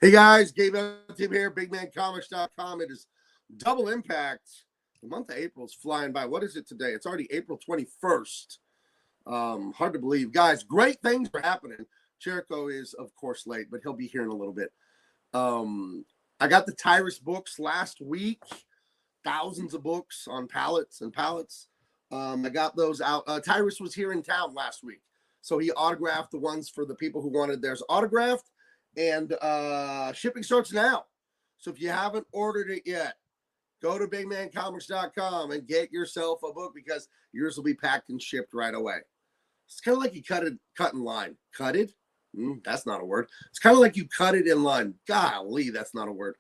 Hey guys, Gabe team here, bigmancomics.com. It is double impact. The month of April is flying by. What is it today? It's already April 21st. Hard to believe. Guys, great things are happening. Jericho is, of course, late, but he'll be here in a little bit. I got the TYRUS books last week. Thousands of books on pallets and pallets. I got those out. TYRUS was here in town last week, so he autographed the ones for the people who wanted theirs autographed. And shipping starts now. So if you haven't ordered it yet, go to bigmancomics.com and get yourself a book because yours will be packed and shipped right away. It's kind of like you cut in line. Cutted? That's not a word. It's kind of like you cut it in line. Golly, that's not a word.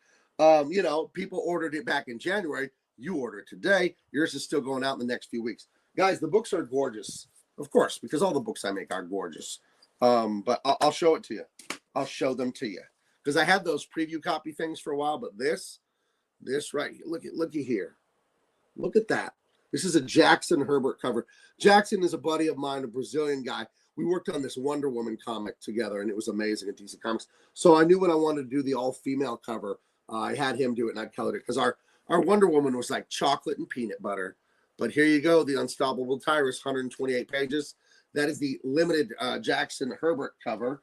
People ordered it back in January. You order it today. Yours is still going out in the next few weeks. Guys, the books are gorgeous. Of course, because all the books I make are gorgeous. But I'll show it to you. I'll show them to you because I had those preview copy things for a while, but this right here, looky here. Look at that. This is a Jackson Herbert cover. Jackson is a buddy of mine, a Brazilian guy. We worked on this Wonder Woman comic together, and it was amazing at DC Comics. So I knew when I wanted to do the all-female cover, I had him do it, and I colored it because our Wonder Woman was like chocolate and peanut butter. But here you go, the Unstoppable TYRUS, 128 pages. That is the limited Jackson Herbert cover.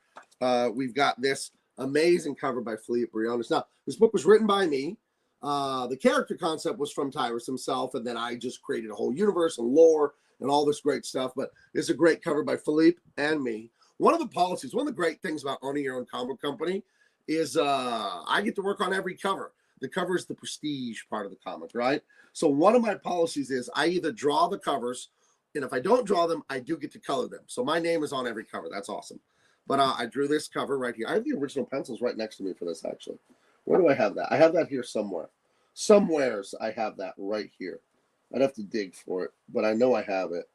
We've got this amazing cover by Philippe Briones. Now, this book was written by me. The character concept was from TYRUS himself, and then I just created a whole universe and lore and all this great stuff. But it's a great cover by Philippe and me. One of the great things about owning your own comic company is I get to work on every cover. The cover is the prestige part of the comic, right? So one of my policies is I either draw the covers, and if I don't draw them, I do get to color them. So my name is on every cover. That's awesome. But I drew this cover right here. I have the original pencils right next to me for this, actually. Where do I have that? I have that here somewhere. Somewheres I have that right here. I'd have to dig for it, but I know I have it.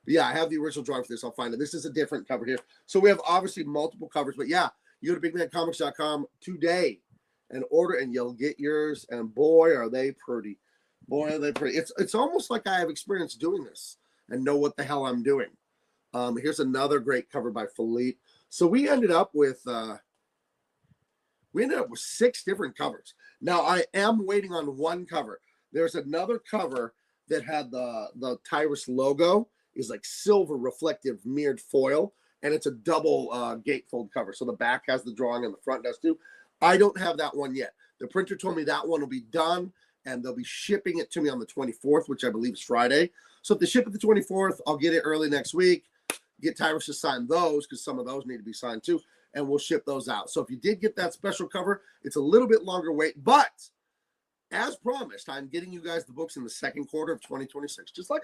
Yeah, I have the original drawing for this. I'll find it. This is a different cover here. So we have obviously multiple covers, but yeah, you go to bigmancomics.com today and order, and you'll get yours. And boy, are they pretty. Boy, are they pretty. It's almost like I have experience doing this and know what the hell I'm doing. Here's another great cover by Philippe. So we ended up with 6 different covers. Now I am waiting on one cover. There's another cover that had the TYRUS logo, is like silver reflective mirrored foil, and it's a double gatefold cover. So the back has the drawing and the front does too. I don't have that one yet. The printer told me that one will be done, and they'll be shipping it to me on the 24th, which I believe is Friday. So if they ship it the 24th, I'll get it early next week. Get TYRUS to sign those because some of those need to be signed too, and we'll ship those out. So if you did get that special cover, it's a little bit longer wait, but as promised, I'm getting you guys the books in the second quarter of 2026, just like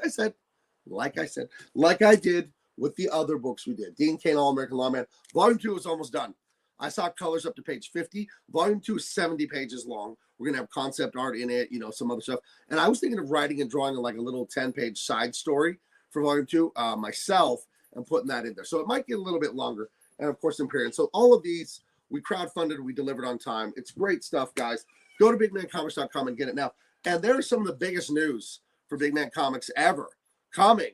I did with the other books we did. Dean Cain, All-American Lawman. Volume 2 is almost done. I saw colors up to page 50. Volume 2 is 70 pages long. We're going to have concept art in it, some other stuff. And I was thinking of writing and drawing like a little 10-page side story for Volume 2 myself, and putting that in there. So it might get a little bit longer. And of course, EMPYREAN. So all of these, we crowdfunded, we delivered on time. It's great stuff, guys. Go to bigmancomics.com and get it now. And there's some of the biggest news for Big Man Comics ever coming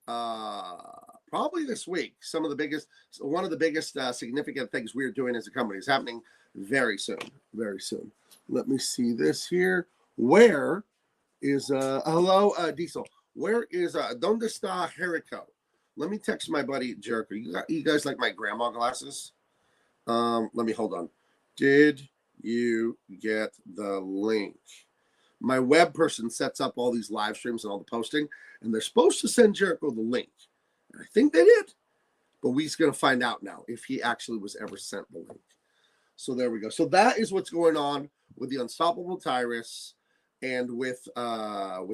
probably this week. One of the biggest significant things we're doing as a company is happening very soon. Very soon. Let me see this here. Where is, hello, Diesel. Where is, ¿Dónde está Jericho? Let me text my buddy Jericho. You guys like my grandma glasses? Let me hold on. Did you get the link? My web person sets up all these live streams and all the posting, and they're supposed to send Jericho the link. And I think they did, but we're going to find out now if he actually was ever sent the link. So there we go. So that is what's going on with the Unstoppable TYRUS and with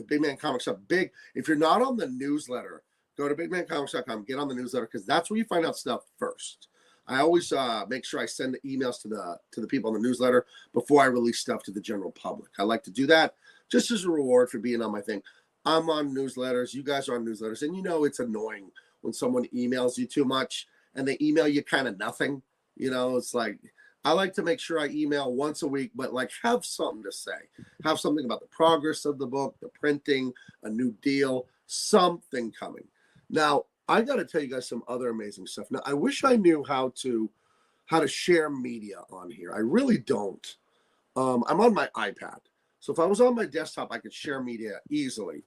Big Man Comics Up Big. If you're not on the newsletter, go to bigmancomics.com, get on the newsletter, because that's where you find out stuff first. I always make sure I send the emails to the people on the newsletter before I release stuff to the general public. I like to do that just as a reward for being on my thing. I'm on newsletters. You guys are on newsletters. And it's annoying when someone emails you too much and they email you kind of nothing. It's like, I like to make sure I email once a week, but like have something to say. Have something about the progress of the book, the printing, a new deal, something coming. Now, I got to tell you guys some other amazing stuff. Now, I wish I knew how to how to share media on here. I really don't. I'm on my iPad. So if I was on my desktop, I could share media easily.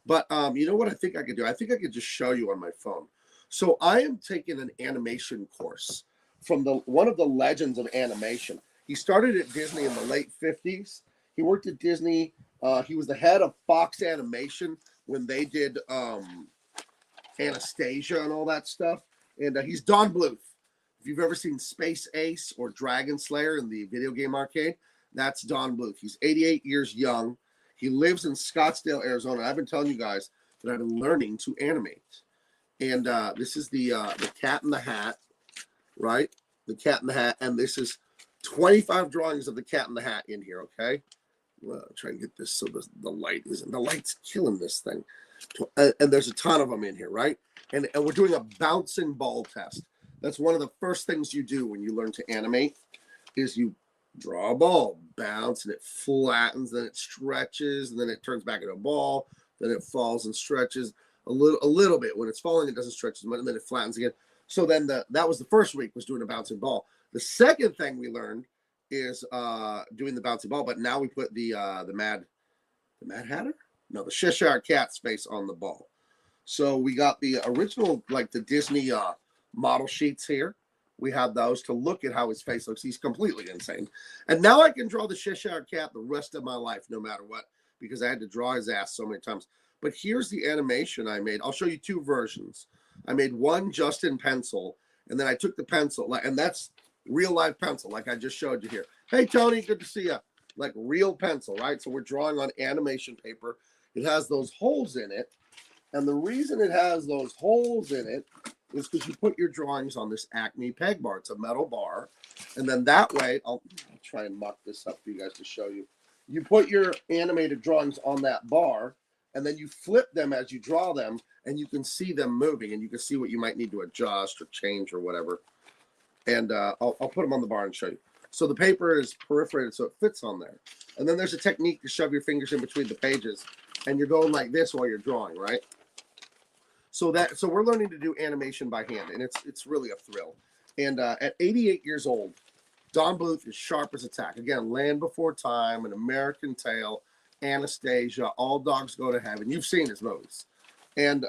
But you know what I think I could do? I think I could just show you on my phone. So I am taking an animation course from one of the legends of animation. He started at Disney in the late 50s. He worked at Disney. He was the head of Fox Animation when they did Anastasia and all that stuff. And he's Don Bluth. If you've ever seen Space Ace or Dragon Slayer in the video game arcade, that's Don Bluth. He's 88 years young. He lives in Scottsdale, Arizona. I've been telling you guys that I've been learning to animate. And this is the Cat in the Hat, right? The Cat in the Hat. And this is 25 drawings of the Cat in the Hat in here, okay? Well, I'll try and get this so the light isn't. The light's killing this thing. And there's a ton of them in here, right? And we're doing a bouncing ball test. That's one of the first things you do when you learn to animate is you draw a ball, bounce, and it flattens, then it stretches, and then it turns back into a ball, then it falls and stretches a little bit. When it's falling, it doesn't stretch as much, and then it flattens again. So then that was the first week, was doing a bouncing ball. The second thing we learned is doing the bouncing ball, but now we put the Mad Hatter? No, the Cheshire Cat's face on the ball. So we got the original, like the Disney model sheets here. We have those to look at how his face looks. He's completely insane. And now I can draw the Cheshire Cat the rest of my life, no matter what, because I had to draw his ass so many times. But here's the animation I made. I'll show you two versions. I made one just in pencil, and then I took the pencil, and that's real life pencil, like I just showed you here. Hey, Tony, good to see you. Like real pencil, right? So we're drawing on animation paper. It has those holes in it. And the reason it has those holes in it is because you put your drawings on this Acme peg bar. It's a metal bar. And then that way, I'll try and muck this up for you guys to show you. You put your animated drawings on that bar, and then you flip them as you draw them, and you can see them moving, and you can see what you might need to adjust or change or whatever. And I'll put them on the bar and show you. So the paper is perforated so it fits on there. And then there's a technique to shove your fingers in between the pages, and you're going like this while you're drawing, right? So we're learning to do animation by hand, and it's really a thrill. And at 88 years old, Don Bluth is sharp as a tack. Again, Land Before Time, An American Tale, Anastasia, All Dogs Go to Heaven. You've seen his movies. And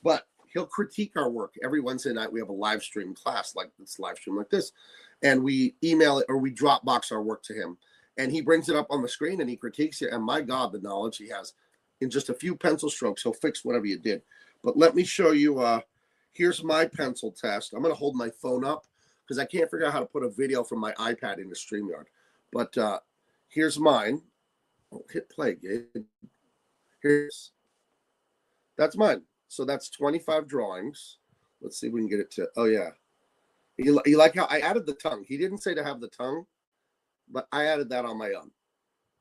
but he'll critique our work. Every Wednesday night we have a live stream class, like this live stream like this, and we email it or we Dropbox our work to him, and he brings it up on the screen and he critiques it. And my God, the knowledge he has! In just a few pencil strokes, he'll fix whatever you did. But let me show you. Here's my pencil test. I'm going to hold my phone up because I can't figure out how to put a video from my iPad into StreamYard. But here's mine. Oh, hit play, Gabe. That's mine. So that's 25 drawings. Let's see if we can get it to. Oh yeah, you like how I added the tongue? He didn't say to have the tongue, but I added that on my own.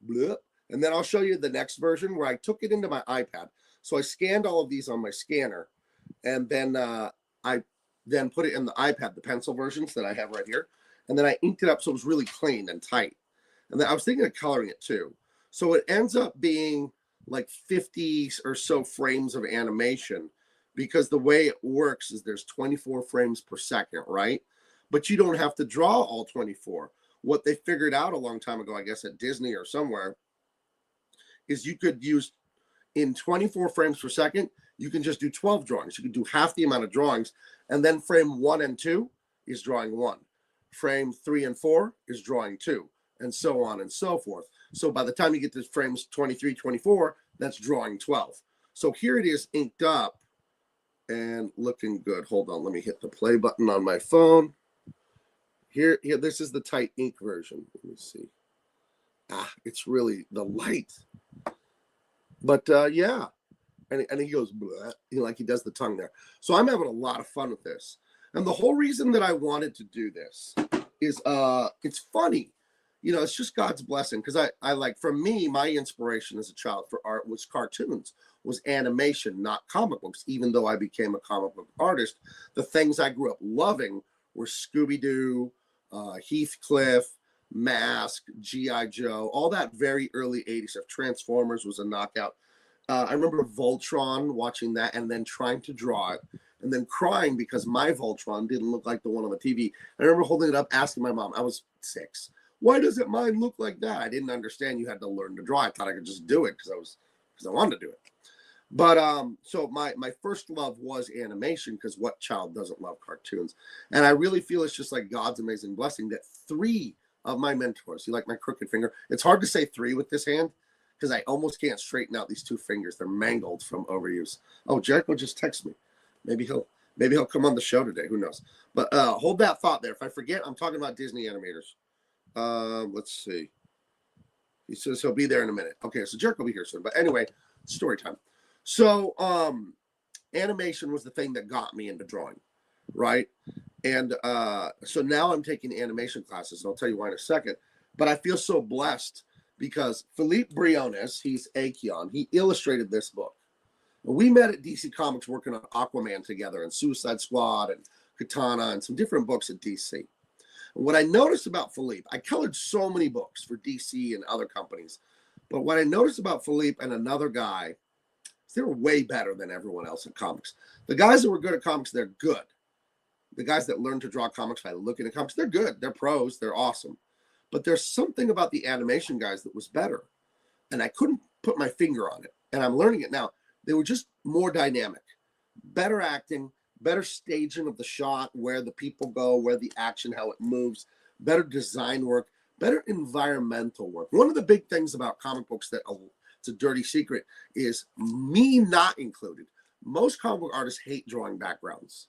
Blah. And then I'll show you the next version where I took it into my iPad. So I scanned all of these on my scanner, and then I then put it in the iPad, the pencil versions that I have right here, and then I inked it up so it was really clean and tight. And then I was thinking of coloring it too. So it ends up being like 50 or so frames of animation, because the way it works is there's 24 frames per second, right? But you don't have to draw all 24. What they figured out a long time ago, I guess at Disney or somewhere, is you could use in 24 frames per second, you can just do 12 drawings. You can do half the amount of drawings, and then frame 1 and 2 is drawing 1. Frame 3 and 4 is drawing 2, and so on and so forth. So by the time you get to frames 23, 24, that's drawing 12. So here it is inked up and looking good. Hold on, let me hit the play button on my phone. Here, this is the tight ink version. Let me see. It's really the light. But yeah, and he goes, blah, like he does the tongue there. So I'm having a lot of fun with this. And the whole reason that I wanted to do this is it's funny. You know, it's just God's blessing, because I like, for me, my inspiration as a child for art was cartoons, was animation, not comic books. Even though I became a comic book artist, the things I grew up loving were Scooby-Doo, Heathcliff, Mask, G.I. Joe, all that very early 80s stuff. Transformers was a knockout. I remember Voltron, watching that and then trying to draw it. and then crying because my Voltron didn't look like the one on the TV. I remember holding it up, asking my mom, I was 6, why doesn't mine look like that? I didn't understand you had to learn to draw. I thought I could just do it because I wanted to do it. But so my first love was animation, because what child doesn't love cartoons? And I really feel it's just like God's amazing blessing that 3 of my mentors, you like my crooked finger? It's hard to say 3 with this hand because I almost can't straighten out these 2 fingers. They're mangled from overuse. Oh, Jericho just texted me. Maybe he'll come on the show today. Who knows? But hold that thought there. If I forget, I'm talking about Disney animators. Let's see. He says he'll be there in a minute. Okay, so Jericho will be here soon. But anyway, story time. So animation was the thing that got me into drawing, right? And so now I'm taking animation classes, and I'll tell you why in a second. But I feel so blessed because Philippe Briones, he's Aikion, he illustrated this book. We met at DC Comics working on Aquaman together and Suicide Squad and Katana and some different books at DC. And what I noticed about Philippe, I colored so many books for DC and other companies, but what I noticed about Philippe and another guy, they were way better than everyone else in comics. The guys that were good at comics, they're good. The guys that learn to draw comics by looking at comics, they're good. They're pros. They're awesome. But there's something about the animation guys that was better. And I couldn't put my finger on it. And I'm learning it now. They were just more dynamic. Better acting, better staging of the shot, where the people go, where the action, how it moves, better design work, better environmental work. One of the big things about comic books that it's a dirty secret is, me not included, most comic book artists hate drawing backgrounds.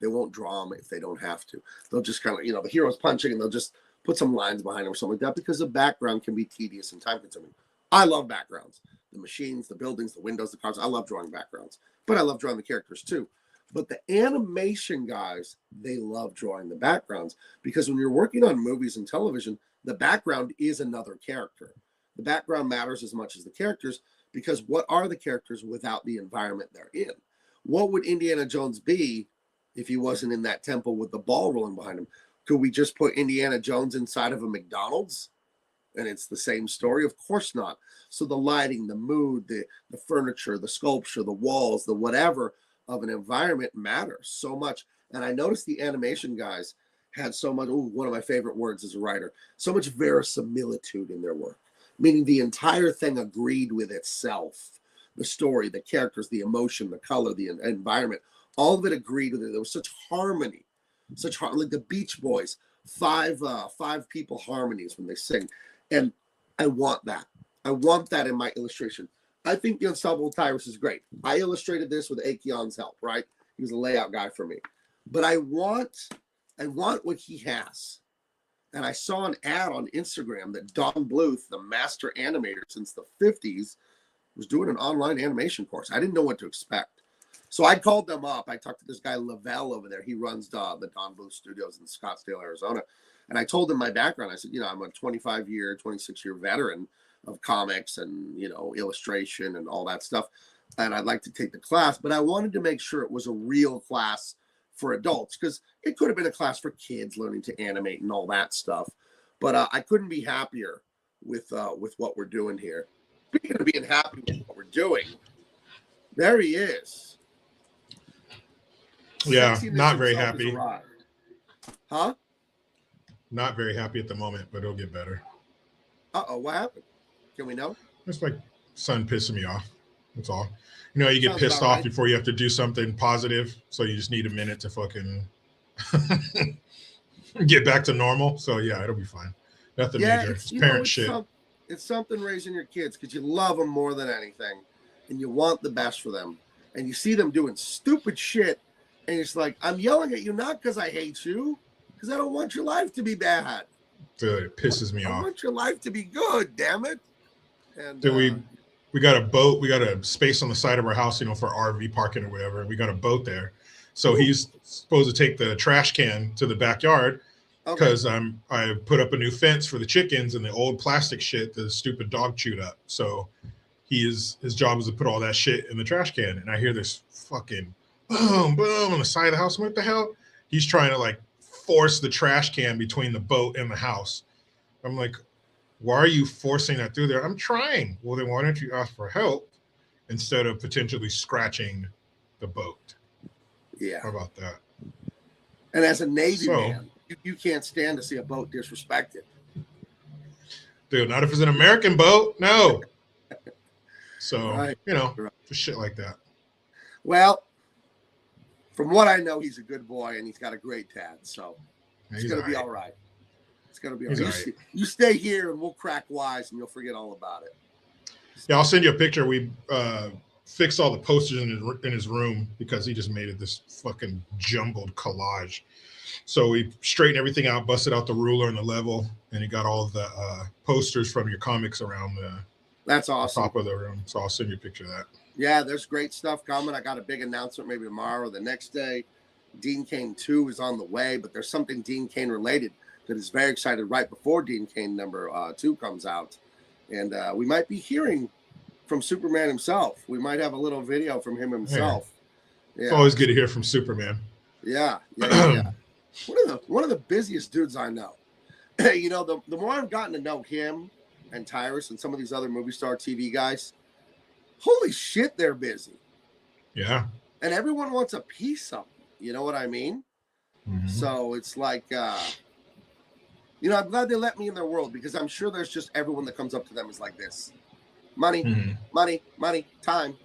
They won't draw them if they don't have to. They'll just kind of, the hero's punching and they'll just put some lines behind him or something like that, because the background can be tedious and time consuming. I love backgrounds. The machines, the buildings, the windows, the cars. I love drawing backgrounds, but I love drawing the characters too. But the animation guys, they love drawing the backgrounds, because when you're working on movies and television, the background is another character. The background matters as much as the characters, because what are the characters without the environment they're in? What would Indiana Jones be if he wasn't in that temple with the ball rolling behind him? Could we just put Indiana Jones inside of a McDonald's and it's the same story? Of course not. So the lighting, the mood, the furniture, the sculpture, the walls, the whatever of an environment matters so much. And I noticed the animation guys had so much, one of my favorite words as a writer, so much verisimilitude in their work. Meaning the entire thing agreed with itself. The story, the characters, the emotion, the color, the environment, all of it agreed with it. There was such harmony, like the Beach Boys, five people harmonies when they sing. And I want that. I want that in my illustration. I think the Unstoppable TYRUS is great. I illustrated this with Aikion's help, right? He was a layout guy for me. But I want what he has. And I saw an ad on Instagram that Don Bluth, the master animator since the 50s, was doing an online animation course. I didn't know what to expect. So I called them up. I talked to this guy, Lavelle, over there. He runs the Don Bluth Studios in Scottsdale, Arizona. And I told him my background. I said, I'm a 25-year, 26-year veteran of comics and, illustration and all that stuff. And I'd like to take the class. But I wanted to make sure it was a real class for adults, because it could have been a class for kids learning to animate and all that stuff. But I couldn't be happier with what we're doing here. Speaking of being happy with what we're doing, there he is. Yeah, Sexiness not very himself happy. has arrived. Huh? Not very happy at the moment, but it'll get better. Uh-oh, what happened? Can we know? It's like sun pissing me off. That's all. You get Sounds pissed about off right. before you have to do something positive. So you just need a minute to fucking get back to normal. So yeah, it'll be fine. Nothing major. It's parent shit. It's something raising your kids because you love them more than anything. And you want the best for them. And you see them doing stupid shit. And it's like, I'm yelling at you not because I hate you, because I don't want your life to be bad. Dude, it pisses me off. I want your life to be good, damn it. And Dude, we got a boat. We got a space on the side of our house, for RV parking or whatever. We got a boat there. So he's supposed to take the trash can to the backyard because I put up a new fence for the chickens, and the old plastic shit the stupid dog chewed up. So his job is to put all that shit in the trash can. And I hear this fucking boom, boom on the side of the house. What the hell? He's trying to force the trash can between the boat and the house. I'm like, why are you forcing that through there? I'm trying. Well, then why don't you ask for help instead of potentially scratching the boat? Yeah. How about that? And as a Navy man, you can't stand to see a boat disrespected. Dude, not if it's an American boat. No. So, right. you know, just shit like that. Well, from what I know, he's a good boy and he's got a great dad. So it's going to be all right. It's going to be all right. You stay here and we'll crack wise and you'll forget all about it. Yeah, I'll send you a picture. We fixed all the posters in his room because he just made it this fucking jumbled collage. So we straightened everything out, busted out the ruler and the level, and he got all of the posters from your comics around That's awesome. top of the room. So I'll send you a picture of that. Yeah, there's great stuff coming. I got a big announcement maybe tomorrow or the next day. Dean Cain 2 is on the way, but there's something Dean Cain related that is very excited right before Dean Cain number 2 comes out. And we might be hearing from Superman himself. We might have a little video from him himself. Yeah. It's always good to hear from Superman. Yeah. One of the busiest dudes I know. You know, the more I've gotten to know him and Tyrus and some of these other movie star TV guys, holy shit, they're busy. Yeah. And everyone wants a piece of them. You know what I mean? Mm-hmm. So it's like, you know, I'm glad they let me in their world because I'm sure there's just everyone that comes up to them is like this. Money, money, money, time.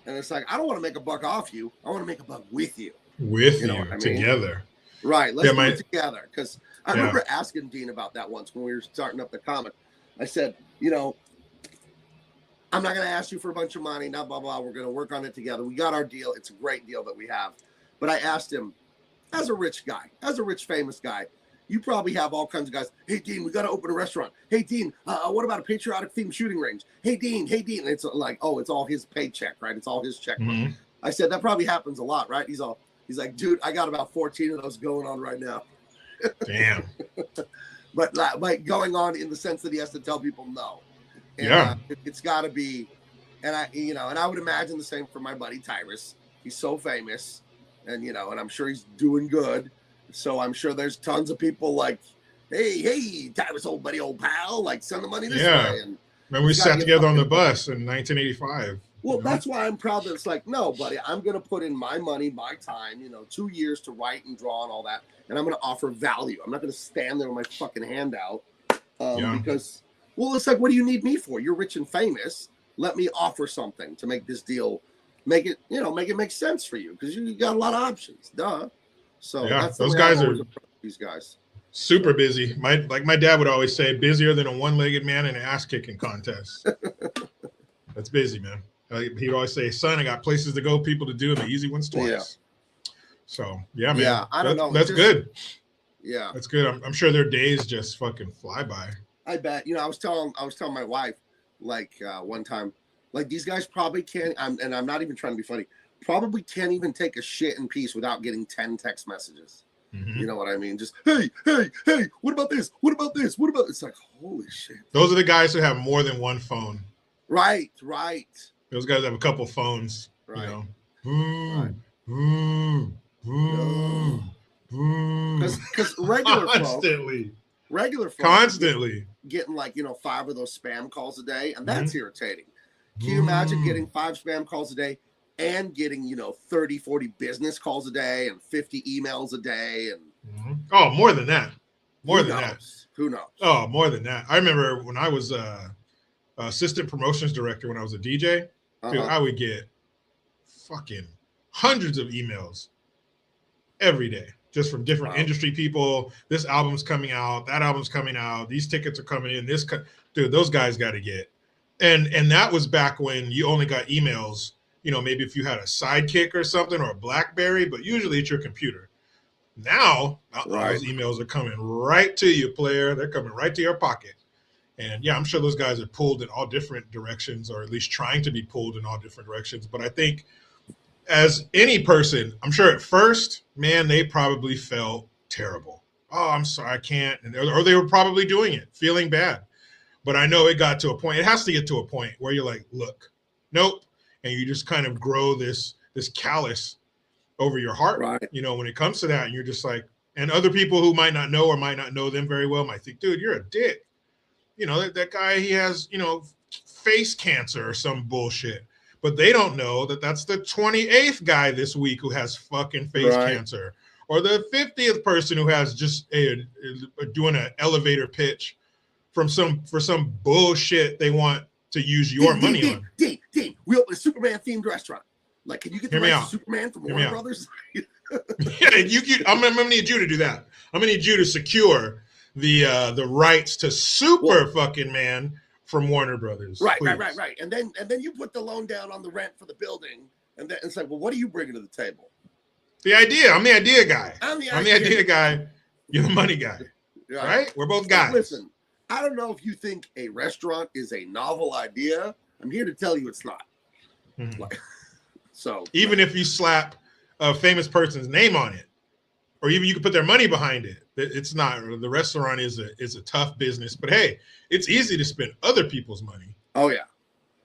And it's like, I don't want to make a buck off you. I want to make a buck with you. With you, I mean? Together. Right. Let's do it together. Because I remember asking Dean about that once when we were starting up the comic. I said, you know, I'm not going to ask you for a bunch of money, not blah, blah. We're going to work on it together. We got our deal. It's a great deal that we have. But I asked him, as a rich guy, as a rich, famous guy, you probably have all kinds of guys. Hey, Dean, we got to open a restaurant. Hey, Dean, what about a patriotic themed shooting range? Hey, Dean. And it's like, oh, it's all his paycheck, right? It's all his checkbook. Mm-hmm. I said, that probably happens a lot, right? He's like, dude, I got about 14 of those going on right now. Damn. But like going on in the sense that he has to tell people no. And, it's got to be, and I would imagine the same for my buddy Tyrus. He's so famous, and and I'm sure he's doing good. So I'm sure there's tons of people like, hey, Tyrus, old buddy, old pal, like send the money this way. And remember we sat together on the bus in 1985. Well, that's why I'm proud that it's like, no, buddy, I'm going to put in my money, my time, 2 years to write and draw and all that. And I'm going to offer value. I'm not going to stand there with my fucking hand out because, well, it's like, what do you need me for? You're rich and famous. Let me offer something to make this deal, make it make sense for you because you got a lot of options. Duh. So that's those guys are these guys. Super busy. My dad would always say, busier than a one-legged man in an ass-kicking contest. That's busy, man. He'd always say, son, I got places to go, people to do, and the easy ones twice. Yeah. So, yeah, man. Yeah, I don't know. That's good. Yeah. That's good. I'm sure their days just fucking fly by. I bet. I was telling my wife, like, one time, like, these guys probably can't, and I'm not even trying to be funny, probably can't even take a shit in peace without getting 10 text messages. Mm-hmm. You know what I mean? Just, hey, what about this? What about this? What about, it's like, holy shit. Those are the guys who have more than one phone. Right. Those guys have a couple phones, right. Because regular folks constantly getting like 5 of those spam calls a day, and that's irritating. Can you imagine getting 5 spam calls a day and getting 30, 40 business calls a day and 50 emails a day and oh, more than that. Who knows? Oh, more than that. I remember when I was assistant promotions director when I was a DJ. Dude, I would get fucking hundreds of emails every day, just from different industry people. This album's coming out, that album's coming out, these tickets are coming in. Dude, those guys got to get. And that was back when you only got emails, maybe if you had a Sidekick or something or a BlackBerry, but usually it's your computer. Now, those emails are coming right to you, player. They're coming right to your pocket. And yeah, I'm sure those guys are pulled in all different directions, or at least trying to be pulled in all different directions. But I think as any person, I'm sure at first, man, they probably felt terrible. Oh, I'm sorry, I can't. Or they were probably doing it, feeling bad. But I know it got to a point. It has to get to a point where you're like, look, nope. And you just kind of grow this callus over your heart, when it comes to that. And you're just like, and other people who might not know or might not know them very well might think, dude, you're a dick. That guy, he has, face cancer or some bullshit. but they don't know that that's the 28th guy this week who has fucking face cancer, or the 50th person who has just doing an elevator pitch for some bullshit they want to use your money on. Dean, we open a Superman themed restaurant. Like, can you get the rights to Superman from Warner Brothers? Yeah, I'm gonna need you to do that. I'm gonna need you to secure the rights to fucking Man from Warner Brothers. Right. And then you put the loan down on the rent for the building, and then it's like, well, what are you bringing to the table? The idea. I'm the idea guy. I'm the idea guy. You're the money guy. Yeah. Right? We're both guys. Listen, I don't know if you think a restaurant is a novel idea. I'm here to tell you it's not. Mm-hmm. So even if you slap a famous person's name on it, or even you can put their money behind it, it's not. The restaurant is a tough business, but hey, it's easy to spend other people's money. Oh yeah,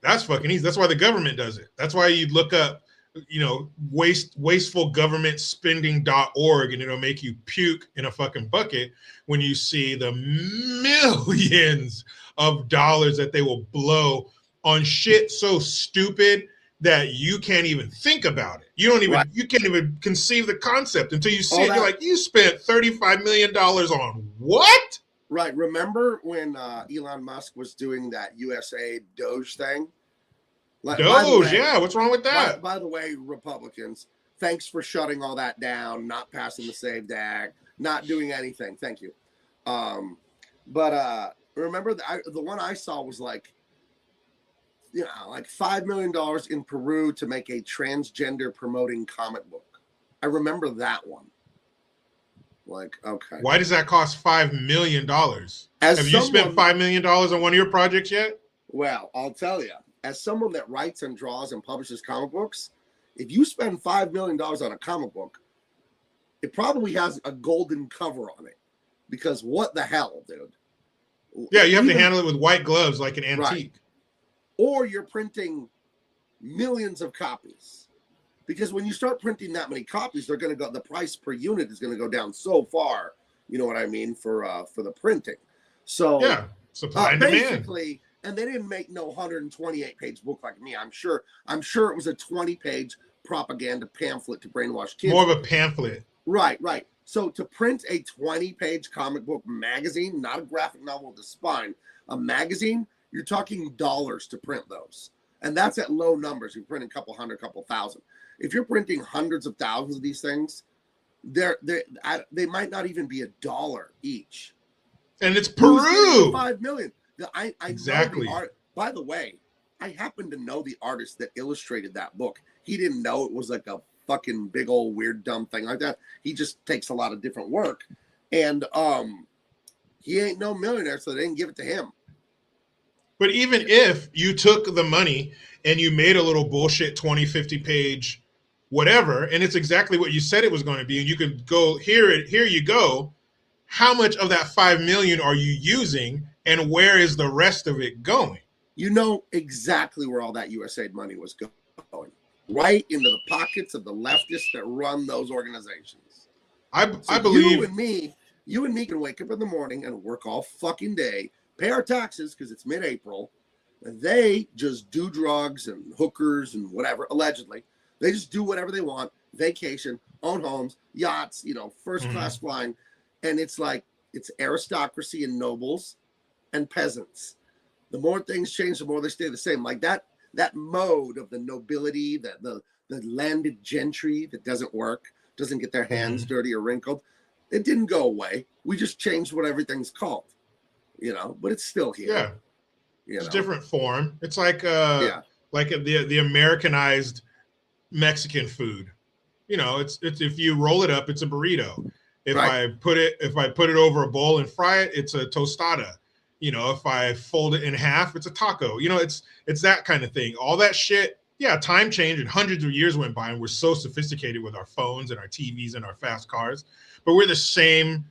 that's fucking easy. That's why the government does it. That's why you look up, wastefulgovernmentspending.org, and it'll make you puke in a fucking bucket when you see the millions of dollars that they will blow on shit so stupid that you can't even think about it. You can't even conceive the concept until you see it. You're like, you spent $35 million on what? Right. Remember when Elon Musk was doing that USA Doge thing? Doge, yeah. What's wrong with that? By the way, Republicans, thanks for shutting all that down, not passing the SAVE Act, not doing anything. Thank you. But remember, the one I saw was like, like $5 million in Peru to make a transgender promoting comic book. I remember that one. Like, okay. Why does that cost $5 million? Have you spent $5 million on one of your projects yet? Well, I'll tell you, as someone that writes and draws and publishes comic books, if you spend $5 million on a comic book, it probably has a golden cover on it. Because what the hell, dude? Yeah, you have to handle it with white gloves like an antique. Right. Or you're printing millions of copies, because when you start printing that many copies, they're going to go. The price per unit is going to go down so far. You know what I mean for the printing. So yeah, supply and demand. Basically, and they didn't make no 128-page book like me. I'm sure it was a 20-page propaganda pamphlet to brainwash kids. More of a pamphlet. Right. So to print a 20-page comic book magazine, not a graphic novel with a spine, a magazine. You're talking dollars to print those. And that's at low numbers. You're printing a couple hundred, couple thousand. If you're printing hundreds of thousands of these things, they might not even be $1 each. And it's Peru. $5 million. I exactly. Know the art. By the way, I happen to know the artist that illustrated that book. He didn't know it was like a fucking big old weird dumb thing like that. He just takes a lot of different work. And he ain't no millionaire, so they didn't give it to him. But even if you took the money and you made a little bullshit 20, 50 page whatever, and it's exactly what you said it was going to be, and you could go, here you go. How much of that 5 million are you using, and where is the rest of it going? You know exactly where all that USAID money was going. Right into the pockets of the leftists that run those organizations. I believe you and me can wake up in the morning and work all fucking day, pay our taxes because it's mid-April, and they just do drugs and hookers and whatever, allegedly. They just do whatever they want, vacation, own homes, yachts, first-class flying. And it's like, it's aristocracy and nobles and peasants. The more things change, the more they stay the same. Like that mode of the nobility, the landed gentry that doesn't work, doesn't get their hands dirty or wrinkled, it didn't go away. We just changed what everything's called. But it's still here. Yeah, it's different form. It's like like the Americanized Mexican food. It's if you roll it up, it's a burrito. If I put it over a bowl and fry it, it's a tostada. If I fold it in half, it's a taco. It's that kind of thing. All that shit. Yeah, time changed and hundreds of years went by, and we're so sophisticated with our phones and our TVs and our fast cars, but we're the same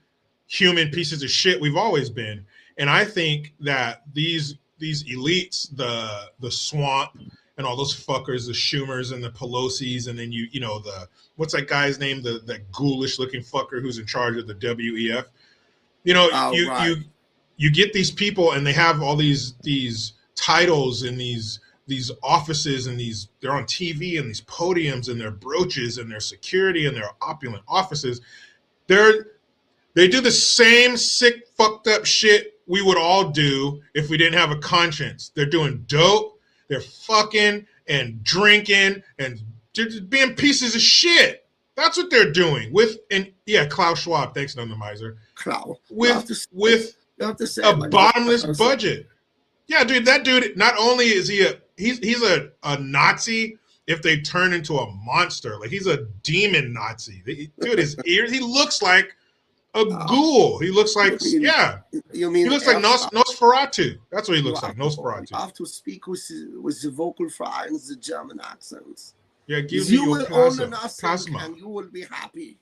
human pieces of shit we've always been. And I think that these elites, the swamp and all those fuckers, the Schumers and the Pelosi's, and then the what's that guy's name, that ghoulish looking fucker who's in charge of the WEF. You get these people and they have all these titles and these these offices and they're on TV and these podiums and their brooches and their security and their opulent offices. They do the same sick, fucked up shit we would all do if we didn't have a conscience. They're doing dope, they're fucking and drinking and just being pieces of shit. That's what they're doing Klaus Schwab. Thanks, Nonamizer. Klaus. With say a bottomless budget. Yeah, dude, that dude, not only is he's a Nazi if they turn into a monster. Like, he's a demon Nazi. Dude, his ears, he looks like a ghoul. He looks like, he looks like Nosferatu. That's what he looks like, Nosferatu. I have to speak with the vocal fry and the German accents. Yeah, give me your plasma. And you will be happy.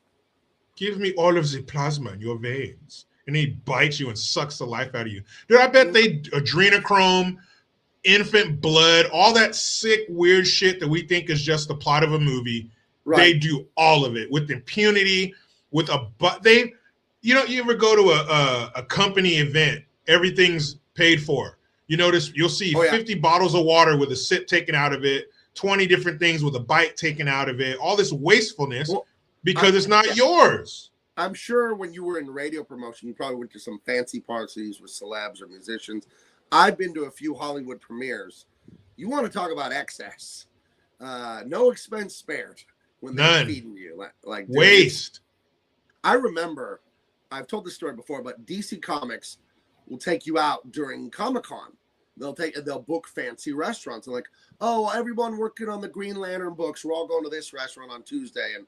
Give me all of the plasma in your veins. And he bites you and sucks the life out of you. Dude, I bet they adrenochrome, infant blood, all that sick, weird shit that we think is just the plot of a movie. Right. They do all of it with impunity, with you ever go to a company event, everything's paid for. You notice you'll see 50 bottles of water with a sip taken out of it, 20 different things with a bite taken out of it, all this wastefulness because it's not yours. I'm sure when you were in radio promotion, you probably went to some fancy parties with celebs or musicians. I've been to a few Hollywood premieres. You want to talk about excess. No expense spared when they're feeding you. Like waste. I remember, I've told this story before, but DC Comics will take you out during Comic-Con. They'll book fancy restaurants. And like, oh, everyone working on the Green Lantern books, we're all going to this restaurant on Tuesday, and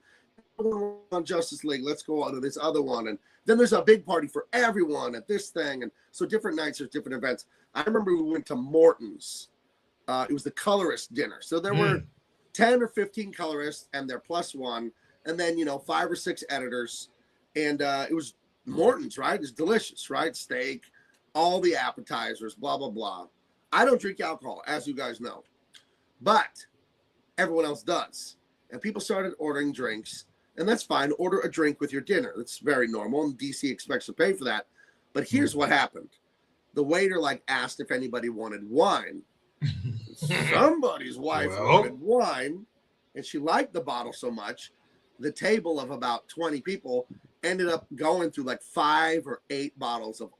on Justice League, let's go on to this other one. And then there's a big party for everyone at this thing. And so different nights, there's different events. I remember we went to Morton's. It was the colorist dinner. So there were 10 or 15 colorists and their plus one. And then, 5 or 6 editors. And it was Morton's, right? It's delicious, right? Steak, all the appetizers, blah, blah, blah. I don't drink alcohol, as you guys know. But everyone else does. And people started ordering drinks. And that's fine. Order a drink with your dinner. That's very normal. And DC expects to pay for that. But here's what happened. The waiter asked if anybody wanted wine. Somebody's wife wanted wine. And she liked the bottle so much. The table of about 20 people ended up going through 5 or 8 bottles of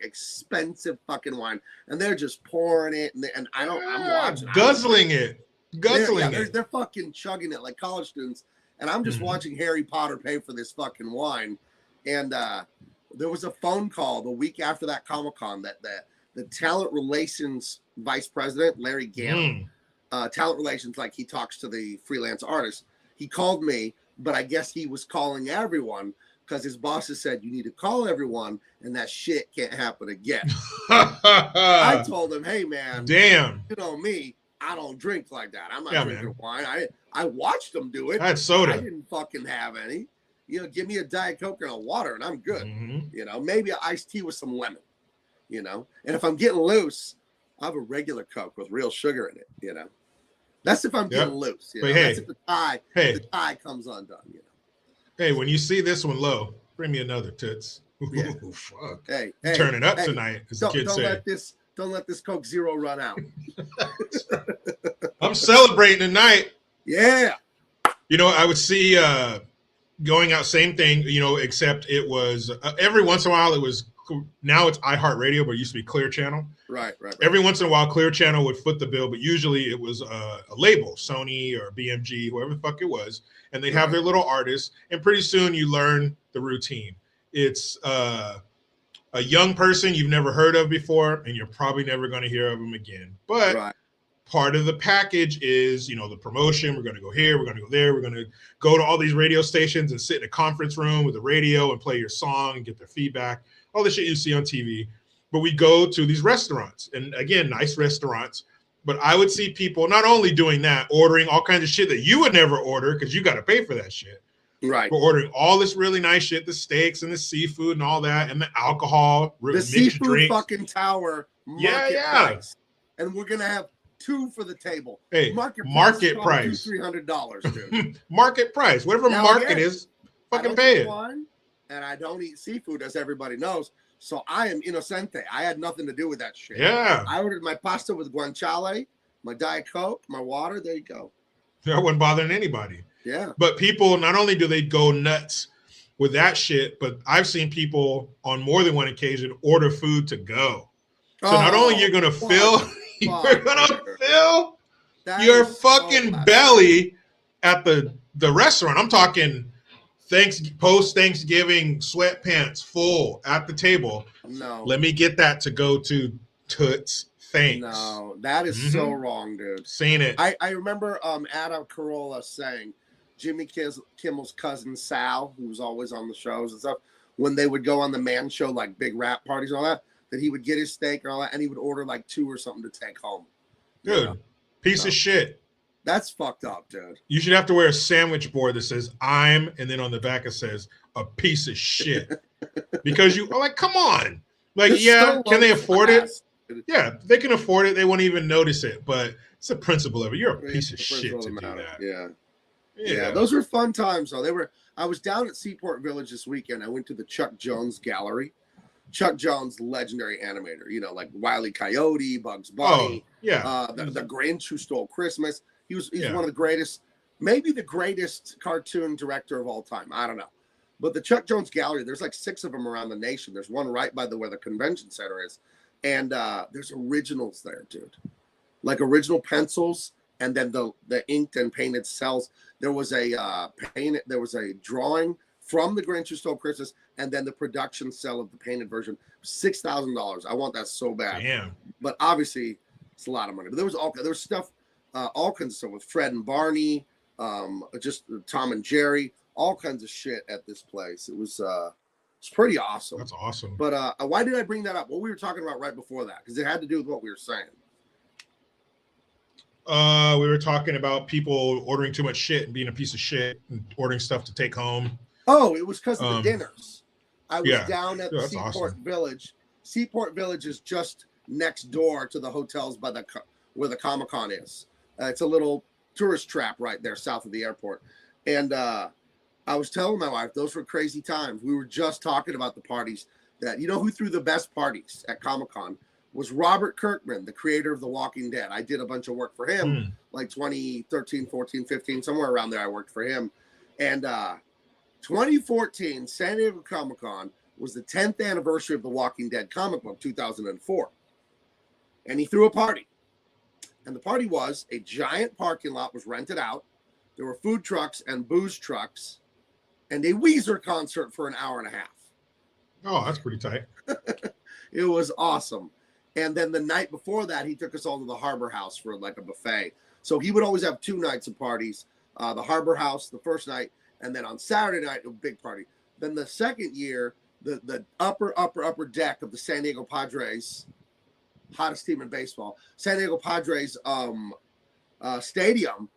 expensive fucking wine. And they're just pouring it. And I'm watching. Guzzling it. They're fucking chugging it like college students. And I'm just watching Harry Potter pay for this fucking wine. And there was a phone call the week after that Comic-Con that the talent relations vice president, Larry Gannett, talent relations, he talks to the freelance artists. He called me, but I guess he was calling everyone because his bosses said, you need to call everyone and that shit can't happen again. I told him, hey, man. Damn. You know me. I don't drink like that. I'm not drinking wine. I watched them do it. I had soda. I didn't fucking have any. Give me a Diet Coke and a water and I'm good. Maybe an iced tea with some lemon. And if I'm getting loose, I have a regular Coke with real sugar in it. That's if I'm getting loose. But that's if the tie comes undone. Hey, when you see this one low, bring me another, toots. Ooh, fuck. Hey, turn it up tonight, as the kids say. Don't let this Coke Zero run out. I'm celebrating tonight. Yeah. I would see going out, same thing, except it was every once in a while it was, now it's iHeartRadio, but it used to be Clear Channel. Right. Every once in a while, Clear Channel would foot the bill, but usually it was a label, Sony or BMG, whoever the fuck it was, and they'd have their little artists, and pretty soon you learn the routine. It's a young person you've never heard of before, and you're probably never going to hear of them again. But part of the package is, the promotion. We're going to go here. We're going to go there. We're going to go to all these radio stations and sit in a conference room with the radio and play your song and get their feedback. All the shit you see on TV. But we go to these restaurants. And again, nice restaurants. But I would see people not only doing that, ordering all kinds of shit that you would never order because you got to pay for that shit. Right. We're ordering all this really nice shit, the steaks and the seafood and all that, and the alcohol, the seafood drinks. Fucking tower. Price. And we're gonna have 2 for the table. Hey, market price. $300, dude. Market price. Whatever market is, fucking pay it. Wine, and I don't eat seafood, as everybody knows. So I am innocente. I had nothing to do with that shit. Yeah. I ordered my pasta with guanciale my Diet Coke, my water. There you go. I wasn't bothering anybody. Yeah. But people, not only do they go nuts with that shit, but I've seen people on more than one occasion order food to go. So not only you're gonna fill, you're gonna fill your fucking belly at the restaurant. I'm talking post Thanksgiving sweatpants full at the table. No. Let me get that to go to Toots. Thanks. No, that is so wrong, dude. Seen it. I remember Adam Carolla saying Jimmy Kimmel's cousin Sal, who was always on the shows and stuff, when they would go on the Man Show, like big rap parties and all that, that he would get his steak and all that, and he would order like 2 or something to take home. Dude, piece of shit. That's fucked up, dude. You should have to wear a sandwich board that says "I'm," and then on the back it says "a piece of shit," because you are like, come on, like, yeah, can they afford it? Yeah, they can afford it. They won't even notice it, but it's the principle of it. You're a piece of shit to do that. Yeah. Those were fun times, though. I was down at Seaport Village this weekend. I went to the Chuck Jones Gallery. Chuck Jones, legendary animator, you know, like Wile E. Coyote, Bugs Bunny, the Grinch Who Stole Christmas. He's one of the greatest, maybe the greatest cartoon director of all time. I don't know. But the Chuck Jones Gallery, there's like 6 of them around the nation. There's one right by where the convention center is. And there's originals there, dude. Like original pencils, and then the inked and painted cells. There was a drawing from the Grinch Who Stole Christmas, and then the production cell of the painted version. $6,000. I want that so bad. Damn. But obviously, it's a lot of money. But there was stuff, all kinds of stuff with Fred and Barney, just Tom and Jerry, all kinds of shit at this place. It was it's pretty awesome. That's awesome. But why did I bring that up? What we were talking about right before that, because it had to do with what we were saying. We were talking about people ordering too much shit and being a piece of shit and ordering stuff to take home. Oh, it was because of the dinners. I was down at Seaport awesome. Village. Seaport Village is just next door to the hotels by where the Comic-Con is. It's a little tourist trap right there south of the airport. And I was telling my wife, those were crazy times. We were just talking about the parties that, you know, who threw the best parties at Comic-Con was Robert Kirkman, the creator of The Walking Dead. I did a bunch of work for him, like 2013, 14, 15, somewhere around there I worked for him. And 2014, San Diego Comic-Con was the 10th anniversary of The Walking Dead comic book, 2004. And he threw a party. And the party was a giant parking lot was rented out. There were food trucks and booze trucks and a Weezer concert for an hour and a half. Oh, that's pretty tight. It was awesome. And then the night before that, he took us all to the Harbor House for like a buffet. So he would always have 2 nights of parties. The Harbor House, the first night, and then on Saturday night, a big party. Then the second year, the upper deck of the San Diego Padres, hottest team in baseball, San Diego Padres stadium,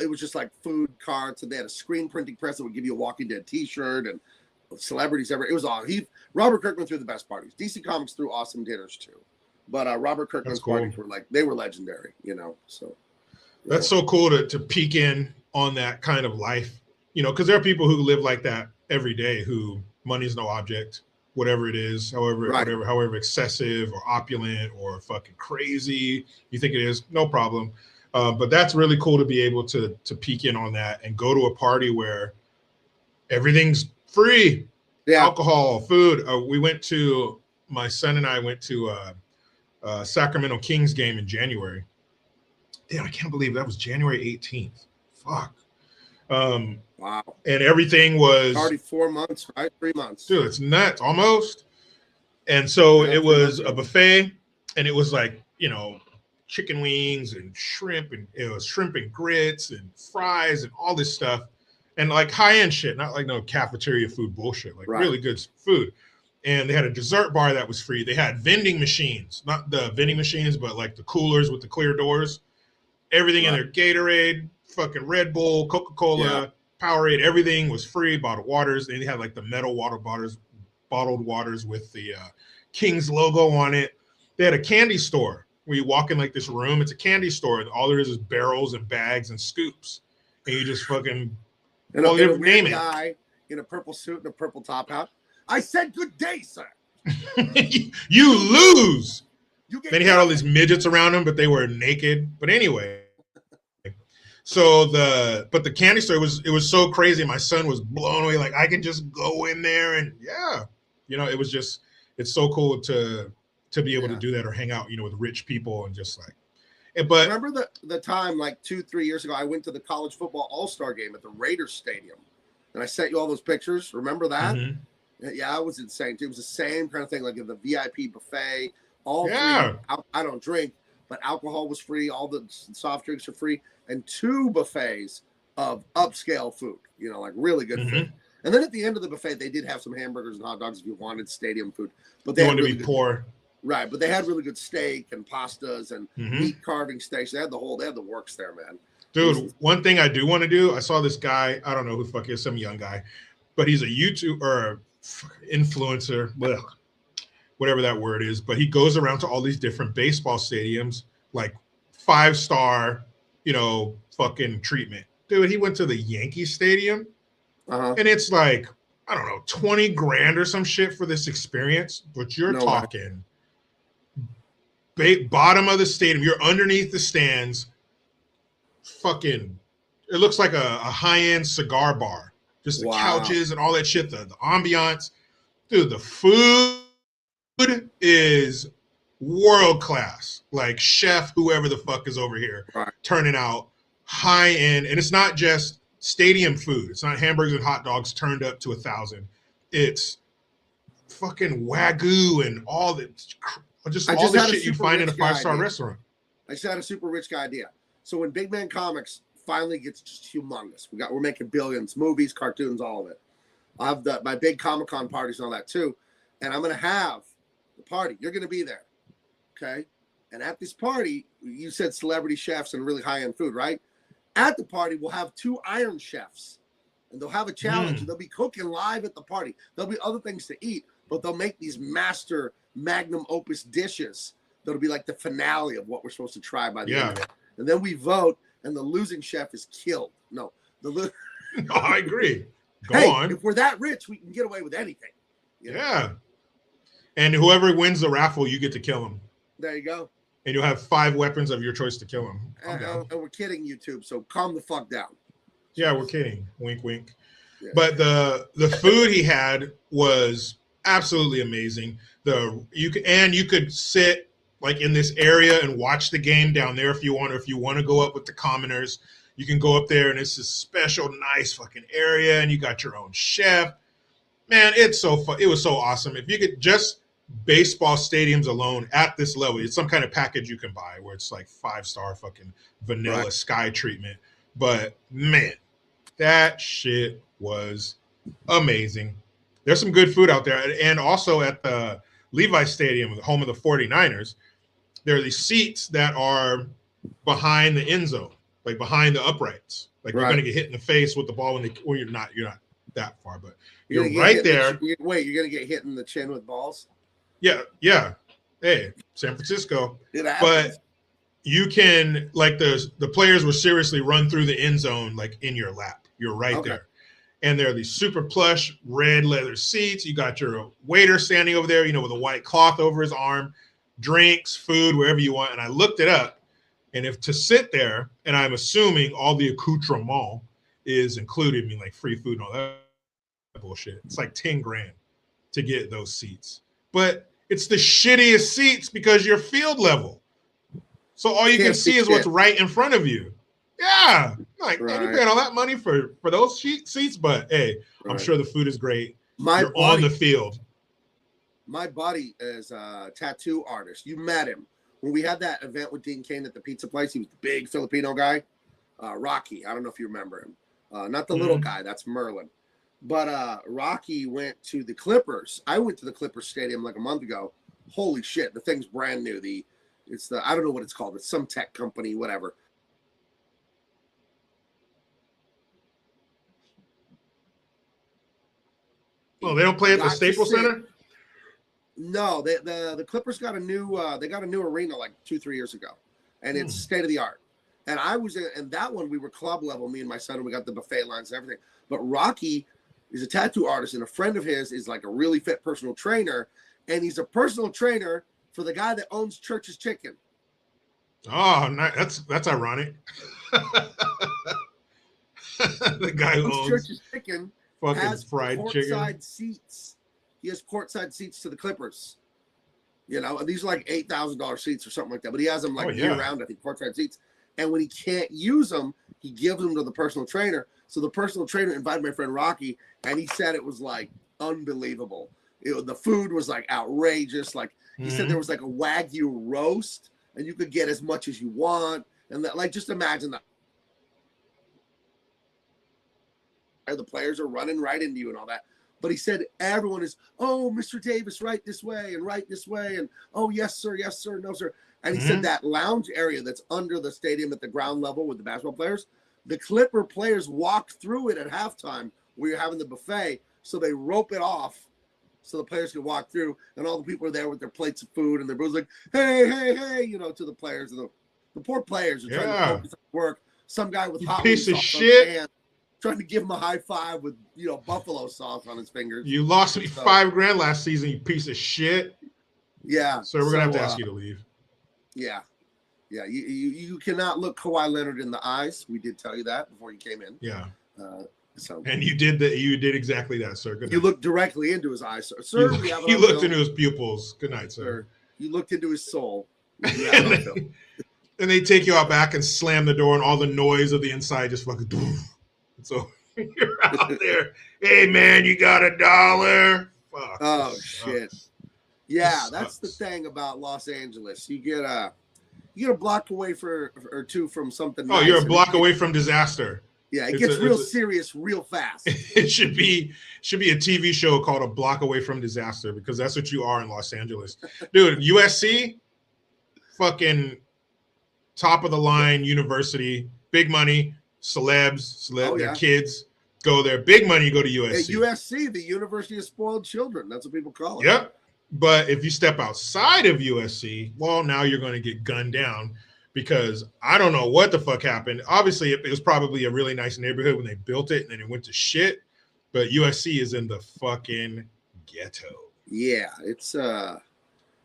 it was just like food carts, and they had a screen printing press that would give you a Walking Dead t-shirt and celebrities everywhere. It was all Robert Kirkman threw the best parties. DC Comics threw awesome dinners too. But Robert Kirkman's parties were they were legendary, you know. So that's so cool to peek in on that kind of life, you know, because there are people who live like that every day, who money's no object, whatever it is, however excessive or opulent or fucking crazy you think it is, no problem. But that's really cool to be able to peek in on that and go to a party where everything's free, alcohol, food. My son and I went to Sacramento Kings game in January. Damn, I can't believe that was January 18th. Fuck. Wow. And everything was already 4 months, right? 3 months. Dude, it's nuts, almost. And so it was a buffet, and it was like, you know, chicken wings and shrimp, and it was shrimp and grits and fries and all this stuff, and like high-end shit, not like no cafeteria food bullshit, like really good food. And they had a dessert bar that was free. They had vending machines, not the vending machines, but like the coolers with the clear doors. Everything in there, Gatorade, fucking Red Bull, Coca-Cola, Powerade, everything was free. Bottled waters. They had like the metal bottled waters with the Kings logo on it. They had a candy store where you walk in like this room. It's a candy store, and all there is barrels and bags and scoops, and you just fucking and a weird guy in a purple suit and a purple top hat. I said good day, sir. You lose. Then he had all these midgets around him, but they were naked. But anyway, so the candy store was so crazy. My son was blown away. Like I could just go in there and it's so cool to be able to do that or hang out, with rich people and just like. But remember the time like 2-3 years ago, I went to the college football all-star game at the Raiders Stadium, and I sent you all those pictures. Remember that? Mm-hmm. Yeah, that was insane. It was the same kind of thing, like in the VIP buffet. All free. I don't drink, but alcohol was free. All the soft drinks are free, and 2 buffets of upscale food. Like really good food. And then at the end of the buffet, they did have some hamburgers and hot dogs if you wanted stadium food. But they wanted to be poor. Right, but they had really good steak and pastas and meat carving steaks. They had the works there, man. Dude, one thing I do want to do, I saw this guy, I don't know who the fuck he is, some young guy, but he's a YouTuber or influencer, whatever that word is, but he goes around to all these different baseball stadiums, like 5-star, fucking treatment. Dude, he went to the Yankee Stadium, and it's like, I don't know, 20 grand or some shit for this experience, but you're talking bottom of the stadium, you're underneath the stands, fucking, it looks like a high-end cigar bar, just the couches and all that shit, the ambiance. Dude, the food is world class, like chef whoever the fuck is over here turning out high end, and it's not just stadium food. It's not hamburgers and hot dogs turned up to 1,000. It's fucking Wagyu and all the shit you find in a 5-star restaurant. I just had a super rich guy idea. So when Big Man Comics finally gets just humongous, we're making billions, movies, cartoons, all of it. I'll have my big Comic-Con parties and all that too, and I'm gonna have the party. You're gonna be there, okay? And at this party, you said celebrity chefs and really high-end food, right? At the party, we'll have 2 Iron Chefs, and they'll have a challenge. And they'll be cooking live at the party. There'll be other things to eat, but they'll make these master magnum opus dishes that'll be like the finale of what we're supposed to try by the end of it. And then we vote, and the losing chef is killed. No, I agree. Go on. If we're that rich, we can get away with anything. Yeah. And whoever wins the raffle, you get to kill him. There you go. And you'll have 5 weapons of your choice to kill him. And we're kidding, YouTube, so calm the fuck down. Yeah, we're kidding. Wink, wink. Yeah. But the food he had was absolutely amazing. You could sit like in this area and watch the game down there if you want, or if you want to go up with the commoners, you can go up there, and it's this special nice fucking area, and you got your own chef. Man, it's so fun. It was so awesome. If you could just baseball stadiums alone at this level, it's some kind of package you can buy where it's like 5-star fucking vanilla sky treatment. But man, that shit was amazing. There's some good food out there. And also at the Levi Stadium, the home of the 49ers, there are these seats that are behind the end zone, like behind the uprights. Like you're going to get hit in the face with the ball when you're not that far, but you're right there. You're going to get hit in the chin with balls? Yeah. Hey, San Francisco. But you can, like, the players will seriously run through the end zone, like in your lap. You're right there. And there are these super plush red leather seats. You got your waiter standing over there, with a white cloth over his arm, drinks, food, wherever you want. And I looked it up. And if to sit there, and I'm assuming all the accoutrement is included, like free food and all that bullshit, it's like 10 grand to get those seats. But it's the shittiest seats because you're field level. So all you can see is what's right in front of you. Yeah. Like, man, you're paying all that money for those seats, but hey, I'm sure the food is great. You're on the field. My buddy is a tattoo artist. You met him. When we had that event with Dean Cain at the pizza place, he was the big Filipino guy. Rocky. I don't know if you remember him. Not the little guy. That's Merlin. But Rocky went to the Clippers. I went to the Clippers stadium like a month ago. Holy shit. The thing's brand new. I don't know what it's called. It's some tech company, whatever. Oh, they don't play at the Staples Center? No, the Clippers got a new arena like 2-3 years ago, and it's state of the art. And I was in that one. We were club level, me and my son, and we got the buffet lines and everything. But Rocky is a tattoo artist, and a friend of his is like a really fit personal trainer, and he's a personal trainer for the guy that owns Church's Chicken. Oh, that's ironic. The guy who owns Church's Chicken fucking has fried chicken. courtside seats. He has courtside seats to the Clippers. You know, and these are like $8,000 seats or something like that. But he has them like year round, I think, courtside seats. And when he can't use them, he gives them to the personal trainer. So the personal trainer invited my friend Rocky, and he said it was like unbelievable. The food was like outrageous. Like he said there was like a Wagyu roast, and you could get as much as you want. And that, like, just imagine that. The players are running right into you and all that. But he said everyone is, oh, Mr. Davis, right this way and right this way. And, oh, yes, sir, no, sir. And he said that lounge area that's under the stadium at the ground level with the basketball players, the Clipper players walk through it at halftime where you're having the buffet. So they rope it off so the players can walk through. And all the people are there with their plates of food. And they're both like, hey, you know, to the players. And the poor players are trying to focus on work. Some guy with hot piece of shit. Trying to give him a high five with, you know, buffalo sauce on his fingers. You lost me $5,000 last season, you piece of shit. Yeah. So we're gonna have to ask you to leave. Yeah. Yeah. You cannot look Kawhi Leonard in the eyes. We did tell you that before you came in. Yeah. So. And you did that. You did exactly that, sir. Good night. You looked directly into his eyes, sir. Sir, you looked into his pupils. Good night, sir. You looked into his soul. And they take you out back and slam the door, and all the noise of the inside just fucking. So you're out there. Hey man, you got $1? Fuck. Oh shit. Yeah, that's the thing about Los Angeles. You get a block away or two from something. Oh, nice. You're a block away from disaster. Yeah, it gets real serious real fast. It should be a TV show called A Block Away from Disaster, because that's what you are in Los Angeles. Dude, USC, fucking top of the line university, big money. Celebs, their kids go there. Big money, you go to USC. At USC, the University of Spoiled Children. That's what people call it. Yep. But if you step outside of USC, well, now you're going to get gunned down, because I don't know what the fuck happened. Obviously, it was probably a really nice neighborhood when they built it, and then it went to shit. But USC is in the fucking ghetto. Yeah, it's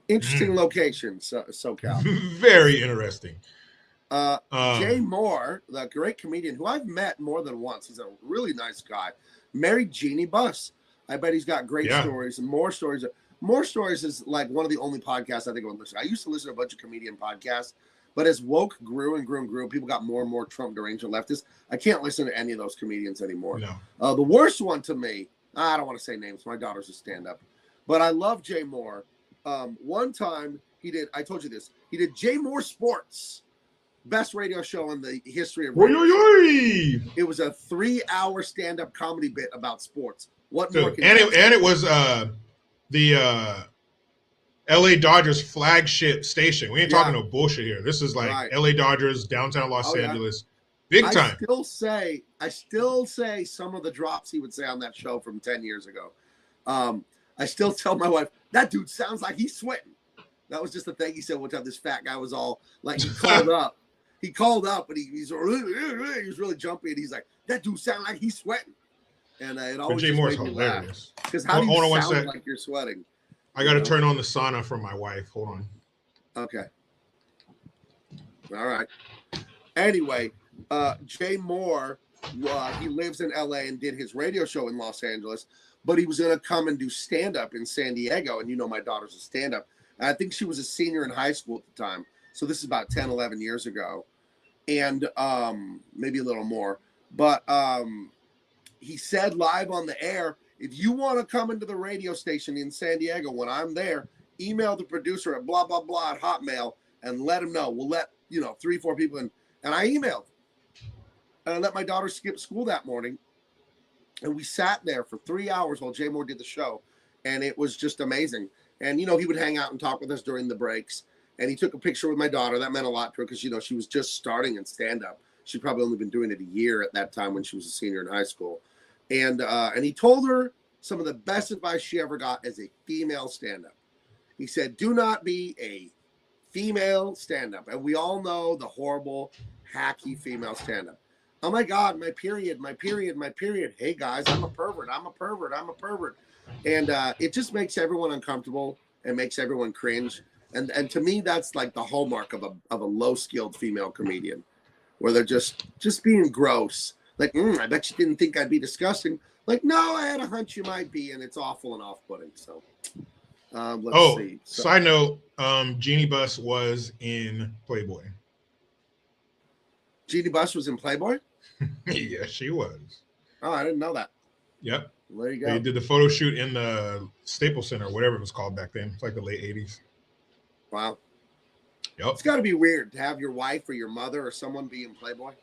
interesting location, SoCal. Very interesting. Jay Moore, the great comedian who I've met more than once. He's a really nice guy. Married Jeannie Buss. I bet he's got great stories and more stories. More Stories is like one of the only podcasts I think I would listen to. I used to listen to a bunch of comedian podcasts, but as woke grew and grew, people got more and more Trump deranged and leftist. I can't listen to any of those comedians anymore. No. The worst one to me, I don't want to say names. My daughter's a stand-up. But I love Jay Moore. One time I told you this, he did Jay Moore Sports. Best radio show in the history of radio. It was a 3-hour stand-up comedy bit about sports. What more can it was the LA Dodgers flagship station. We ain't talking no bullshit here. This is like LA Dodgers, downtown Los Angeles. Big time. I still say some of the drops he would say on that show from 10 years ago. I still tell my wife, that dude sounds like he's sweating. That was just the thing he said one time. This fat guy was all like, he called up. He called up, and he was really jumpy, and he's like, that dude sound like he's sweating. And it always Jay Moore's hilarious. Because how do you sound like you're sweating? I got to turn on the sauna for my wife. Hold on. Okay. All right. Anyway, Jay Moore, he lives in LA and did his radio show in Los Angeles, but he was going to come and do stand-up in San Diego. And you know my daughter's a stand-up. I think she was a senior in high school at the time. So this is about 10, 11 years ago. And maybe a little more. But he said live on the air, if you want to come into the radio station in San Diego when I'm there, email the producer at blah, blah, blah at Hotmail and let him know. We'll let, 3, 4 people in. And I emailed. And I let my daughter skip school that morning. And we sat there for 3 hours while Jay Moore did the show. And it was just amazing. And, he would hang out and talk with us during the breaks. And he took a picture with my daughter. That meant a lot to her because, she was just starting in stand-up. She'd probably only been doing it a year at that time when she was a senior in high school. And he told her some of the best advice she ever got as a female stand-up. He said, do not be a female stand-up. And we all know the horrible, hacky female stand-up. Oh, my God, my period. Hey, guys, I'm a pervert. And it just makes everyone uncomfortable and makes everyone cringe. And to me, that's like the hallmark of a low-skilled female comedian, where they're just being gross. Like, I bet you didn't think I'd be disgusting. Like, no, I had a hunch you might be, and it's awful and off-putting. So, let's see. So, side note, Jeannie Buss was in Playboy. Jeannie Buss was in Playboy? Yeah, she was. Oh, I didn't know that. Yep. There you go. They did the photo shoot in the Staples Center, whatever it was called back then. It's like the late 80s. Wow. Yep. It's got to be weird to have your wife or your mother or someone be in Playboy.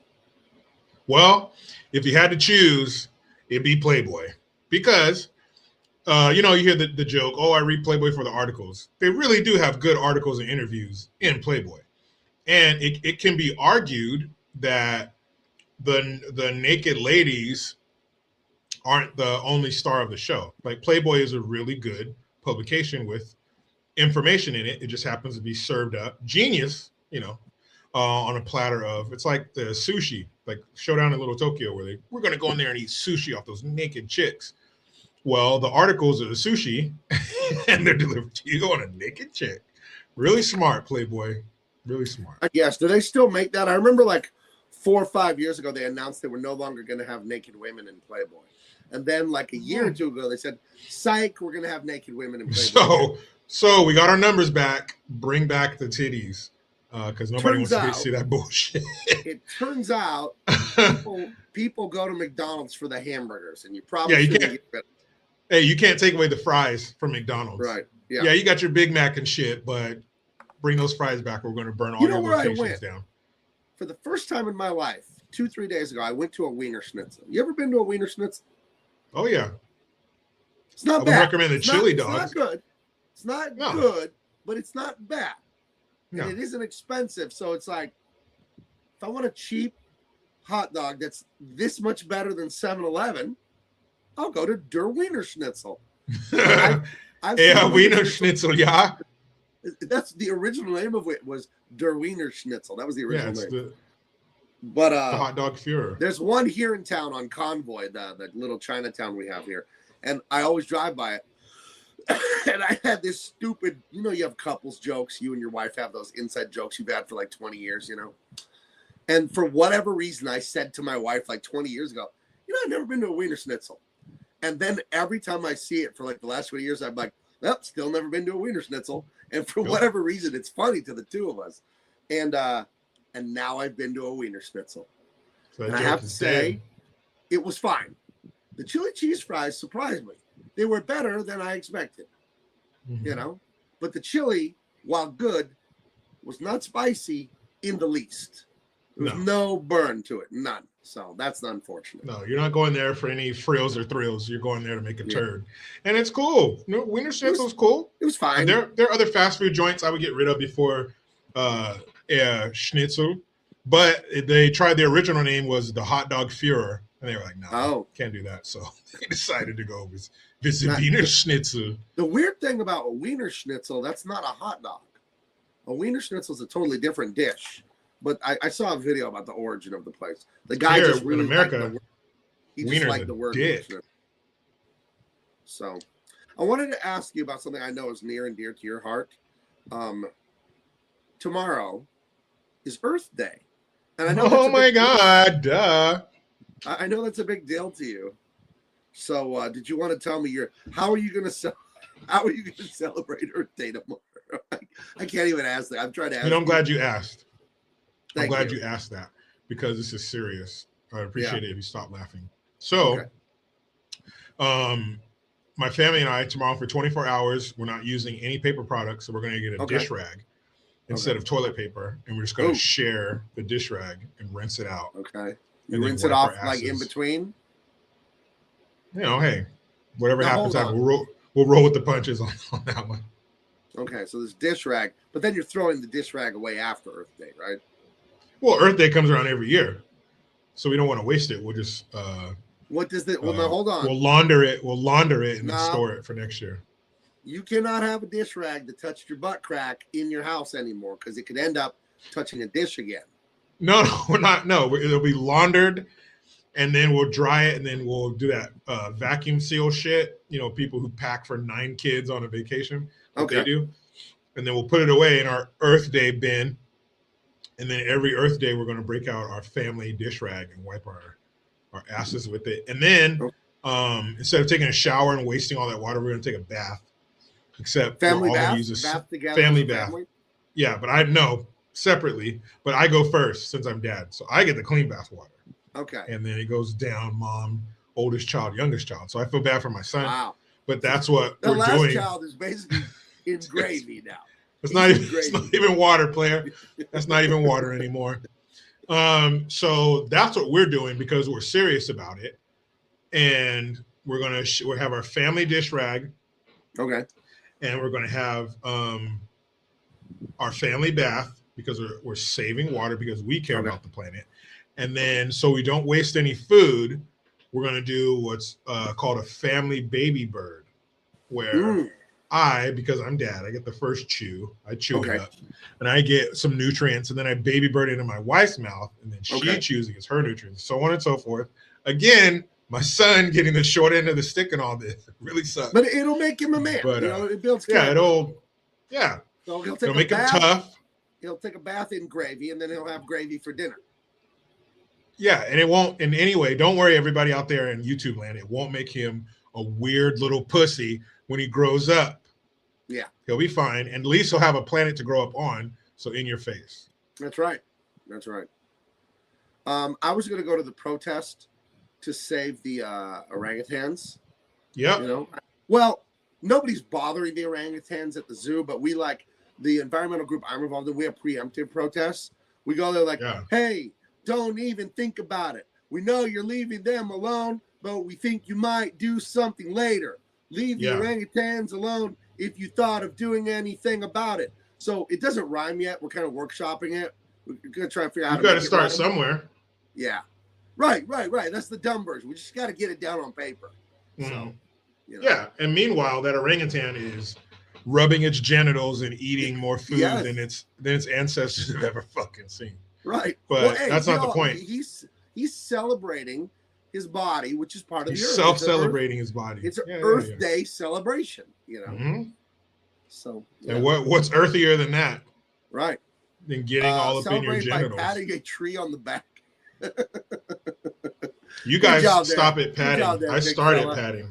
Well, if you had to choose, it'd be Playboy. Because, you hear the joke, oh, I read Playboy for the articles. They really do have good articles and interviews in Playboy. And it can be argued that the naked ladies aren't the only star of the show. Like, Playboy is a really good publication with information in it. It just happens to be served up genius, on a platter of, it's like the sushi, like Showdown in Little Tokyo, where we're going to go in there and eat sushi off those naked chicks. Well, the articles are the sushi and they're delivered to you on a naked chick. Really smart, Playboy. Really smart. I guess. Do they still make that? I remember like 4 or 5 years ago, they announced they were no longer going to have naked women in Playboy. And then like a year or two ago, they said, psych, we're going to have naked women in Playboy. So we got our numbers back. Bring back the titties. Because nobody wants to see that bullshit. It turns out people go to McDonald's for the hamburgers, and you probably you can't. Hey, you can't take away the fries from McDonald's. Right. Yeah. Yeah, you got your Big Mac and shit, but bring those fries back. We're going to burn all your locations down. For the first time in my life, 2-3 days ago, I went to a Wiener Schnitzel. You ever been to a Wiener Schnitzel? Oh, yeah. It's not bad. I would recommend the chili dogs. It's not good. It's not good, but it's not bad. No. And it isn't expensive. So it's like, if I want a cheap hot dog that's this much better than 7-Eleven, I'll go to Der Wiener Schnitzel. Wiener Schnitzel, yeah. That's the original name of it, was Der Wiener Schnitzel. That was the original name. The hot dog Führer. There's one here in town on Convoy, the little Chinatown we have here. And I always drive by it. And I had this stupid, you have couples jokes. You and your wife have those inside jokes you've had for like 20 years, And for whatever reason, I said to my wife like 20 years ago, I've never been to a Wiener Schnitzel. And then every time I see it for like the last 20 years, I'm like, well, still never been to a Wiener Schnitzel. And for whatever reason, it's funny to the two of us. And now I've been to a Wiener Schnitzel. So and I have to say, it was fine. The chili cheese fries surprised me. They were better than I expected, But the chili, while good, was not spicy in the least. There was no burn to it, none. So that's unfortunate. No, you're not going there for any frills or thrills. You're going there to make a turd. And it's cool. Wiener Schnitzel's cool. It was fine. And there are other fast food joints I would get rid of before Schnitzel. But they tried, the original name was the hot dog Führer. And they were like, no, can't do that. So they decided to go with Wiener Schnitzel. The weird thing about a Wiener Schnitzel, that's not a hot dog. A Wiener Schnitzel is a totally different dish. But I saw a video about the origin of the place. The guy here, just really in America, liked the word. He just liked the word. So I wanted to ask you about something I know is near and dear to your heart. Tomorrow is Earth Day. And I know oh my God, duh. I know that's a big deal to you. So did you want to tell me how are you going to celebrate Earth Day tomorrow? I can't even ask that. I'm trying to ask. I'm glad you asked. I'm glad you asked that, because this is serious. I'd appreciate it if you stop laughing. So, my family and I, tomorrow for 24 hours, we're not using any paper products. So we're going to get a dish rag instead of toilet paper. And we're just going to share the dish rag and rinse it out. Okay. You rinse it off like in between? Hey, whatever happens, we'll roll with the punches on that one. Okay, so this dish rag, but then you're throwing the dish rag away after Earth Day, right? Well, Earth Day comes around every year, so we don't want to waste it. We'll just what does that? Well, now hold on. We'll launder it. And then store it for next year. You cannot have a dish rag that touched your butt crack in your house anymore, because it could end up touching a dish again. No, we're not. No, it'll be laundered, and then we'll dry it, and then we'll do that vacuum seal shit. People who pack for 9 kids on a vacation. They do. and then we'll put it away in our Earth Day bin. And then every Earth Day, we're going to break out our family dish rag and wipe our asses with it. And then instead of taking a shower and wasting all that water, we're going to take a bath. Except family we're all bath, going to use a bath together. family bath. Yeah, but I know separately, but I go first since I'm dad. So I get the clean bath water. Okay. And then it goes down, mom, oldest child, youngest child. So I feel bad for my son. Wow. But that's what the we're last doing. child is basically in gravy now. It's not even water, player. That's not even water anymore. So that's what we're doing because we're serious about it. And we're going to we'll have our family dish rag. Okay. And we're going to have our family bath because we're saving water because we care about the planet. And then so we don't waste any food, we're going to do what's called a family baby bird, where because I'm dad, I get the first chew. I chew it up, and I get some nutrients, and then I baby bird it into my wife's mouth, and then she chews and gets her nutrients, so on and so forth. Again, my son getting the short end of the stick and all this really sucks. But it'll make him a man. But it builds character. So it'll make him tough. He'll take a bath in gravy, and then he'll have gravy for dinner. Yeah, and it won't in any way. Don't worry, everybody out there in YouTube land. It won't make him a weird little pussy when he grows up. Yeah. He'll be fine. And at least he'll have a planet to grow up on. So in your face. That's right. That's right. I was going to go to the protest to save the orangutans. Yeah. You know, well, nobody's bothering the orangutans at the zoo, but we like the environmental group I'm involved in. We have preemptive protests. We go there like, hey, don't even think about it. We know you're leaving them alone, but we think you might do something later. Leave the orangutans alone if you thought of doing anything about it. So it doesn't rhyme yet. We're kind of workshopping it. We're going to try to figure out how to make it start somewhere. Yeah. Right. That's the dumb version. We just got to get it down on paper. So, you know. Yeah. And meanwhile, that orangutan is rubbing its genitals and eating more food than its ancestors have ever fucking seen. Right. But that's not the point. He's celebrating his body, which is part of the earth. Self-celebrating his body. It's an Earth Day celebration, you know. Mm-hmm. So and what's earthier than that? Right. Than getting all up in your genitals. By patting a tree on the back. You guys stop it patting. I started patting.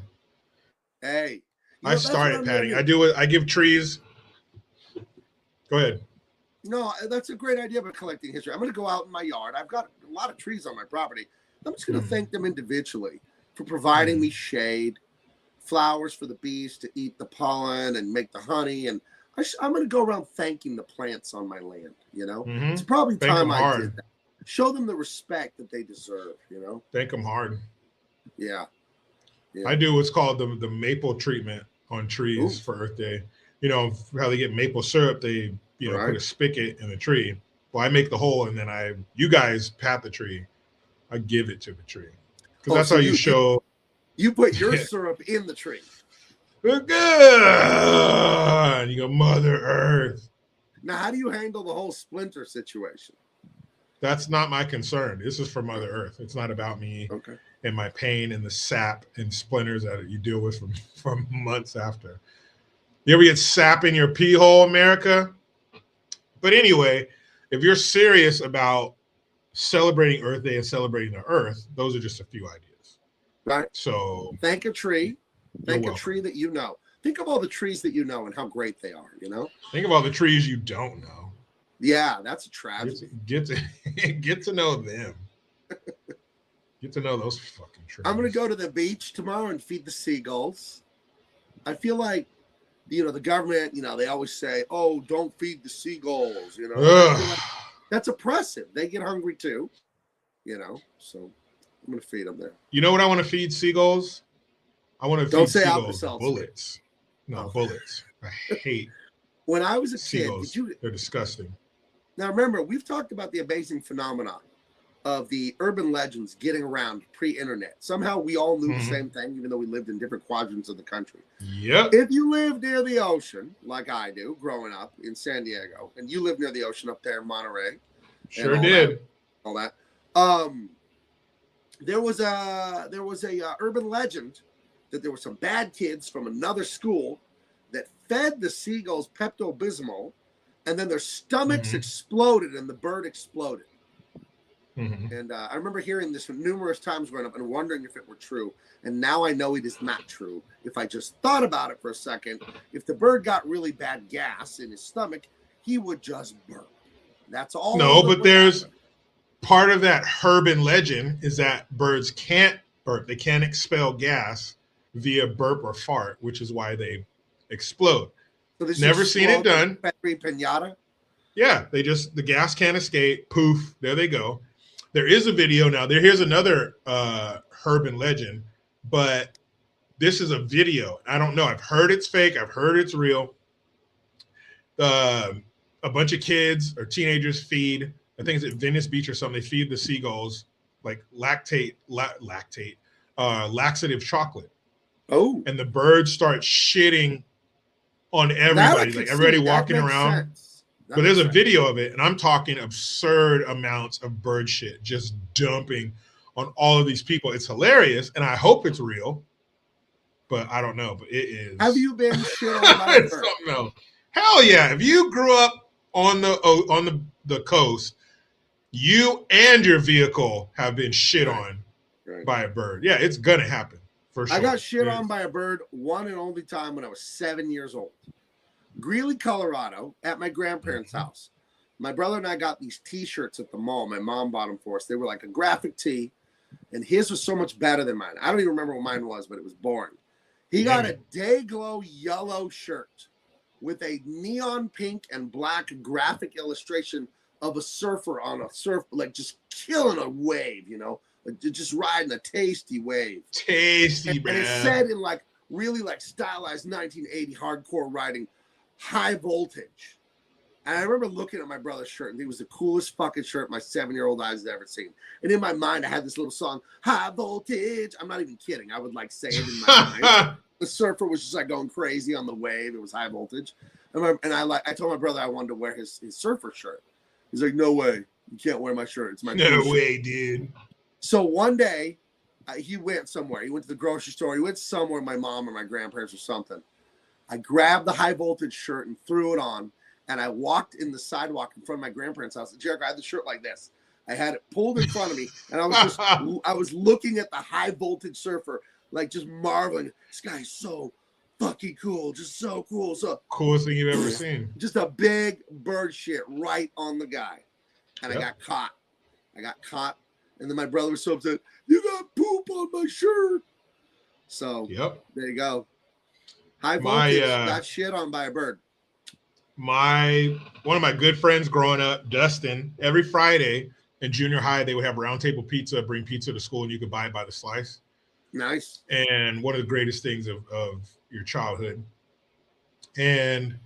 Hey. I started patting. I give trees. Go ahead. No, that's a great idea about collecting history. I'm going to go out in my yard. I've got a lot of trees on my property. I'm just going to thank them individually for providing me shade, flowers for the bees to eat the pollen and make the honey. And I'm going to go around thanking the plants on my land, you know? It's probably time I did that. Show them the respect that they deserve, you know? Thank them hard. Yeah. I do what's called the maple treatment on trees for Earth Day. You know, how they get maple syrup, they put a spigot in the tree. Well, I make the hole, and then you guys pat the tree. I give it to the tree. Because that's how you show. You put your syrup in the tree. Good. You go, Mother Earth. Now, how do you handle the whole splinter situation? That's not my concern. This is for Mother Earth. It's not about me and my pain and the sap and splinters that you deal with from months after. You ever get sap in your pee hole, America? But anyway, if you're serious about celebrating Earth Day and celebrating the Earth, those are just a few ideas. Right. So thank a tree. Thank a tree that you know. Think of all the trees that you know and how great they are, you know? Think of all the trees you don't know. Yeah, that's a tragedy. Get to know them. Get to know those fucking trees. I'm going to go to the beach tomorrow and feed the seagulls. I feel like, the government, they always say, oh, don't feed the seagulls, Like that's oppressive. They get hungry too, so I'm going to feed them there. You know what I want to feed seagulls? I want to feed seagulls bullets. No, bullets. I hate when I was a seagulls. Kid, they're disgusting. Now, remember, we've talked about the amazing phenomenon of the urban legends getting around pre-internet. Somehow we all knew the same thing, even though we lived in different quadrants of the country. Yep. If you live near the ocean, like I do, growing up in San Diego, and you live near the ocean up there in Monterey. Sure did. All that. There was a urban legend that there were some bad kids from another school that fed the seagulls Pepto-Bismol, and then their stomachs exploded and the bird exploded. And I remember hearing this numerous times growing up and wondering if it were true. And now I know it is not true. If I just thought about it for a second, if the bird got really bad gas in his stomach, he would just burp. That's all. No, but there's part of that urban legend is that birds can't burp. They can't expel gas via burp or fart, which is why they explode. So never seen it done. Pinata. Yeah, the gas can't escape. Poof, there they go. There is a video now. Here's another urban legend, but this is a video. I don't know. I've heard it's fake. I've heard it's real. A bunch of kids or teenagers feed, I think it's at Venice Beach or something. They feed the seagulls like laxative chocolate. Oh. And the birds start shitting on everybody, like everybody walking around. But there's a video of it, and I'm talking absurd amounts of bird shit just dumping on all of these people. It's hilarious, and I hope it's real, but I don't know. But it is. Have you been shit on by a bird? Something else. Hell yeah! If you grew up on the coast, you and your vehicle have been shit on by a bird. Yeah, it's gonna happen for sure. I got shit on by a bird one and only time when I was 7 years old. Greeley, Colorado, at my grandparents' house. My brother and I got these T-shirts at the mall. My mom bought them for us. They were like a graphic tee, and his was so much better than mine. I don't even remember what mine was, but it was boring. He got a Dayglow yellow shirt with a neon pink and black graphic illustration of a surfer on a surf, like just killing a wave, you know, like just riding a tasty wave. Tasty, man. And it said in like really like stylized 1980 hardcore writing, high voltage. And I remember looking at my brother's shirt and it was the coolest fucking shirt my 7-year-old eyes had ever seen. And in my mind, I had this little song, high voltage. I'm not even kidding. I would like say it in my mind. The surfer was just like going crazy on the wave. It was high voltage. And I told my brother I wanted to wear his surfer shirt. He's like, no way. You can't wear my shirt. It's my no way, dude. So one day he went somewhere. He went to the grocery store. He went somewhere, my mom or my grandparents or something. I grabbed the high voltage shirt and threw it on, and I walked in the sidewalk in front of my grandparents' house. Jericho, I had the shirt like this. I had it pulled in front of me, and I was looking at the high voltage surfer, like just marveling. This guy's so fucking cool, just so cool. So coolest thing you've ever seen. Just a big bird shit right on the guy, and I got caught. And then my brother was so upset. You got poop on my shirt. So there you go. High voltage got shit on by a bird. One of my good friends growing up, Dustin, every Friday in junior high, they would have round table pizza, bring pizza to school, and you could buy it by the slice. Nice. And one of the greatest things of your childhood. And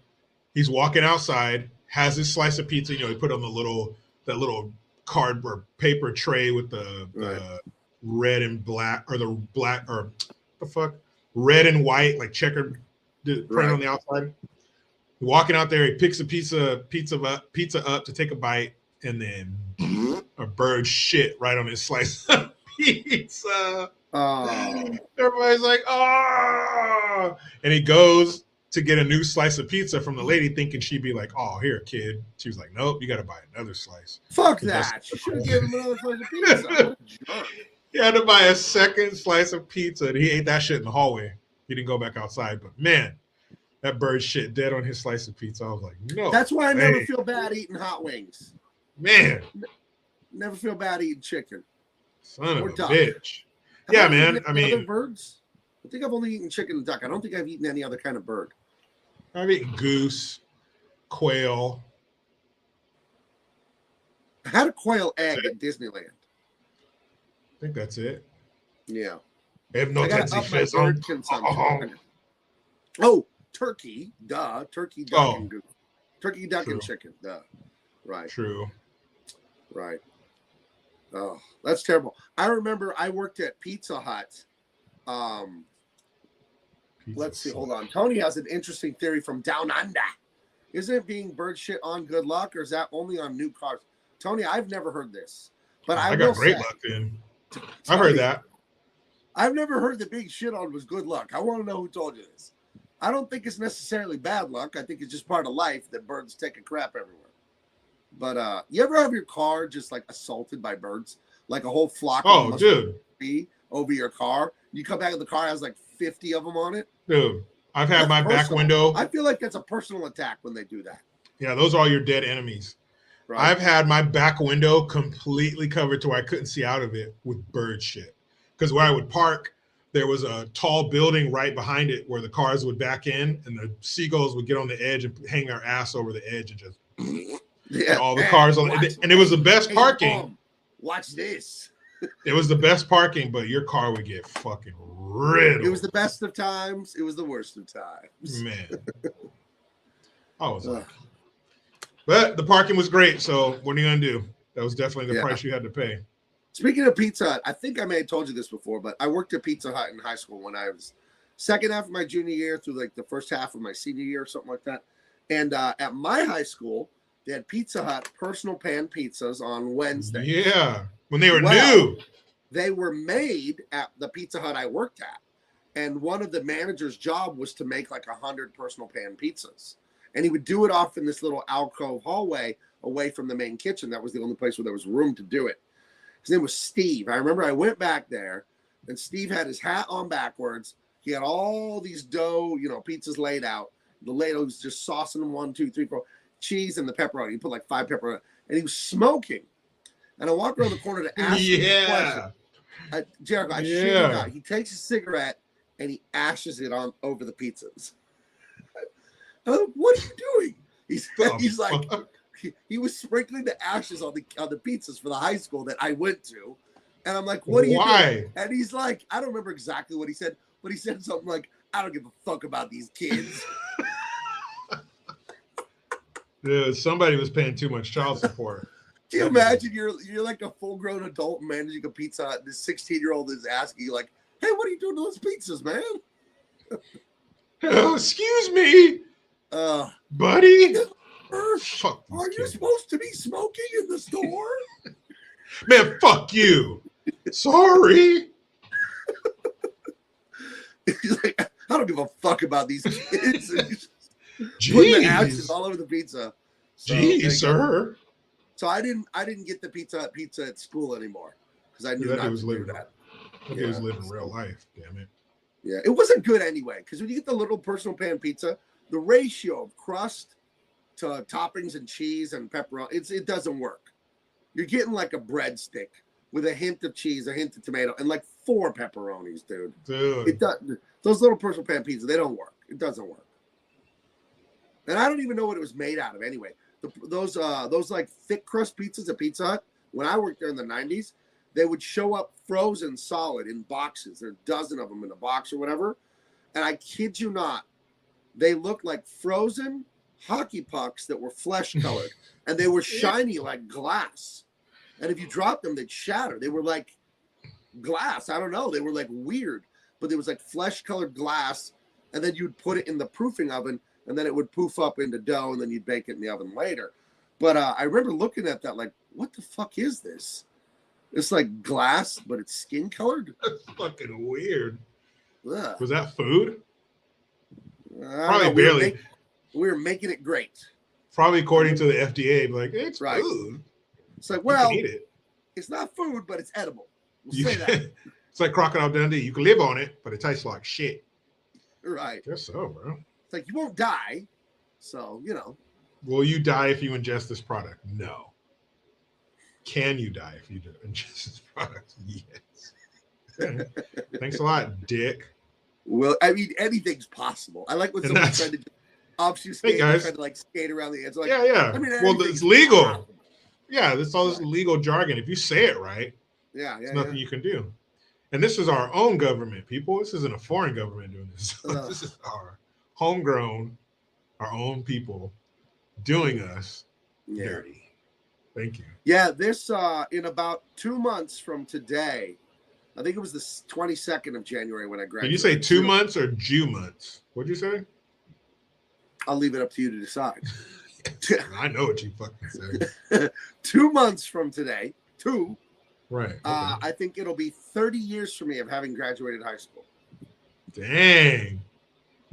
he's walking outside, has his slice of pizza, you know, he put on that little cardboard paper tray with the red and black, or the black, or the fuck? Red and white, like checkered print on the outside. Walking out there, he picks a pizza up to take a bite, and then a bird shit right on his slice of pizza. Everybody's like, oh! And he goes to get a new slice of pizza from the lady, thinking she'd be like, oh, here, kid. She was like, nope, you got to buy another slice. Fuck that. She should have given him another slice of pizza. He had to buy a second slice of pizza, and he ate that shit in the hallway. He didn't go back outside, but man, that bird shit dead on his slice of pizza. I was like, no. That's why I never feel bad eating hot wings. Man. Never feel bad eating chicken. Son of a bitch. Yeah, man. I mean, other birds? I think I've only eaten chicken and duck. I don't think I've eaten any other kind of bird. I've eaten goose, quail. I had a quail egg at Disneyland. I think that's it. Yeah. I have no bird consumption. Oh, turkey. Duh. Turkey, duck, and goose. Turkey, duck, and chicken. Duh. Right. True. Right. Oh, that's terrible. I remember I worked at Pizza Hut. Let's see. Hold on. Tony has an interesting theory from down under. Isn't it being bird shit on good luck, or is that only on new cars? Tony, I've never heard this. But I got great luck then. I've heard that. I've never heard that being shit on was good luck. I want to know who told you this. I don't think it's necessarily bad luck. I think it's just part of life that birds take a crap everywhere. But you ever have your car just like assaulted by birds? Like a whole flock of them dude. over your car. You come back and the car has like 50 of them on it. Dude, I've had my back window. I feel like that's a personal attack when they do that. Yeah, those are all your dead enemies. Right. I've had my back window completely covered to where I couldn't see out of it with bird shit. Because where I would park, there was a tall building right behind it where the cars would back in, and the seagulls would get on the edge and hang their ass over the edge and just and all the cars on it. And it was the best parking. Mom, watch this. It was the best parking, but your car would get fucking riddled. It was the best of times. It was the worst of times. Man. I was like, but the parking was great. So what are you going to do? That was definitely the price you had to pay. Speaking of Pizza Hut, I think I may have told you this before, but I worked at Pizza Hut in high school when I was second half of my junior year through like the first half of my senior year or something like that. And at my high school, they had Pizza Hut personal pan pizzas on Wednesday. Yeah, when they were new. They were made at the Pizza Hut I worked at. And one of the manager's job was to make like 100 personal pan pizzas. And he would do it off in this little alcove hallway away from the main kitchen. That was the only place where there was room to do it. His name was Steve. I remember I went back there, and Steve had his hat on backwards. He had all these dough, pizzas laid out. The ladle was just saucing them 1, 2, 3, 4, cheese and the pepperoni. He put like 5 pepperoni, and he was smoking. And I walked around the corner to ask him a question. Jericho, I shit you not. He takes a cigarette and he ashes it on over the pizzas. I'm like, what are you doing? He's like, he was sprinkling the ashes on the pizzas for the high school that I went to. And I'm like, what are you doing? And he's like, I don't remember exactly what he said, but he said something like, I don't give a fuck about these kids. Dude, somebody was paying too much child support. Can you imagine you're like a full-grown adult managing a Pizza Hut, and this 16-year-old is asking you like, hey, what are you doing to those pizzas, man? Oh, excuse me. Buddy. Fuck are you supposed to be smoking in the store? Man, fuck you. Sorry. He's like, I don't give a fuck about these kids. Putting the ashes all over the pizza. So, jeez, sir. So I didn't get the pizza at school anymore because I knew not to do that. He was living real life. Damn it. Yeah, it wasn't good anyway because when you get the little personal pan pizza, the ratio of crust to toppings and cheese and pepperoni, it doesn't work. You're getting like a breadstick with a hint of cheese, a hint of tomato, and like 4 pepperonis, dude. It doesn't. Those little personal pan pizzas, they don't work. It doesn't work. And I don't even know what it was made out of anyway. Those like thick crust pizzas at Pizza Hut, when I worked there in the 90s, they would show up frozen solid in boxes. There are a dozen of them in a box or whatever. And I kid you not, they looked like frozen hockey pucks that were flesh colored. And they were shiny like glass. And if you dropped them, they'd shatter. They were like glass. I don't know. They were like weird. But there was like flesh colored glass. And then you'd put it in the proofing oven. And then it would poof up into dough. And then you'd bake it in the oven later. But I remember looking at that like, what the fuck is this? It's like glass, but it's skin colored. That's fucking weird. Ugh. Was that food? Probably barely. We were making it great. Probably according to the FDA, like it's food. It's like, well, it's not food, but it's edible. We'll say that. It's like Crocodile Dundee. You can live on it, but it tastes like shit. Right. I guess so, bro. It's like you won't die, so Will you die if you ingest this product? No. Can you die if you ingest this product? Yes. Thanks a lot, Dick. Well, I mean, anything's possible. I like when someone tried to obfuscate, tried to like skate around the edge. Like, yeah. I mean, well, it's legal. Possible. Yeah, that's all this legal jargon. If you say it right, there's nothing you can do. And this is our own government, people. This isn't a foreign government doing this. This is our homegrown, our own people doing us dirty. Thank you. Yeah, this in about 2 months from today, I think it was the 22nd of January when I graduated. Did you say 2 months or Jew months? What'd you say? I'll leave it up to you to decide. I know what you fucking said. 2 months from today, Right. Okay. I think it'll be 30 years for me of having graduated high school. Dang.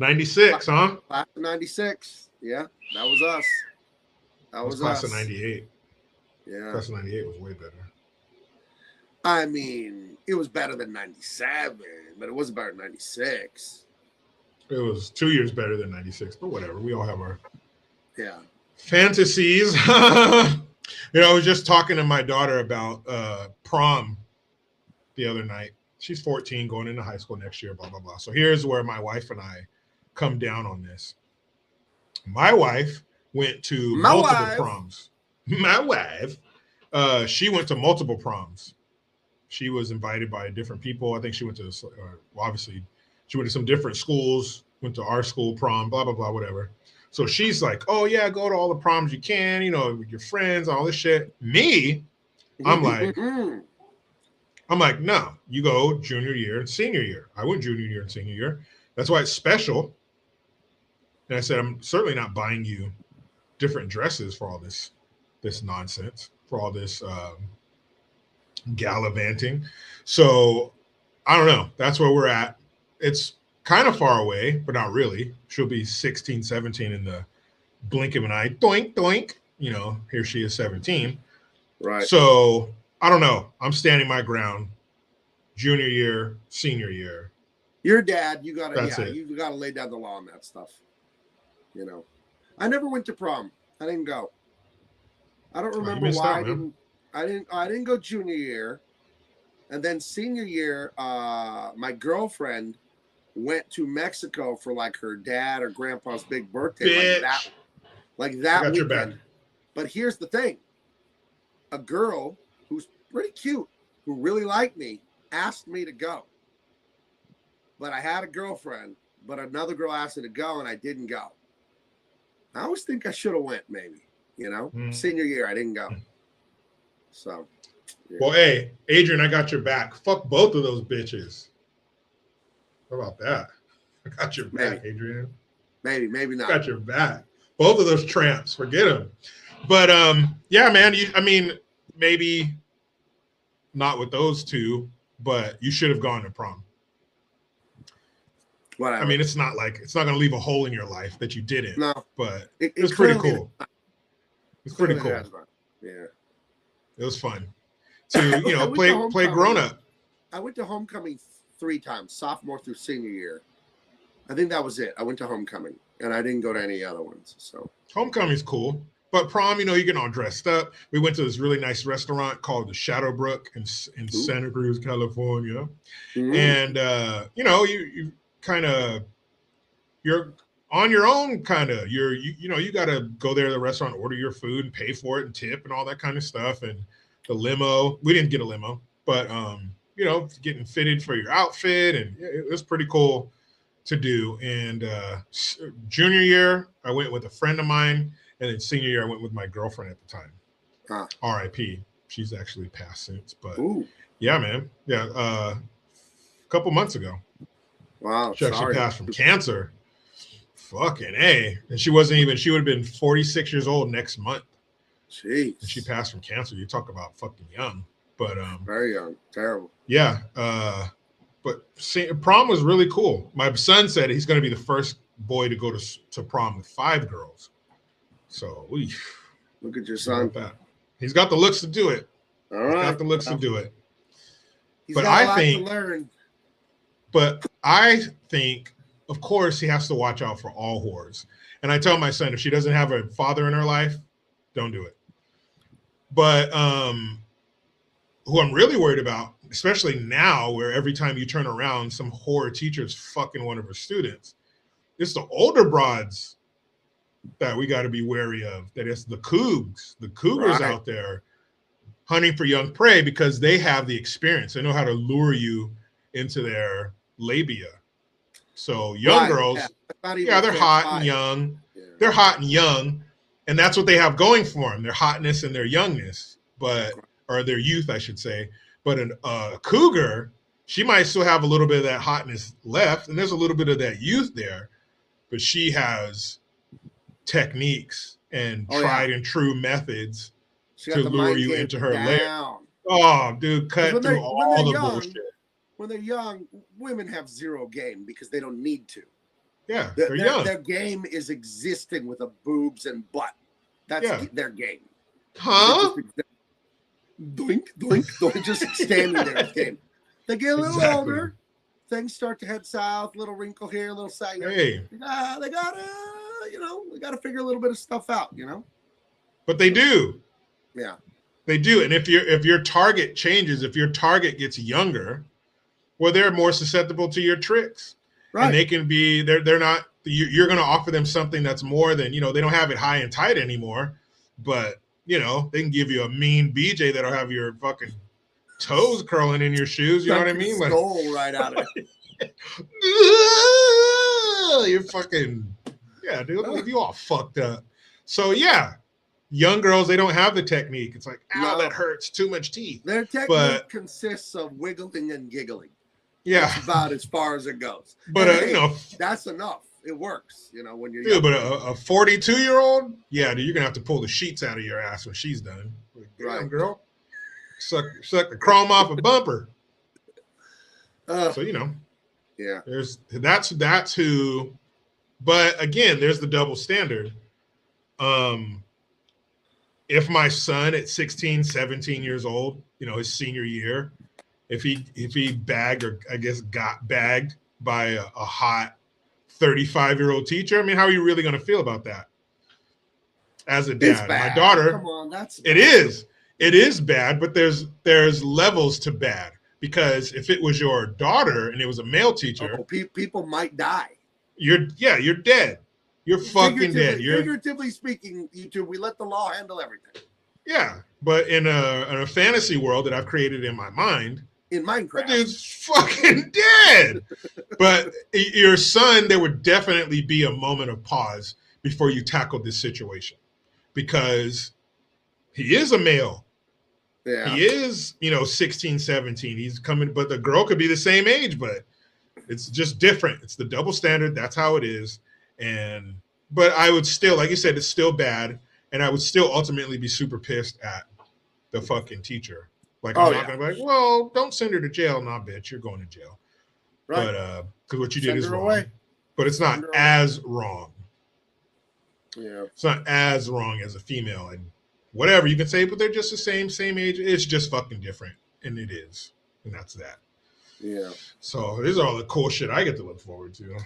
96, huh? Class of 96. Yeah, that was us. That was class us. of 98. Yeah. Class of 98 was way better. I mean, it was better than 97, but it wasn't better than 96. It was 2 years better than 96, but whatever. We all have our fantasies. You know, I was just talking to my daughter about prom the other night. She's 14, going into high school next year, blah, blah, blah. So here's where my wife and I come down on this. My wife went to multiple proms. My wife, she went to multiple proms. She was invited by different people. I think she went to, obviously, she went to some different schools, went to our school prom, blah, blah, blah, whatever. So she's like, oh, yeah, go to all the proms you can, you know, with your friends, all this shit. Me, I'm like, no, you go junior year and senior year. I went junior year and senior year. That's why it's special. And I said, I'm certainly not buying you different dresses for all this nonsense, for all this gallivanting. So I don't know. That's where we're at. It's kind of far away, but not really. She'll be 16, 17 in the blink of an eye. Doink, doink. You know, here she is 17. Right. So I don't know. I'm standing my ground. Junior year, senior year. Your dad, you gotta you gotta lay down the law on that stuff. You know. I never went to prom. I didn't go. I don't remember why I didn't go junior year. And then senior year, my girlfriend went to Mexico for like her dad or grandpa's big birthday. Like that weekend. But here's the thing. A girl who's pretty cute, who really liked me, asked me to go. But I had a girlfriend, but another girl asked me to go, and I didn't go. I always think I should have went, maybe. You know? Senior year, I didn't go. So. Yeah. Well, hey, Adrian, I got your back. Fuck both of those bitches. How about that? I got your back, Adrian. Maybe not. Got your back. Both of those tramps, forget them. But yeah, man. I mean, maybe not with those two, but you should have gone to prom. Whatever. I mean, it's not going to leave a hole in your life that you didn't. No, but it was pretty cool. It's pretty cool. Yeah, it was fun to play grown up. I went to homecoming 3 times, sophomore through senior year. I think that was it. I went to homecoming, and I didn't go to any other ones. So homecoming's cool, but prom, you know, you get all dressed up. We went to this really nice restaurant called the Shadowbrook in Santa Cruz, California, and you know, you're on your own, kind of. You got to go there to the restaurant, order your food, and pay for it, and tip, and all that kind of stuff. And the limo, we didn't get a limo, but you know, getting fitted for your outfit, and it was pretty cool to do. And junior year, I went with a friend of mine, and then senior year, I went with my girlfriend at the time. R.I.P. She's actually passed since, but yeah, man, yeah, a couple months ago. Wow, she actually passed from cancer. Fucking A. And she would have been 46 years old next month. Jeez. And she passed from cancer. You talk about fucking young. But very young. Terrible. Yeah. But prom was really cool. My son said he's going to be the first boy to go to prom with 5 girls. So look at your son. He's got the looks to do it. All right. He's got the looks to do it. He's got a lot to learn. But I think, of course, he has to watch out for all whores. And I tell my son, if she doesn't have a father in her life, don't do it. But who I'm really worried about, especially now where every time you turn around, some whore teacher's fucking one of her students, it's the older broads that we got to be wary of. That is the cougars out there hunting for young prey, because they have the experience. They know how to lure you into their labia. So young girls, they're hot and young. Yeah. They're hot and young, and that's what they have going for them: their hotness and their youngness, or their youth, I should say. But a cougar, she might still have a little bit of that hotness left, and there's a little bit of that youth there, but she has techniques and tried and true methods to lure you into her lair. Oh, dude, cut through all the bullshit. When they're young, women have zero game because they don't need to. Yeah, they're young. Their game is existing with a boobs and butt. That's their game. Huh? Doink, doink, doink, just standing there. Game. They get a little older. Things start to head south. Little wrinkle here, a little side. Hey, they gotta, we gotta figure a little bit of stuff out, But they do. Yeah, they do. And if your target changes, if your target gets younger, well, they're more susceptible to your tricks. Right. And they can be. They're not. You're going to offer them something that's more than, they don't have it high and tight anymore, but they can give you a mean BJ that'll have your fucking toes curling in your shoes. You know what I mean? Skull right out of it. You're fucking, dude, you all fucked up. So yeah, young girls, they don't have the technique. It's like, ow, that hurts, too much teeth. Their technique consists of wiggling and giggling. Yeah, that's about as far as it goes. But that's enough. It works, when you're. Dude, but a 42-year-old, yeah, dude, you're gonna have to pull the sheets out of your ass when she's done. Like, damn, girl, suck the chrome off a bumper. So yeah, that's who. But again, there's the double standard. If my son at 16, 17 years old, his senior year, if he bagged, or I guess got bagged by a hot 35-year-old teacher, I mean, how are you really going to feel about that? As a dad, my daughter, come on, it is bad, but there's levels to bad, because if it was your daughter and it was a male teacher, people might die. You're dead. You're fucking dead. Figuratively speaking, YouTube, we let the law handle everything. Yeah, but in a fantasy world that I've created in my mind, in Minecraft, that dude's fucking dead. But your son, there would definitely be a moment of pause before you tackled this situation, because he is a male. Yeah. He is, 16, 17. He's coming, but the girl could be the same age, but it's just different. It's the double standard. That's how it is. But I would still, like you said, it's still bad. And I would still ultimately be super pissed at the fucking teacher. Like, I'm not going to be like, well, don't send her to jail. Nah, bitch, you're going to jail. Right. But, because what you did is wrong. Away. But it's not as wrong. Yeah. It's not as wrong as a female. And whatever you can say, but they're just the same age. It's just fucking different. And it is. And that's that. Yeah. So these are all the cool shit I get to look forward to.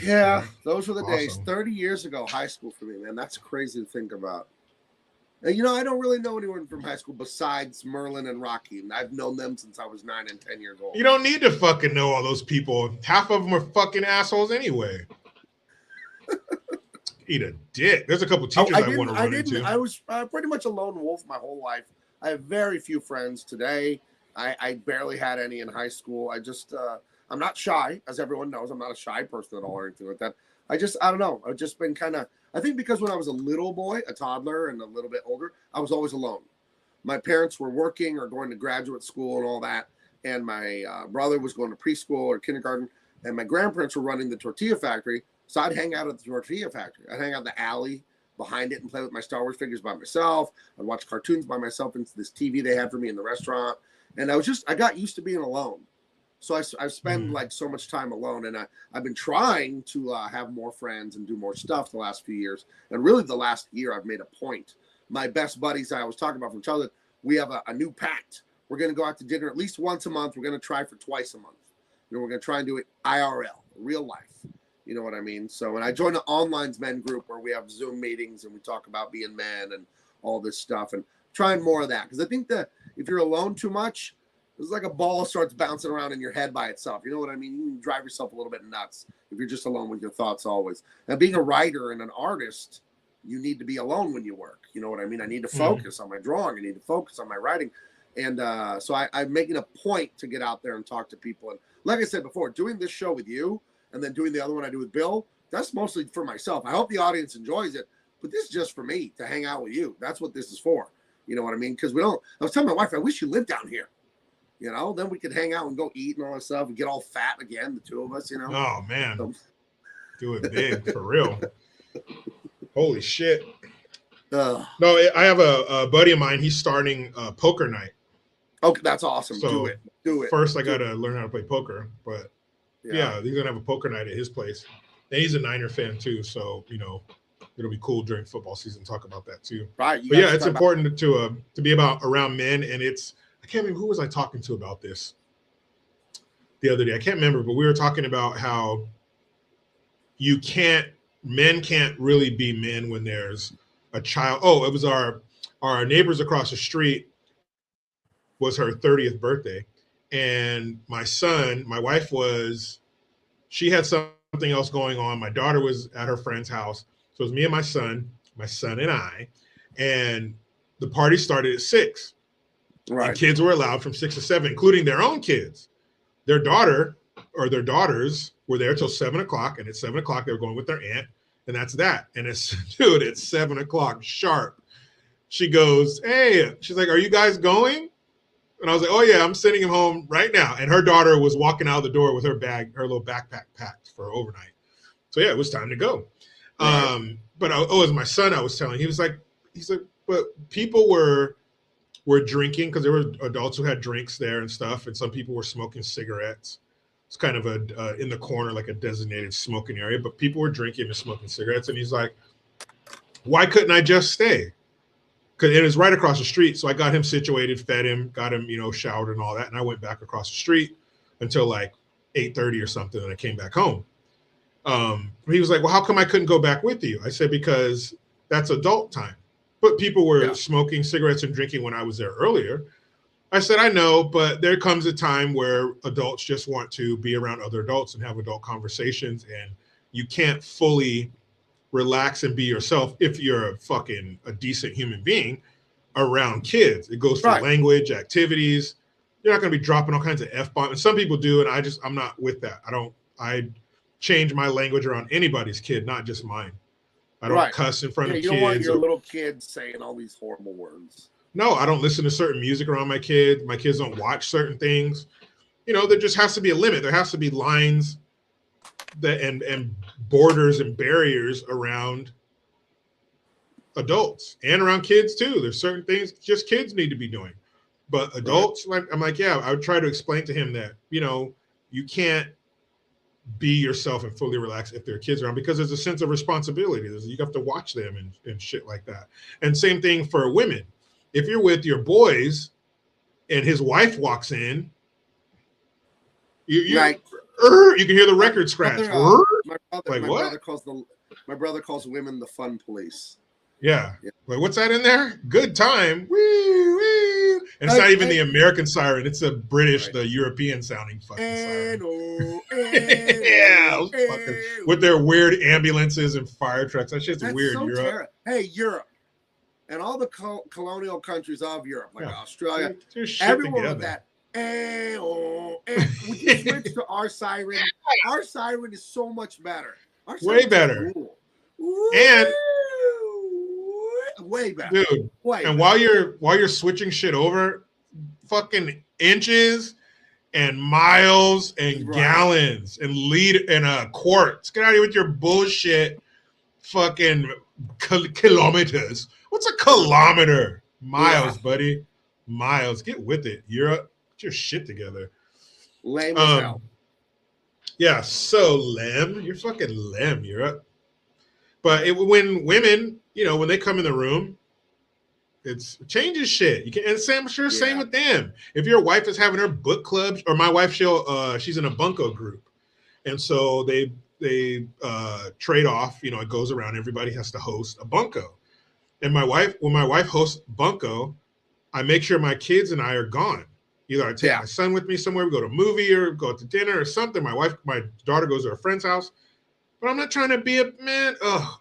Yeah, those were the days. 30 years ago, high school for me, man. That's crazy to think about. And, I don't really know anyone from high school besides Merlin and Rocky. And I've known them since I was 9 and 10 years old. You don't need to fucking know all those people. Half of them are fucking assholes anyway. Eat a dick. There's a couple teachers I want to run into. I was pretty much a lone wolf my whole life. I have very few friends today. I barely had any in high school. I just, I'm not shy, as everyone knows. I'm not a shy person at all or anything like that. I don't know. I've just been I think because when I was a little boy, a toddler, and a little bit older, I was always alone. My parents were working or going to graduate school and all that. And my brother was going to preschool or kindergarten. And my grandparents were running the tortilla factory. So I'd hang out at the tortilla factory. I'd hang out in the alley behind it and play with my Star Wars figures by myself. I'd watch cartoons by myself into this TV they had for me in the restaurant. And I got used to being alone. So I've spent like so much time alone, and I've been trying to have more friends and do more stuff the last few years. And really the last year I've made a point. My best buddies I was talking about from childhood, we have a new pact. We're going to go out to dinner at least once a month. We're going to try for twice a month. We're going to try and do it IRL, real life. You know what I mean? So, and I joined an online men group where we have Zoom meetings and we talk about being men and all this stuff, and trying more of that. Because I think that if you're alone too much, it's like a ball starts bouncing around in your head by itself. You know what I mean? You can drive yourself a little bit nuts if you're just alone with your thoughts always. And being a writer and an artist, you need to be alone when you work. You know what I mean? I need to focus on my drawing. I need to focus on my writing. And so I'm making a point to get out there and talk to people. And like I said before, doing this show with you and then doing the other one I do with Bill, that's mostly for myself. I hope the audience enjoys it, but this is just for me to hang out with you. That's what this is for. You know what I mean? Because I was telling my wife, I wish you lived down here. Then we could hang out and go eat and all that stuff and get all fat again, the two of us, Oh, man. So. Do it big, for real. Holy shit. No, I have a buddy of mine. He's starting poker night. Okay, that's awesome. So do it. First, I got to learn how to play poker. But, yeah, he's going to have a poker night at his place. And he's a Niner fan too, so it'll be cool during football season to talk about that too. Right. But yeah, it's important to be about around men, and I can't remember who was I talking to about this the other day. I can't remember, but we were talking about how men can't really be men when there's a child. Oh, it was our neighbors across the street was her 30th birthday, and my wife she had something else going on. My daughter was at her friend's house, so it was me and my son and I, and the party started at 6. Right. And kids were allowed from 6 to 7, including their own kids. Their daughter or their daughters were there till 7 o'clock, and at 7 o'clock they were going with their aunt, and that's that. And it's at 7 o'clock sharp, she goes, "Hey," she's like, "Are you guys going?" And I was like, "Oh yeah, I'm sending him home right now." And her daughter was walking out the door with her little backpack packed for overnight. So yeah, it was time to go. Right. But as my son, I was telling, he's like, but people were drinking because there were adults who had drinks there and stuff, and some people were smoking cigarettes. It's kind of in the corner, like a designated smoking area, but people were drinking and smoking cigarettes. And he's like, "Why couldn't I just stay?" Because it was right across the street. So I got him situated, fed him, got him, showered and all that. And I went back across the street until like 8:30 or something. And I came back home. He was like, "Well, how come I couldn't go back with you?" I said, "Because that's adult time." But people were smoking cigarettes and drinking when I was there earlier. I said, "I know, but there comes a time where adults just want to be around other adults and have adult conversations. And you can't fully relax and be yourself if you're a decent human being around kids. It goes for language, activities. You're not going to be dropping all kinds of F-bombs. And some people do, and I'm not with that. I change my language around anybody's kid, not just mine. I don't cuss in front of kids. You don't want your little kids saying all these horrible words. No, I don't listen to certain music around my kids. My kids don't watch certain things. There just has to be a limit. There has to be lines and borders and barriers around adults and around kids too. There's certain things just kids need to be doing, but adults, I would try to explain to him that, you can't be yourself and fully relax if there are kids around, because there's a sense of responsibility. You have to watch them and shit like that. And same thing for women. If you're with your boys and his wife walks in, you can hear the record scratch. My brother calls women the fun police. Yeah. Like, what's that in there? Good time. Woo, woo. And it's not even the American siren. It's a British, the European sounding fucking siren. Yeah. With their weird ambulances and fire trucks. That shit's weird. So Europe. Hey, Europe. And all the colonial countries of Europe, like Australia, everyone with that. Would you switch to our siren? Our siren is so much better. Way better. Cool. And way better. Dude. And while you're switching shit over, fucking inches and miles and gallons and quarts. Get out of here with your bullshit fucking kilometers. What's a kilometer? Miles, buddy. Miles. Get with it. Europe. Get your shit together. Lame as hell. Yeah, so lame. You're fucking lame, Europe. But when women, when they come in the room, it changes shit. You can, and same with them. If your wife is having her book club, or my wife, she's in a bunco group, and so they trade off. It goes around. Everybody has to host a bunco. And when my wife hosts bunco, I make sure my kids and I are gone. Either I take my son with me somewhere, we go to a movie or go to dinner or something. My daughter goes to her friend's house. But I'm not trying to be of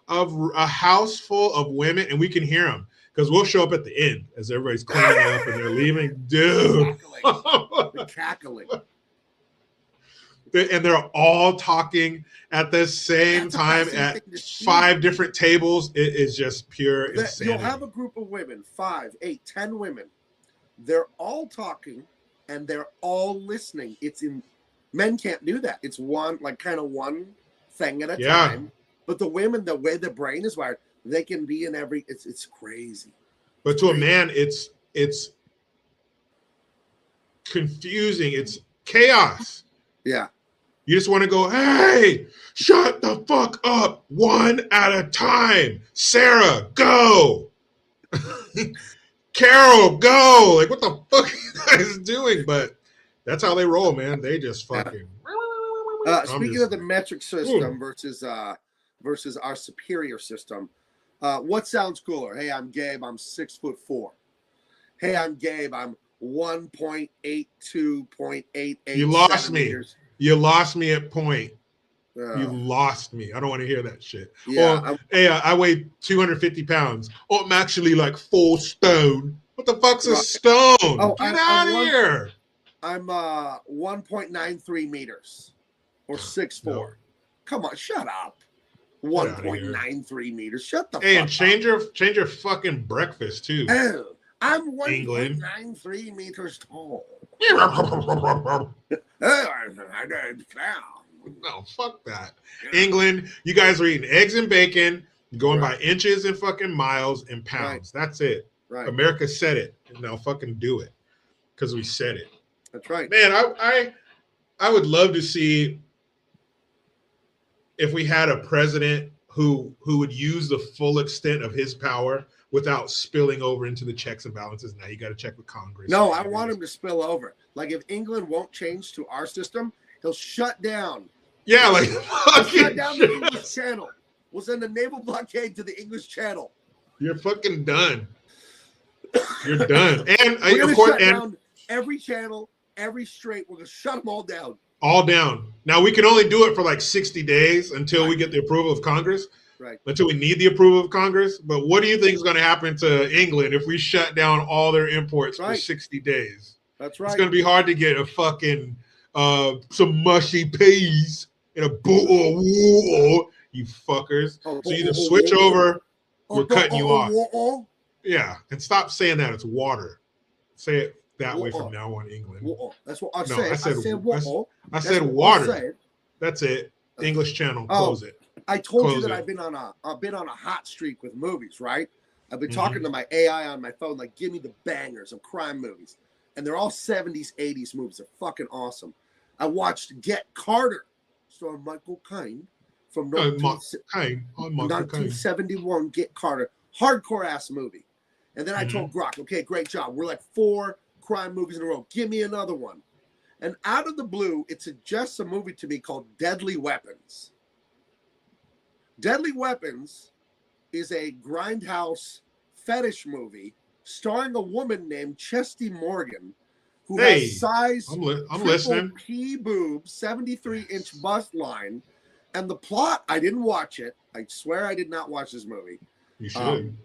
a house full of women, and we can hear them because we'll show up at the end as everybody's cleaning up and they're leaving. Dude. They're cackling. And they're all talking at the same time at 5 different tables. It is just pure insanity. You'll have a group of women, 5, 8, 10 women. They're all talking and they're all listening. Men can't do that. It's one thing at a time. But the women, the way the brain is wired, they can be in every. It's crazy. But to a man, it's confusing. It's chaos. Yeah. You just want to go, hey, shut the fuck up, one at a time. Sarah, go. Carol, go. Like, what the fuck are you guys doing? But that's how they roll, man. They just fucking. Speaking of the metric system versus our superior system, what sounds cooler? Hey, I'm Gabe. I'm 6'4". Hey, I'm Gabe. I'm 1.82.88. You lost centimeters. me. You lost me at point. You lost me. I don't want to hear that shit. Yeah. Or, hey, I weigh 250 pounds. Oh, I'm actually like 4 stone. What the fuck's a stone? Oh, Get out of here. I'm 1.93 meters or 6'4". No. Come on, shut up. 1.93 meters. Shut the fuck up. Hey, and change your fucking breakfast too. Oh, I'm 1.93 meters tall. No, fuck that. England, you guys are eating eggs and bacon, going by inches and fucking miles and pounds. Right. That's it. Right. America said it. Now fucking do it. Because we said it. That's right. Man, I would love to see if we had a president who would use the full extent of his power without spilling over into the checks and balances. Now you got to check with Congress. No, I want him to spill over. Like if England won't change to our system, he'll shut down. Yeah, like shut down the English Channel. We'll send a naval blockade to the English Channel. You're fucking done. You're done. And we're of course, shut down every channel, every strait. We're gonna shut them all down. All down. Now we can only do it for like 60 days until we get the approval of Congress. Right. Until we need the approval of Congress. But what do you think is going to happen to England if we shut down all their imports for 60 days? That's right. It's going to be hard to get a fucking some mushy peas in a bowl, you fuckers. So you either switch over, we're cutting you off. Yeah, and stop saying that. It's water. Say it that way from now on, England. That's what I said. I said water. That's it. English Channel. Close it. I told you that I've been on a hot streak with movies, right? I've been talking to my AI on my phone, like, give me the bangers of crime movies. And they're all 70s, 80s movies. They're fucking awesome. I watched Get Carter, starring Michael Caine from 1971, Get Carter. Hardcore ass movie. And then I told Grok, okay, great job. We're like 4 crime movies in a row. Give me another one. And out of the blue, it suggests a movie to me called Deadly Weapons. Deadly Weapons is a grindhouse fetish movie starring a woman named Chesty Morgan, who has size I'm listening. P boobs, 73-inch bust line, and the plot. I didn't watch it. I swear I did not watch this movie. You should.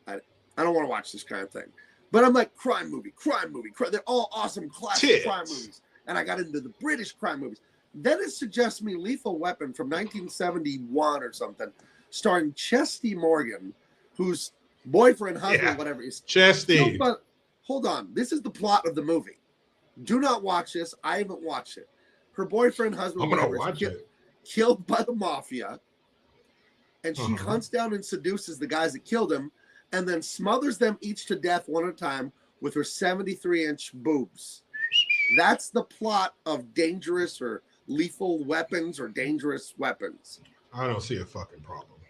I don't want to watch this kind of thing, but I'm like crime movie. They're all awesome classic crime movies, and I got into the British crime movies. Then it suggests me Lethal Weapon from 1971 or something, starring Chesty Morgan, whose boyfriend, husband, whatever is Chesty. But hold on, this is the plot of the movie. Do not watch this. I haven't watched it. Her boyfriend, husband, I'm gonna watch it. Killed by the mafia, and she hunts down and seduces the guys that killed him, and then smothers them each to death one at a time with her 73-inch boobs. That's the plot of Dangerous or Lethal Weapons or Dangerous Weapons. I don't see a fucking problem.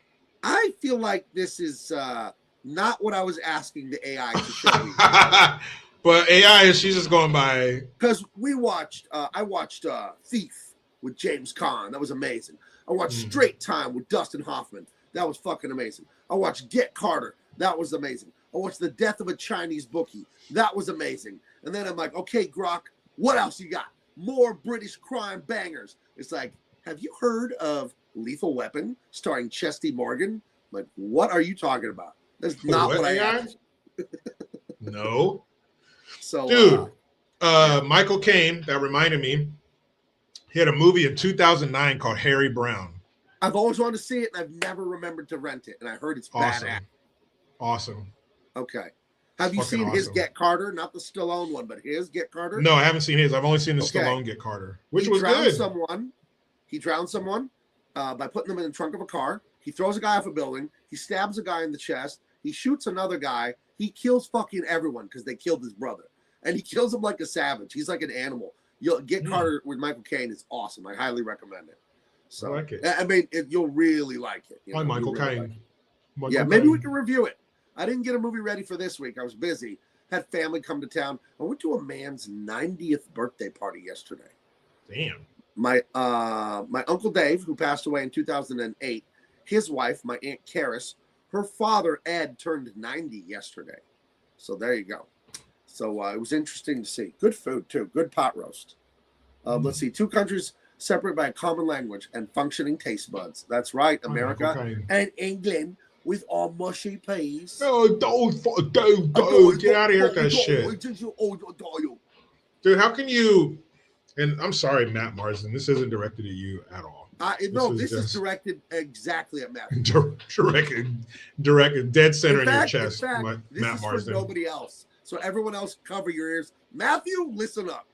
I feel like this is not what I was asking the AI to show me. But AI, she's just going by. Because I watched Thief with James Caan. That was amazing. I watched Straight Time with Dustin Hoffman. That was fucking amazing. I watched Get Carter. That was amazing. I watched The Death of a Chinese Bookie. That was amazing. And then I'm like, okay, Grok, what else you got? More British crime bangers. It's like, have you heard of Lethal Weapon starring Chesty Morgan? I'm like, what are you talking about? That's not what I asked. No. So, dude, Michael Caine, that reminded me, he had a movie in 2009 called Harry Brown. I've always wanted to see it, and I've never remembered to rent it, and I heard it's badass. Awesome. Okay. Have you seen his Get Carter? Not the Stallone one, but his Get Carter? No, I haven't seen his. I've only seen the Stallone Get Carter, which was good. He drowned someone by putting them in the trunk of a car. He throws a guy off a building. He stabs a guy in the chest. He shoots another guy. He kills fucking everyone because they killed his brother. And he kills him like a savage. He's like an animal. You'll get Carter with Michael Caine. It's awesome. I highly recommend it. So I like it. I mean, you'll really like it. Hi, Michael Caine. Yeah, maybe we can review it. I didn't get a movie ready for this week. I was busy. Had family come to town. I went to a man's 90th birthday party yesterday. Damn. My Uncle Dave, who passed away in 2008, his wife, my Aunt Karis, her father, Ed, turned 90 yesterday. So there you go. So it was interesting to see. Good food, too. Good pot roast. Let's see. 2 countries separated by a common language and functioning taste buds. That's right. America and England with our mushy peas. Oh, don't get out of here with that shit. Dude, how can you... And I'm sorry, Matt Marsden. This isn't directed at you at all. This is directed exactly at Matt. Directed dead center in your chest, this Matt is Marsden. For nobody else. So everyone else, cover your ears. Matthew, listen up.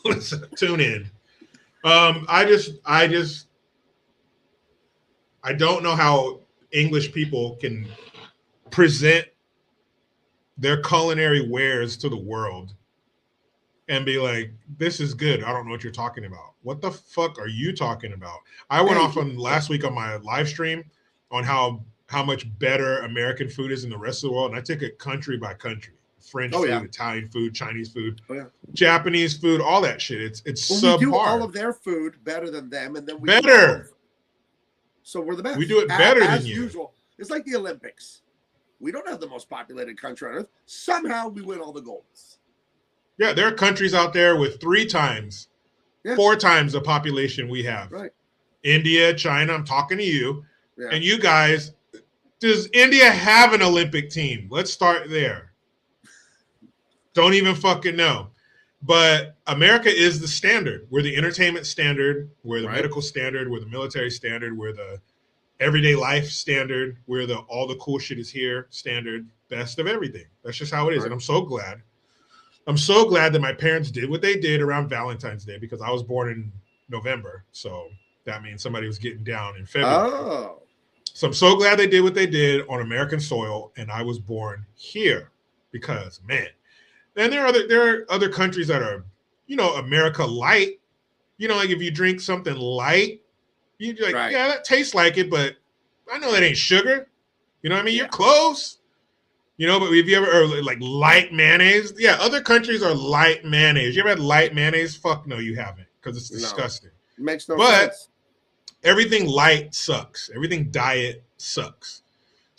Listen, tune in. I don't know how English people can present their culinary wares to the world and be like, this is good. I don't know what you're talking about. What the fuck are you talking about? I went off on last week on my live stream on how much better American food is in the rest of the world. And I took it country by country. French food, Italian food, Chinese food, Japanese food, all that shit. It's subpar. We do all of their food better than them, and then we better. So we're the best. We do it better than you. Usual. It's like the Olympics. We don't have the most populated country on earth. Somehow we win all the golds. Yeah, there are countries out there with 3 times, 4 times the population we have. Right. India, China, I'm talking to you. Yeah. And you guys, does India have an Olympic team? Let's start there. Don't even fucking know. But America is the standard. We're the entertainment standard. We're the medical standard. We're the military standard. We're the everyday life standard. We're the all the cool shit is here standard. Best of everything. That's just how it is. And I'm so glad. I'm so glad that my parents did what they did around Valentine's Day because I was born in November. So that means somebody was getting down in February. Oh. So I'm so glad they did what they did on American soil, and I was born here because, man. And there are other countries that are, America light. Like if you drink something light, you're like, yeah, that tastes like it, but I know that ain't sugar. You know what I mean? You're close. But have you ever like light mayonnaise? Yeah, other countries are light mayonnaise. You ever had light mayonnaise? Fuck no, you haven't, because it's disgusting. It makes no sense. But everything light sucks. Everything diet sucks.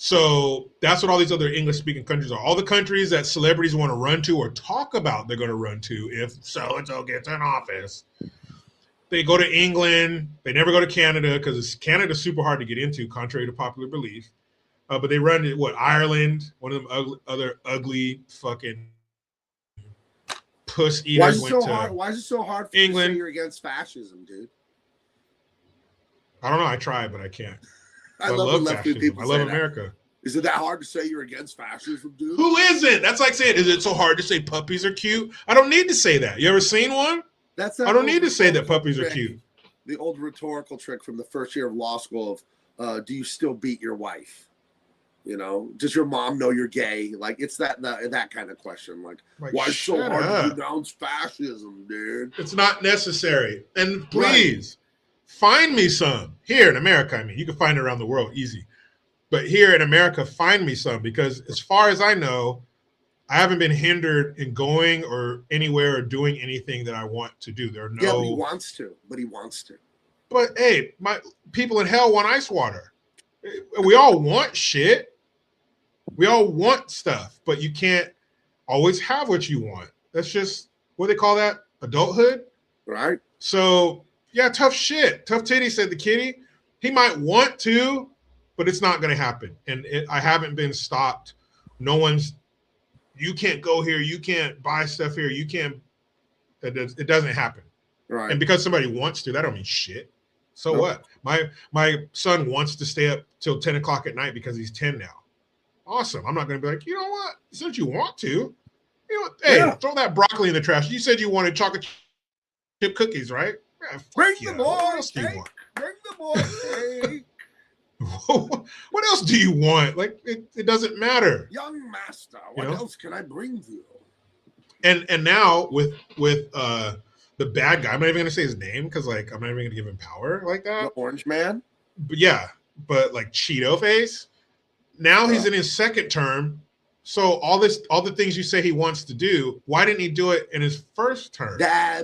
So that's what all these other English-speaking countries are. All the countries that celebrities want to run to or talk about they're going to run to if so-and-so gets in office. They go to England. They never go to Canada because Canada's super hard to get into, contrary to popular belief. But they run to, Ireland, one of them other ugly fucking puss eaters went to Why is it so hard for England. You to say you're against fascism, dude? I don't know. I try, but I can't. I love fascism. I love America. Is it that hard to say you're against fascism, dude? Who isn't? That's like saying, is it so hard to say puppies are cute? I don't need to say that. You ever seen one? I don't need to say that puppies are cute. The old rhetorical trick from the first year of law school of, do you still beat your wife? Does your mom know you're gay? Like, it's that kind of question. Like why is it so hard to denounce fascism, dude? It's not necessary. And please, find me some. Here in America, you can find it around the world easy. But here in America, find me some, because as far as I know, I haven't been hindered in going or anywhere or doing anything that I want to do. There are no. Yeah, but he wants to. But hey, my people in hell want ice water. We all want shit. We all want stuff, but you can't always have what you want. That's just what they call that, adulthood. Right. So yeah, tough shit. Tough titty, said the kitty. He might want to, but it's not going to happen. And I haven't been stopped. You can't go here. You can't buy stuff here. You can't. It doesn't happen. Right. And because somebody wants to, that don't mean shit. So what? My son wants to stay up till 10 o'clock at night because he's 10 now. Awesome. I'm not going to be like, you know what? Since you want to, hey, throw that broccoli in the trash. You said you wanted chocolate chip cookies, right? Yeah, bring the boy cake. Bring the boy cake. What else do you want? Like, it doesn't matter. Young master, what else can I bring to you? And now with the bad guy. I'm not even gonna say his name because like I'm not even gonna give him power like The that. Orange Man. But yeah, but like Cheeto Face. Now he's in his second term. So all the things you say he wants to do, why didn't he do it in his first term?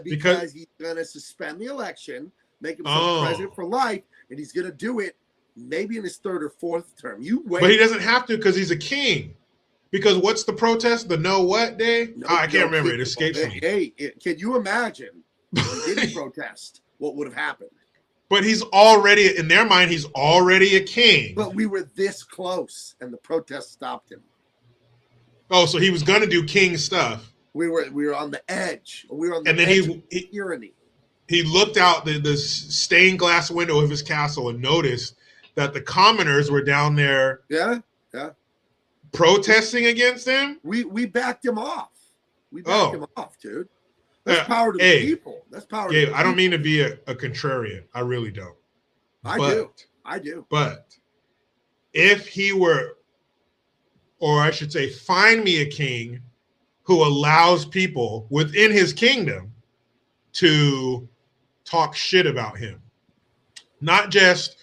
Because he's gonna suspend the election, make himself president for life, and he's gonna do it maybe in his third or fourth term. You wait. But he doesn't have to because he's a king. Because what's the protest? The no what day? I can't remember. It escapes me. Hey, can you imagine if he didn't protest? What would have happened? But he's already, in their mind, he's already a king. But we were this close, and the protest stopped him. Oh, so he was going to do king stuff. We were on the edge. We were on the and then edge of tyranny. He looked out the stained glass window of his castle and noticed that the commoners were down there. Yeah. Protesting against him. We backed him off. We backed him off, dude. That's power to the people. That's power. Gabe, I don't mean to be a contrarian. I really don't. I do. But if he were, or I should say, find me a king who allows people within his kingdom to talk shit about him. Not just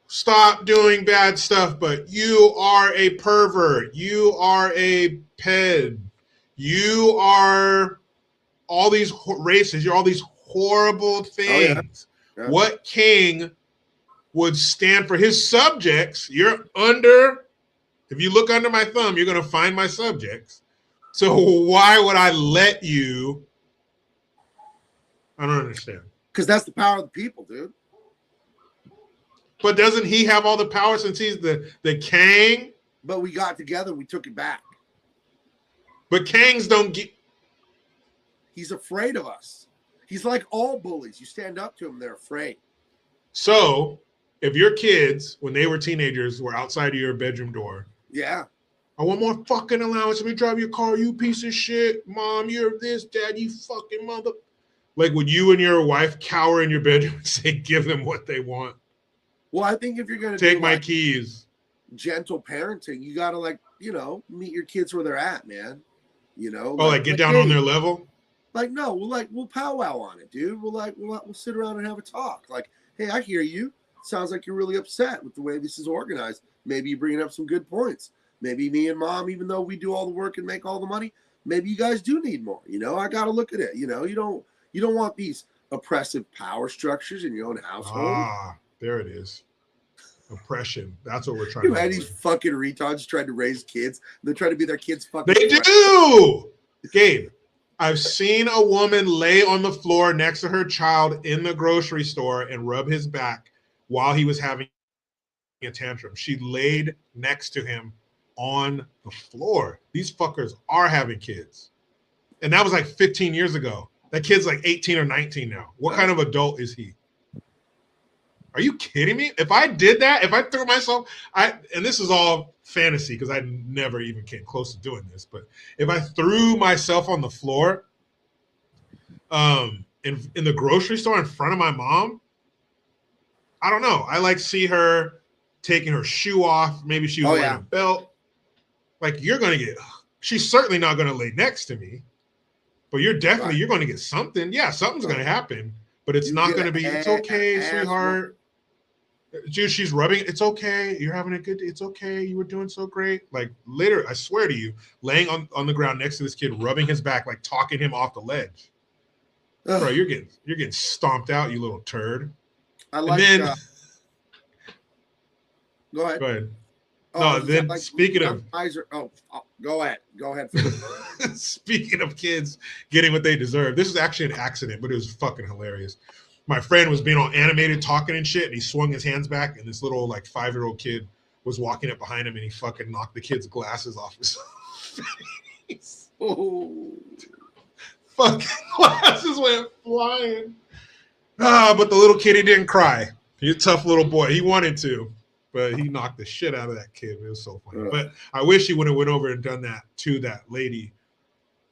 stop doing bad stuff, but you are a pervert. You are a ped. You are all these races. You're all these horrible things. Yeah. What king would stand for his subjects? You're under, if you look under my thumb, you're going to find my subjects. So why would I let you? I don't understand. Because that's the power of the people, dude. But doesn't he have all the power since he's the king? But we got together, we took it back. But kings don't get. He's afraid of us. He's like all bullies. You stand up to him, they're afraid. So if your kids, when they were teenagers, were outside of your bedroom door. Yeah. I want more fucking allowance. Let me drive your car, you piece of shit. Mom, you're this. Dad, you fucking mother. Like, would you and your wife cower in your bedroom and say, give them what they want? Well, I think if you're going to take my keys, gentle parenting, you got to meet your kids where they're at, man. Get down on their level. We'll powwow on it, dude. We'll sit around and have a talk. Like, hey, I hear you. Sounds like you're really upset with the way this is organized. Maybe you're bringing up some good points. Maybe me and mom, even though we do all the work and make all the money, maybe you guys do need more. I got to look at it. You don't want these oppressive power structures in your own household. There it is. Oppression. That's what we're trying to do. These fucking retards trying to raise kids. They're trying to be their kids' fucking They do! Gabe, I've seen a woman lay on the floor next to her child in the grocery store and rub his back while he was having a tantrum. She laid next to him on the floor. These fuckers are having kids. And that was like 15 years ago. That kid's like 18 or 19 now. What kind of adult is he? Are you kidding me? If I did that, if I threw myself, and this is all fantasy because I never even came close to doing this, but if I threw myself on the floor in the grocery store in front of my mom, I don't know. I see her taking her shoe off. Maybe she was wearing a belt. Like, she's certainly not going to lay next to me, but you're going to get something. Yeah, something's going to happen, but it's not going to be, it's okay, sweetheart. Dude, she's rubbing. It's okay. You're having a good day. It's okay. You were doing so great. Like, later, I swear to you, laying on the ground next to this kid, rubbing his back, like talking him off the ledge. Ugh. Bro, you're getting stomped out, you little turd. Go ahead. Oh, no, then speaking of go ahead. Speaking of kids getting what they deserve, this is actually an accident, but it was fucking hilarious. My friend was being all animated, talking and shit, and he swung his hands back, and this little 5-year-old kid was walking up behind him, and he fucking knocked the kid's glasses off his face. Oh, fucking glasses went flying. But the little kid, he didn't cry. He's a tough little boy. He wanted to, but he knocked the shit out of that kid. It was so funny. But I wish he would have went over and done that to that lady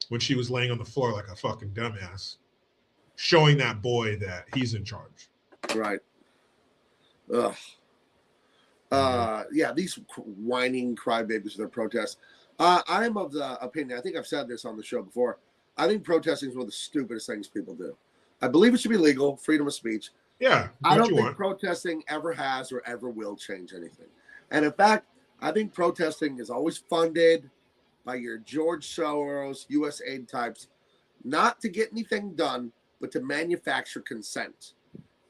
when she was laying on the floor like a fucking dumbass, showing that boy that he's in charge. Right. Ugh. Yeah, these whining crybabies with their protests. I am of the opinion, I think I've said this on the show before, I think protesting is one of the stupidest things people do. I believe it should be legal, freedom of speech. Yeah, I don't think protesting ever has or ever will change anything. And in fact, I think protesting is always funded by your George Soros, USAID types, not to get anything done, but to manufacture consent.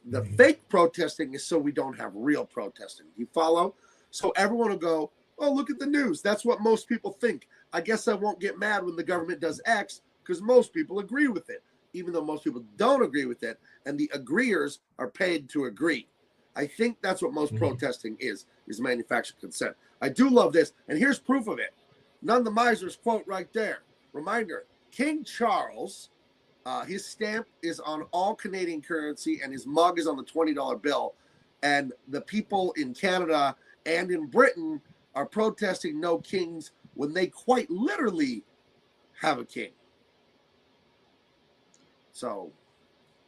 The fake protesting is so we don't have real protesting. You follow? So everyone will go, oh, look at the news. That's what most people think. I guess I won't get mad when the government does X because most people agree with it, even though most people don't agree with it. And the agreeers are paid to agree. I think that's what most protesting is manufactured consent. I do love this. And here's proof of it. None the Miser's quote right there. Reminder, King Charles, his stamp is on all Canadian currency and his mug is on the $20 bill. And the people in Canada and in Britain are protesting no kings when they quite literally have a king. So,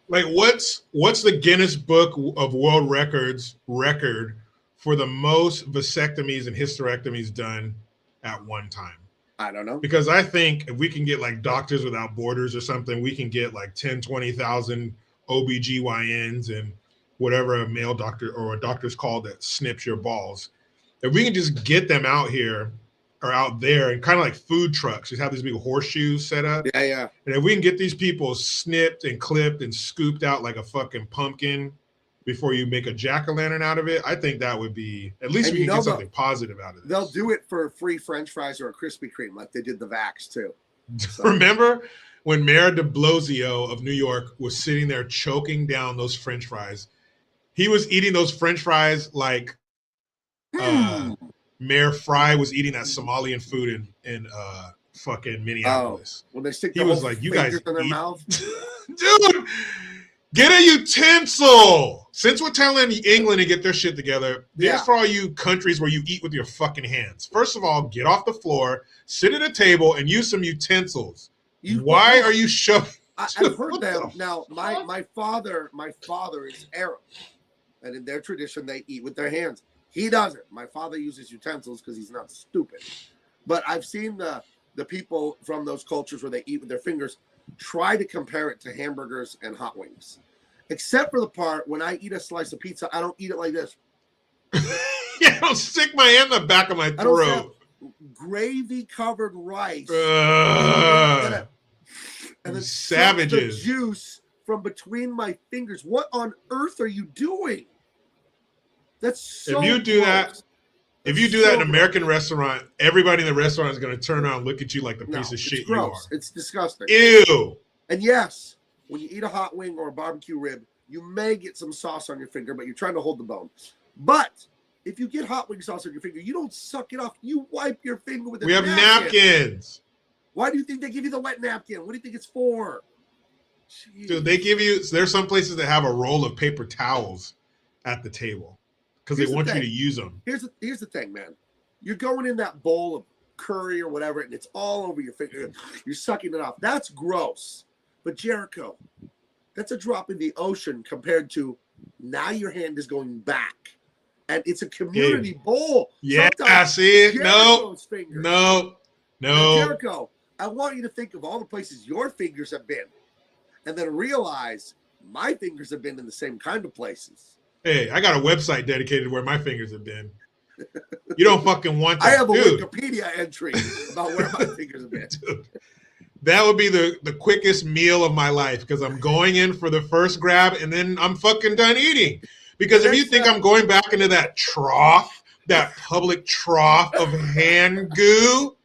like, what's the Guinness Book of World Records record for the most vasectomies and hysterectomies done at one time? I don't know. Because I think if we can get like Doctors Without Borders or something, we can get like 10, 20,000 OBGYNs and whatever a male doctor or a doctor's called that snips your balls. If we can just get them out here or out there and kind of like food trucks, just have these big horseshoes set up. Yeah, yeah. And if we can get these people snipped and clipped and scooped out like a fucking pumpkin before you make a jack-o'-lantern out of it, I think that would be, at least we can get something positive out of this. They'll do it for free French fries or a Krispy Kreme like they did the Vax too. So. Remember when Mayor de Blasio of New York was sitting there choking down those French fries? He was eating those French fries like Mayor Fry was eating that Somalian food in fucking Minneapolis. When they stick he was like, you guys in their mouth. Dude, get a utensil. Since we're telling England to get their shit together, this for all you countries where you eat with your fucking hands. First of all, get off the floor, sit at a table, and use some utensils. Why are you shoving? I've heard that. Now, my father is Arab, and in their tradition, they eat with their hands. He doesn't. My father uses utensils because he's not stupid. But I've seen the people from those cultures where they eat with their fingers try to compare it to hamburgers and hot wings. Except for the part when I eat a slice of pizza, I don't eat it like this. Yeah, I'll stick my hand in the back of my throat. Gravy-covered rice. And then savages. The juice from between my fingers. What on earth are you doing? That's so If you do that in an American restaurant, everybody in the restaurant is going to turn around and look at you like the piece of shit you are. It's disgusting. Ew. And yes, when you eat a hot wing or a barbecue rib, you may get some sauce on your finger, but you're trying to hold the bone. But if you get hot wing sauce on your finger, you don't suck it off. You wipe your finger with a napkin. We have napkins. Why do you think they give you the wet napkin? What do you think it's for? Jeez. Dude, they give you, there's some places that have a roll of paper towels at the table because they want you to use them. Here's the thing, man. You're going in that bowl of curry or whatever, and it's all over your finger. You're sucking it off. That's gross. But Jericho, that's a drop in the ocean compared to now your hand is going back. And it's a community bowl. Yeah, I see it. No. Jericho, I want you to think of all the places your fingers have been and then realize my fingers have been in the same kind of places. Hey, I got a website dedicated where my fingers have been. You don't fucking want that. I have a Wikipedia entry about where my fingers have been. Dude, that would be the quickest meal of my life because I'm going in for the first grab and then I'm fucking done eating. Because if you think I'm going back into that trough, that public trough of hand goo,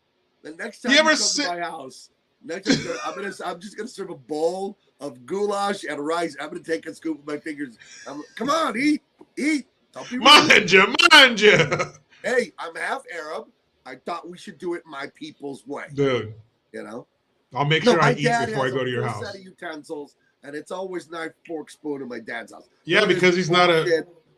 the next time you come to my house, I'm just gonna serve a bowl of goulash and rice. I'm gonna take a scoop with my fingers. Come on, eat. Don't be rude. Mind you. Hey, I'm half Arab. I thought we should do it my people's way. Dude. You know? I'll make sure I eat before I go to your house. Set of utensils, and it's always knife, fork, spoon in my dad's house. Yeah, because he's not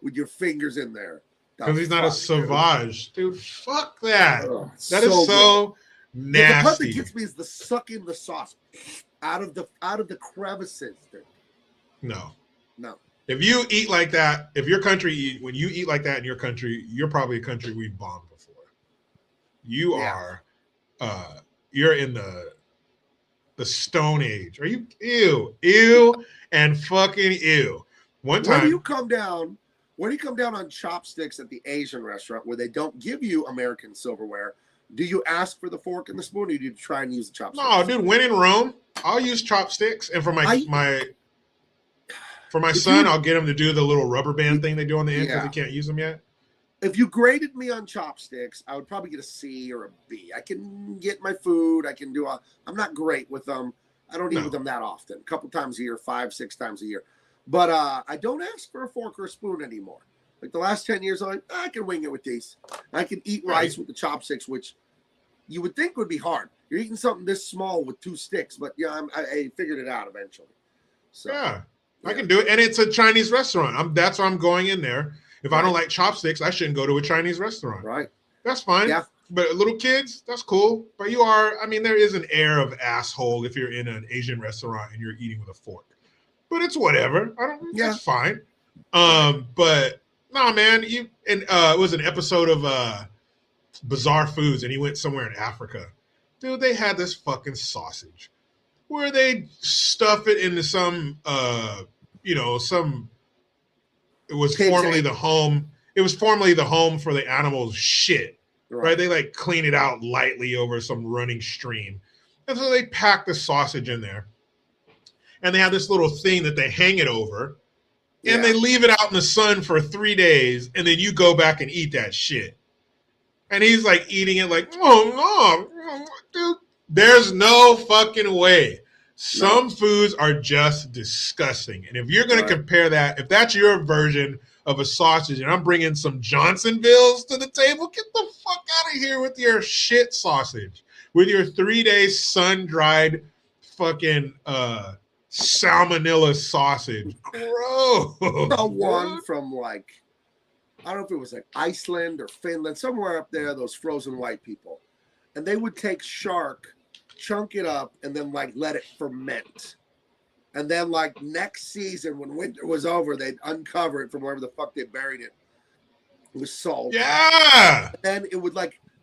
with your fingers in there. Because he's not a sauvage. Dude, fuck that. That is so nasty. Yeah, the part that gets me is the sucking the sauce out of the crevices. Dude. No. If you eat like that, when you eat like that in your country, you're probably a country we've bombed before. You are, you're in the the Stone Age. Are you ew, and fucking ew. One time, when do you come down on chopsticks at the Asian restaurant where they don't give you American silverware? Do you ask for the fork and the spoon, or do you try and use the chopsticks? No, dude. When in Rome, I'll use chopsticks, and for my son, I'll get him to do the little rubber band thing they do on the end because he can't use them yet. If you graded me on chopsticks, I would probably get a C or a B. I can get my food. I'm not great with them. I don't eat with them that often. A couple times a year, 5-6 times a year. But I don't ask for a fork or a spoon anymore. Like the last 10 years, I'm like, I can wing it with these. I can eat rice with the chopsticks, which you would think would be hard. You're eating something this small with 2 sticks, but I figured it out eventually. So I can do it. And it's a Chinese restaurant. That's why I'm going in there. If I don't like chopsticks, I shouldn't go to a Chinese restaurant. Right. That's fine. Yeah. But little kids, that's cool. But there is an air of asshole if you're in an Asian restaurant and you're eating with a fork. But it's whatever. That's fine. But no, man, it was an episode of Bizarre Foods, and he went somewhere in Africa. Dude, they had this fucking sausage where they stuff it into some it was formerly the home. It was formerly the home for the animals' shit. Right? They like clean it out lightly over some running stream. And so they pack the sausage in there. And they have this little thing that they hang it over. And they leave it out in the sun for 3 days. And then you go back and eat that shit. And he's like eating it like, oh no, dude. There's no fucking way. Some foods are just disgusting. And if you're going to compare that, if that's your version of a sausage and I'm bringing some Johnsonvilles to the table, get the fuck out of here with your shit sausage, with your 3-day sun-dried fucking salmonella sausage. Gross. The one from I don't know if it was Iceland or Finland, somewhere up there, those frozen white people. And they would take shark, chunk it up, and then let it ferment. And then next season when winter was over, they'd uncover it from wherever the fuck they buried it. It was salt. Yeah. And then it would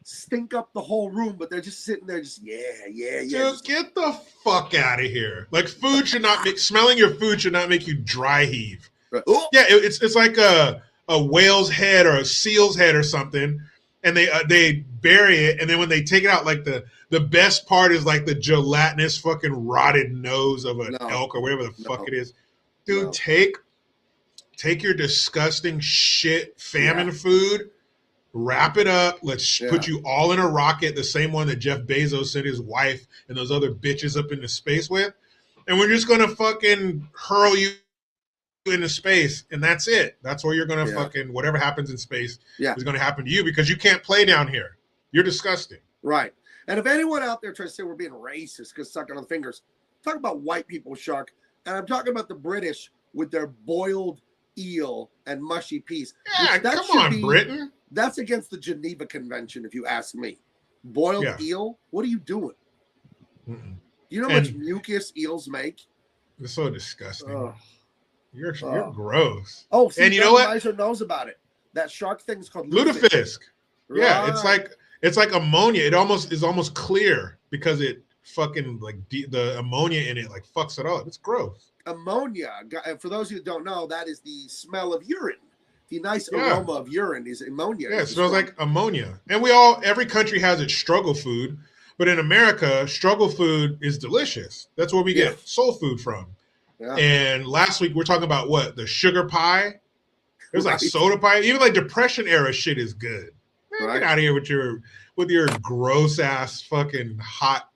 stink up the whole room, but they're just sitting there just Dude, get the fuck out of here. Food should not make smelling your food should not make you dry heave. Right. Yeah, it's like a whale's head or a seal's head or something. And they bury it, and then when they take it out, the best part is the gelatinous fucking rotted nose of an elk or whatever the fuck it is. Dude, take your disgusting shit famine food, wrap it up. Let's put you all in a rocket, the same one that Jeff Bezos sent his wife and those other bitches up into space with, and we're just gonna fucking hurl you into space, and that's it. That's where you're gonna fucking whatever happens in space is gonna happen to you because you can't play down here. You're disgusting. Right. And if anyone out there tries to say we're being racist because sucking on the fingers, talk about white people, Shark. And I'm talking about the British with their boiled eel and mushy peas. Yeah, come on, Britain. That's against the Geneva Convention, if you ask me. Boiled eel? What are you doing? Mm-mm. You know how much mucus eels make? It's so disgusting. You're gross. Oh, see, and you know what? Weiser knows about it. That shark thing's called lutefisk. Right. Yeah, it's like ammonia. It is almost clear because it fucking the ammonia in it fucks it up. It's gross. Ammonia. For those who don't know, that is the smell of urine. The nice aroma of urine is ammonia. Yeah, it smells like ammonia. And every country has its struggle food, but in America, struggle food is delicious. That's where we get soul food from. Yeah. And last week we're talking about what? The sugar pie. There's soda pie. Even Depression era shit is good. Man, get out of here with your gross ass fucking hot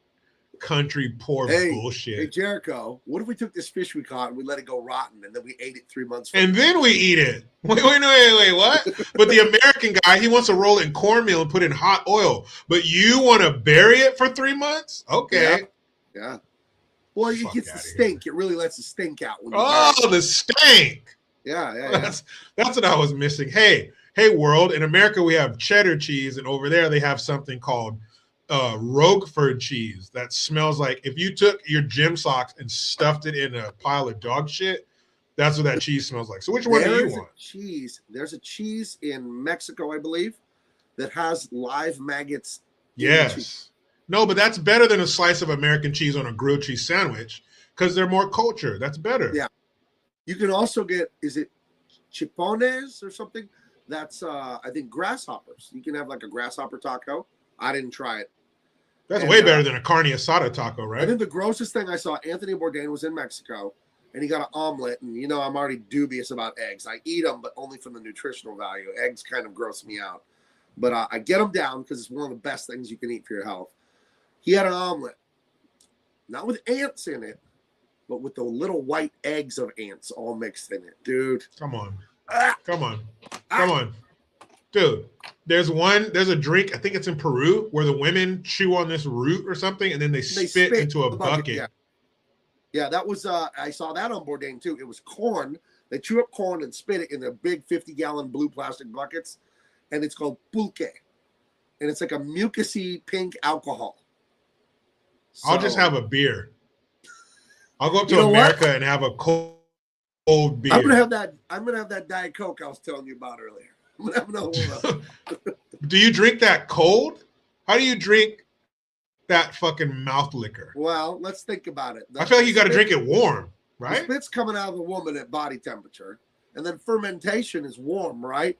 country poor bullshit. Hey Jericho, what if we took this fish we caught and we let it go rotten and then we ate it 3 months and then we eat it? Wait, what? But the American guy, he wants to roll it in cornmeal and put it in hot oil. But you want to bury it for 3 months? Okay. Yeah. Well, it gets the stink. It really lets the stink out. When the stink. Yeah. That's what I was missing. Hey, world. In America, we have cheddar cheese, and over there they have something called Roquefort cheese that smells like if you took your gym socks and stuffed it in a pile of dog shit. That's what that cheese smells like. So which one do you want? There's a cheese in Mexico, I believe, that has live maggots. Yes. No, but that's better than a slice of American cheese on a grilled cheese sandwich because they're more culture. That's better. Yeah. You can also get, is it chipones or something? That's, I think, grasshoppers. You can have like a grasshopper taco. I didn't try it. That's way better than a carne asada taco, right? I think the grossest thing I saw, Anthony Bourdain was in Mexico, and he got an omelet. And, you know, I'm already dubious about eggs. I eat them, but only for the nutritional value. Eggs kind of gross me out. But I get them down because it's one of the best things you can eat for your health. He had an omelet, not with ants in it, but with the little white eggs of ants all mixed in it. Dude. Come on. Come on. Dude, there's a drink, I think it's in Peru, where the women chew on this root or something, and then they spit into a bucket. Yeah, that was, I saw that on Bourdain too. It was corn. They chew up corn and spit it in their big 50-gallon blue plastic buckets, and it's called pulque. And it's like a mucusy pink alcohol. So, I'll just have a beer. I'll go up to America and have a cold beer. I'm gonna have that Diet Coke I was telling you about earlier. I'm gonna have another one. Do you drink that cold? How do you drink that fucking mouth liquor? Well, let's think about it. I feel like you got to drink it warm, right? The spit's coming out of the woman at body temperature, and then fermentation is warm, right?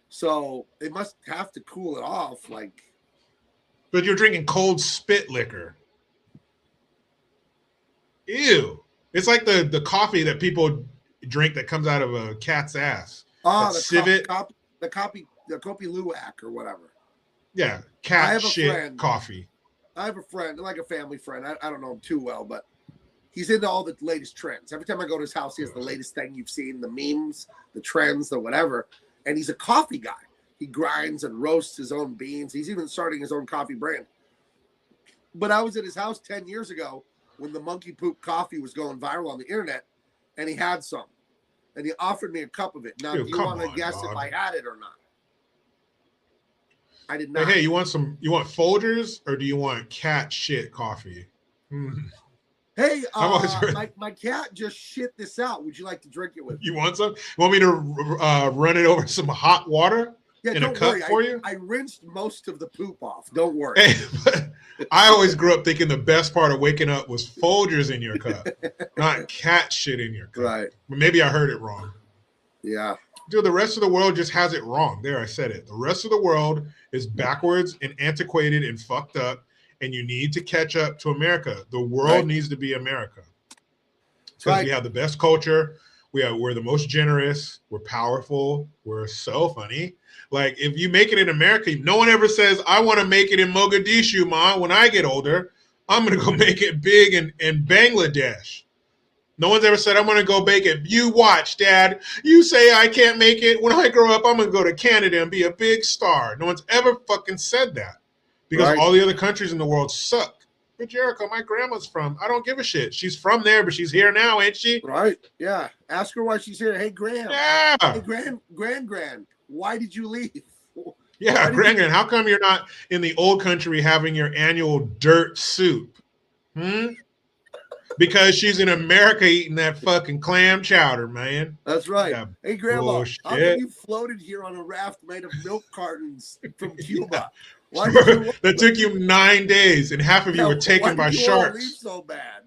So it must have to cool it off, like. But you're drinking cold spit liquor. Ew! It's like the coffee that people drink that comes out of a cat's ass. Oh, the Kopi Luwak or whatever. Yeah, cat shit coffee. I have a friend, like a family friend. I don't know him too well, but he's into all the latest trends. Every time I go to his house, he has the latest thing you've seen, the memes, the trends, the whatever. And he's a coffee guy. He grinds and roasts his own beans. He's even starting his own coffee brand. But I was at his house 10 years ago when the monkey poop coffee was going viral on the internet, and he had some. And he offered me a cup of it. Now, do you want to guess if I had it or not? I did not. Hey, you want Folgers or do you want cat shit coffee? Hey, my cat just shit this out. Would you like to drink it with me? You want some? You want me to run it over some hot water in a cup for you? I rinsed most of the poop off. Don't worry. Hey, I always grew up thinking the best part of waking up was Folgers in your cup, not cat shit in your cup. Right. But maybe I heard it wrong. Yeah. Dude, the rest of the world just has it wrong. There, I said it. The rest of the world is backwards and antiquated and fucked up, and you need to catch up to America. The world needs to be America. Because we have the best culture. We're the most generous. We're powerful. We're so funny. Like, if you make it in America, no one ever says, I want to make it in Mogadishu, Ma. When I get older, I'm going to go make it big in Bangladesh. No one's ever said, I'm going to go make it. You watch, Dad. You say I can't make it. When I grow up, I'm going to go to Canada and be a big star. No one's ever fucking said that. Because all the other countries in the world suck. But Jericho, my grandma's from. I don't give a shit. She's from there, but she's here now, ain't she? Right. Yeah. Ask her why she's here. Hey, Graham. Yeah. Hey, Grand. Why did you leave? Yeah, Grand. How come you're not in the old country having your annual dirt soup? Because she's in America eating that fucking clam chowder, man. That's right. That hey, Grandma, bullshit. how come you floated here on a raft made of milk cartons from Cuba? Why that took you 9 days, and half of you were taken by sharks. Leave so bad?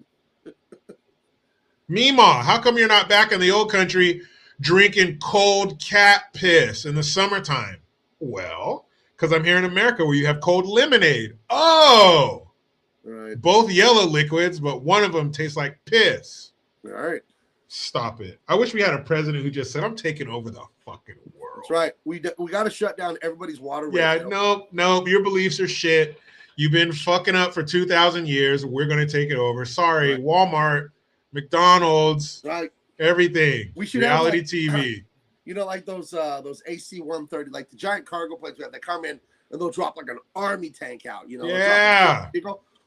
Meemaw, how come you're not back in the old country drinking cold cat piss in the summertime? Well, because I'm here in America where you have cold lemonade. Oh! Right. Both yellow liquids, but one of them tastes like piss. All right. Stop it. I wish we had a president who just said, I'm taking over the fucking world. That's right. We got to shut down everybody's water. Yeah, no, your beliefs are shit. You've been fucking up for 2,000 years. We're going to take it over. Sorry, right. Walmart, McDonald's, right? Everything. We should reality have TV. You know, like those AC-130, like the giant cargo planes that come in and they'll drop like an army tank out. You know, yeah.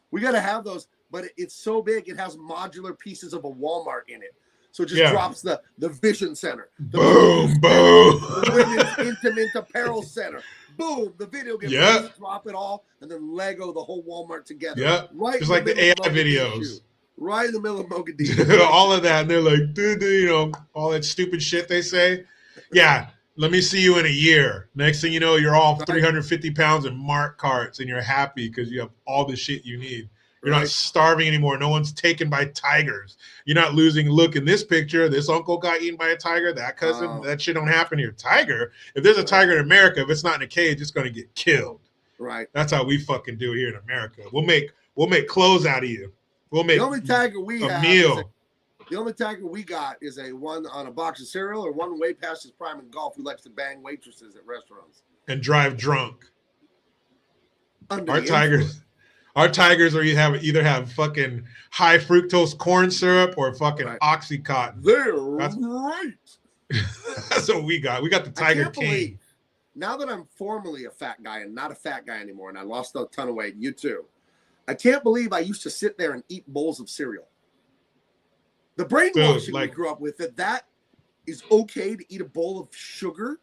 We got to have those, but it's so big it has modular pieces of a Walmart in it. So it just drops the Vision Center. Boom. The Women's Intimate Apparel Center. Boom. The video game. Just drop it all and then Lego the whole Walmart together. Yeah. Right. Just like the AI videos. Right in the middle of Mogadishu. All of that. And they're like, you know, all that stupid shit they say. Yeah. Let me see you in a year. Next thing you know, you're all 350 pounds in Mark carts, and you're happy because you have all the shit you need. You're not starving anymore. No one's taken by tigers. You're not losing. Look, in this picture, this uncle got eaten by a tiger. That cousin, that shit don't happen here. Tiger, if there's a tiger in America, if it's not in a cage, it's going to get killed. Right. That's how we fucking do it here in America. We'll make clothes out of you. We'll make the only tiger we a have meal. The only tiger we got is a one on a box of cereal or one way past his prime in golf who likes to bang waitresses at restaurants. And drive drunk. Our tigers are either have fucking high fructose corn syrup or fucking Oxycontin. They're right. That's what we got. We got the Tiger King. Now that I'm formally a fat guy and not a fat guy anymore, and I lost a ton of weight, you too, I can't believe I used to sit there and eat bowls of cereal. The brainwashing we grew up with that is okay to eat a bowl of sugar.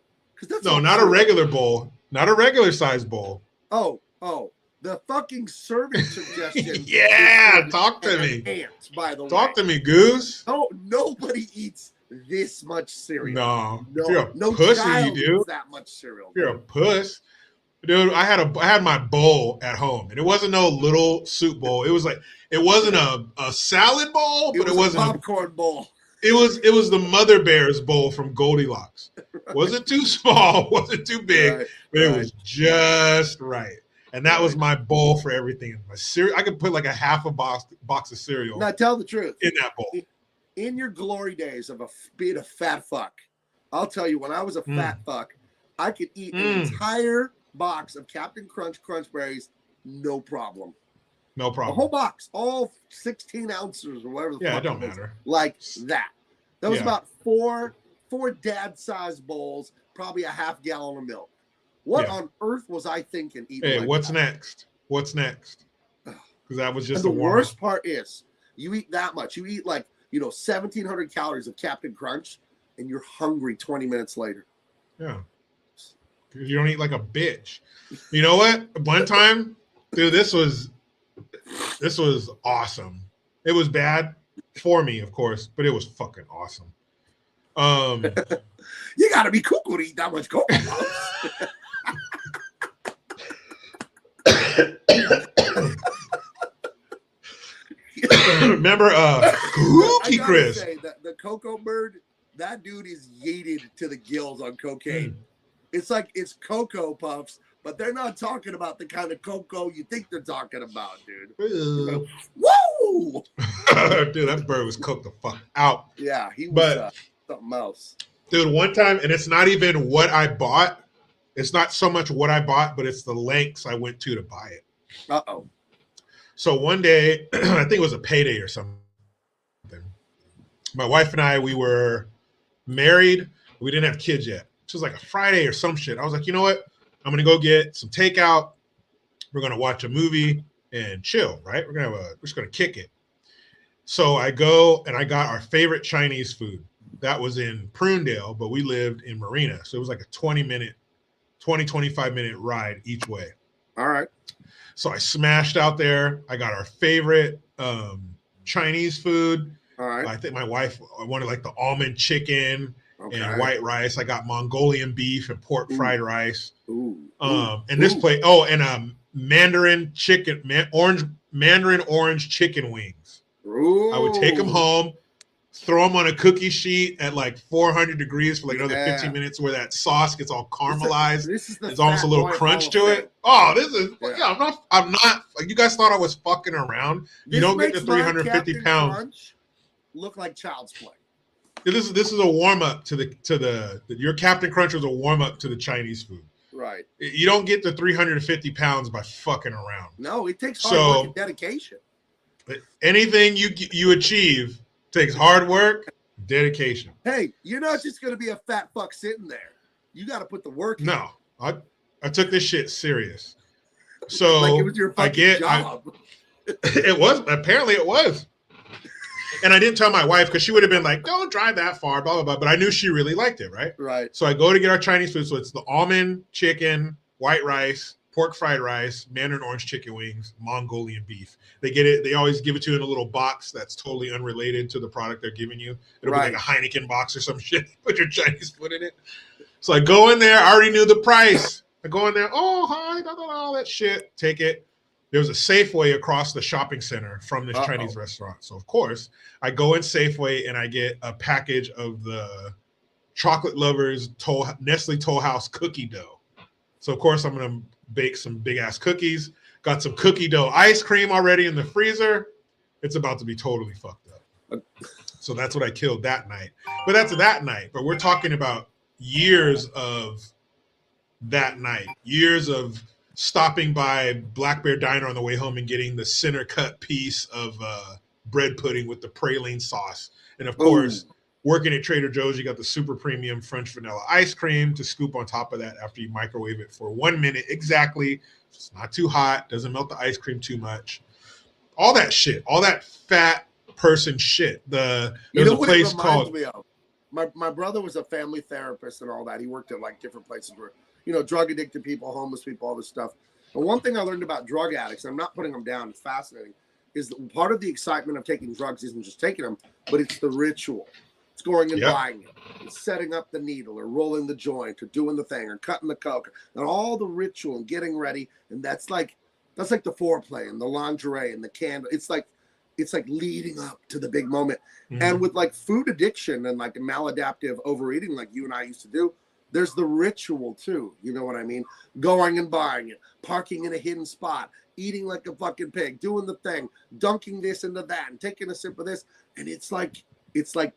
That's not a regular bowl, not a regular size bowl. Oh, the fucking serving suggestion. Yeah, talk to me. Ants, by the way. Talk to me, Goose. Oh, nobody eats this much cereal. No, if you're a pussy, you do that much cereal. If you're a puss, dude. I had my bowl at home, and it wasn't no little soup bowl. It was like it wasn't a salad bowl, but it wasn't a popcorn bowl. It was the Mother Bear's bowl from Goldilocks. Right. Wasn't too small, wasn't too big, but it was just right. And that was my bowl for everything. My cereal, I could put like a half a box of cereal. Now tell the truth. In that bowl. In your glory days of being a fat fuck, I'll tell you, when I was a fat fuck, I could eat an entire box of Captain Crunch Crunch Berries, no problem. No problem. A whole box, all 16 ounces or whatever. It don't matter. Like that. That was about four dad-sized bowls, probably a half gallon of milk. What on earth was I thinking? Hey, what's next? What's next? Because that was just the worst part is you eat that much. You eat 1,700 calories of Captain Crunch, and you're hungry 20 minutes later. Yeah. You don't eat like a bitch. You know what? One time, dude, this was awesome. It was bad for me, of course, but it was fucking awesome. You gotta be cuckoo to eat that much Cocoa Puffs. Remember Cookie Chris? Say that the Cocoa Bird, that dude is yeeted to the gills on cocaine. It's like it's Cocoa Puffs, but they're not talking about the kind of cocoa you think they're talking about, dude. Woo! Dude, that bird was cooked the fuck out. Yeah, he was something else. Dude, one time, and it's not even what I bought. It's not so much what I bought, but it's the lengths I went to buy it. Uh-oh. So one day, I think it was a payday or something. My wife and I, we were married. We didn't have kids yet. It was like a Friday or some shit. I was like, you know what? I'm going to go get some takeout. We're going to watch a movie and chill, right? We're just going to kick it. So I go and I got our favorite Chinese food. That was in Prunedale, but we lived in Marina. So it was like a 25 minute ride each way. All right. So I smashed out there. I got our favorite Chinese food. All right. I think my wife wanted like the almond chicken and white rice. I got Mongolian beef and pork fried rice. And this place, and Mandarin orange chicken wings. Ooh. I would take them home, throw them on a cookie sheet at like 400 degrees for like another 15 minutes where that sauce gets all caramelized. There's almost a little crunch to it. Oh, this is, I'm not, like you guys thought I was fucking around. You don't get to 350 pounds. Crunch look like child's play. This is a warm up to your Captain Crunch was a warm up to the Chinese food. Right. You don't get to 350 pounds by fucking around. No, it takes hard work and dedication. Anything you achieve takes hard work, dedication. Hey, you're not just going to be a fat fuck sitting there. You got to put the work in. No, I took this shit serious. So like it was your fucking job. It was. Apparently it was. And I didn't tell my wife because she would have been like, don't drive that far, blah, blah, blah. But I knew she really liked it, right? Right. So I go to get our Chinese food. So it's the almond chicken, white rice, pork fried rice, Mandarin orange chicken wings, Mongolian beef. They get it. They always give it to you in a little box that's totally unrelated to the product they're giving you. It'll be like a Heineken box or some shit. Put your Chinese food in it. So I go in there. I already knew the price. I go in there. Oh, hi, all that shit. Take it. There was a Safeway across the shopping center from this Chinese restaurant. So, of course, I go in Safeway and I get a package of the Chocolate Lovers Nestle Toll House cookie dough. So, of course, I'm going to bake some big-ass cookies. Got some cookie dough ice cream already in the freezer. It's about to be totally fucked up. So that's what I killed that night. But that's that night. But we're talking about years of that night. Years of stopping by Black Bear Diner on the way home and getting the center cut piece of bread pudding with the praline sauce. And of course, working at Trader Joe's, you got the super premium French vanilla ice cream to scoop on top of that after you microwave it for 1 minute exactly. It's not too hot, doesn't melt the ice cream too much. All that shit, all that fat person shit. There's a place called... My brother was a family therapist and all that. He worked at like different places where, drug addicted people, homeless people, all this stuff. But one thing I learned about drug addicts, I'm not putting them down, it's fascinating, is that part of the excitement of taking drugs isn't just taking them, but it's the ritual. It's going and buying it. It's setting up the needle or rolling the joint or doing the thing or cutting the coke and all the ritual and getting ready. And that's like the foreplay and the lingerie and the candle. It's like leading up to the big moment. Mm-hmm. And with like food addiction and like maladaptive overeating, like you and I used to do, there's the ritual too. You know what I mean? Going and buying it, parking in a hidden spot, eating like a fucking pig, doing the thing, dunking this into that and taking a sip of this. And it's like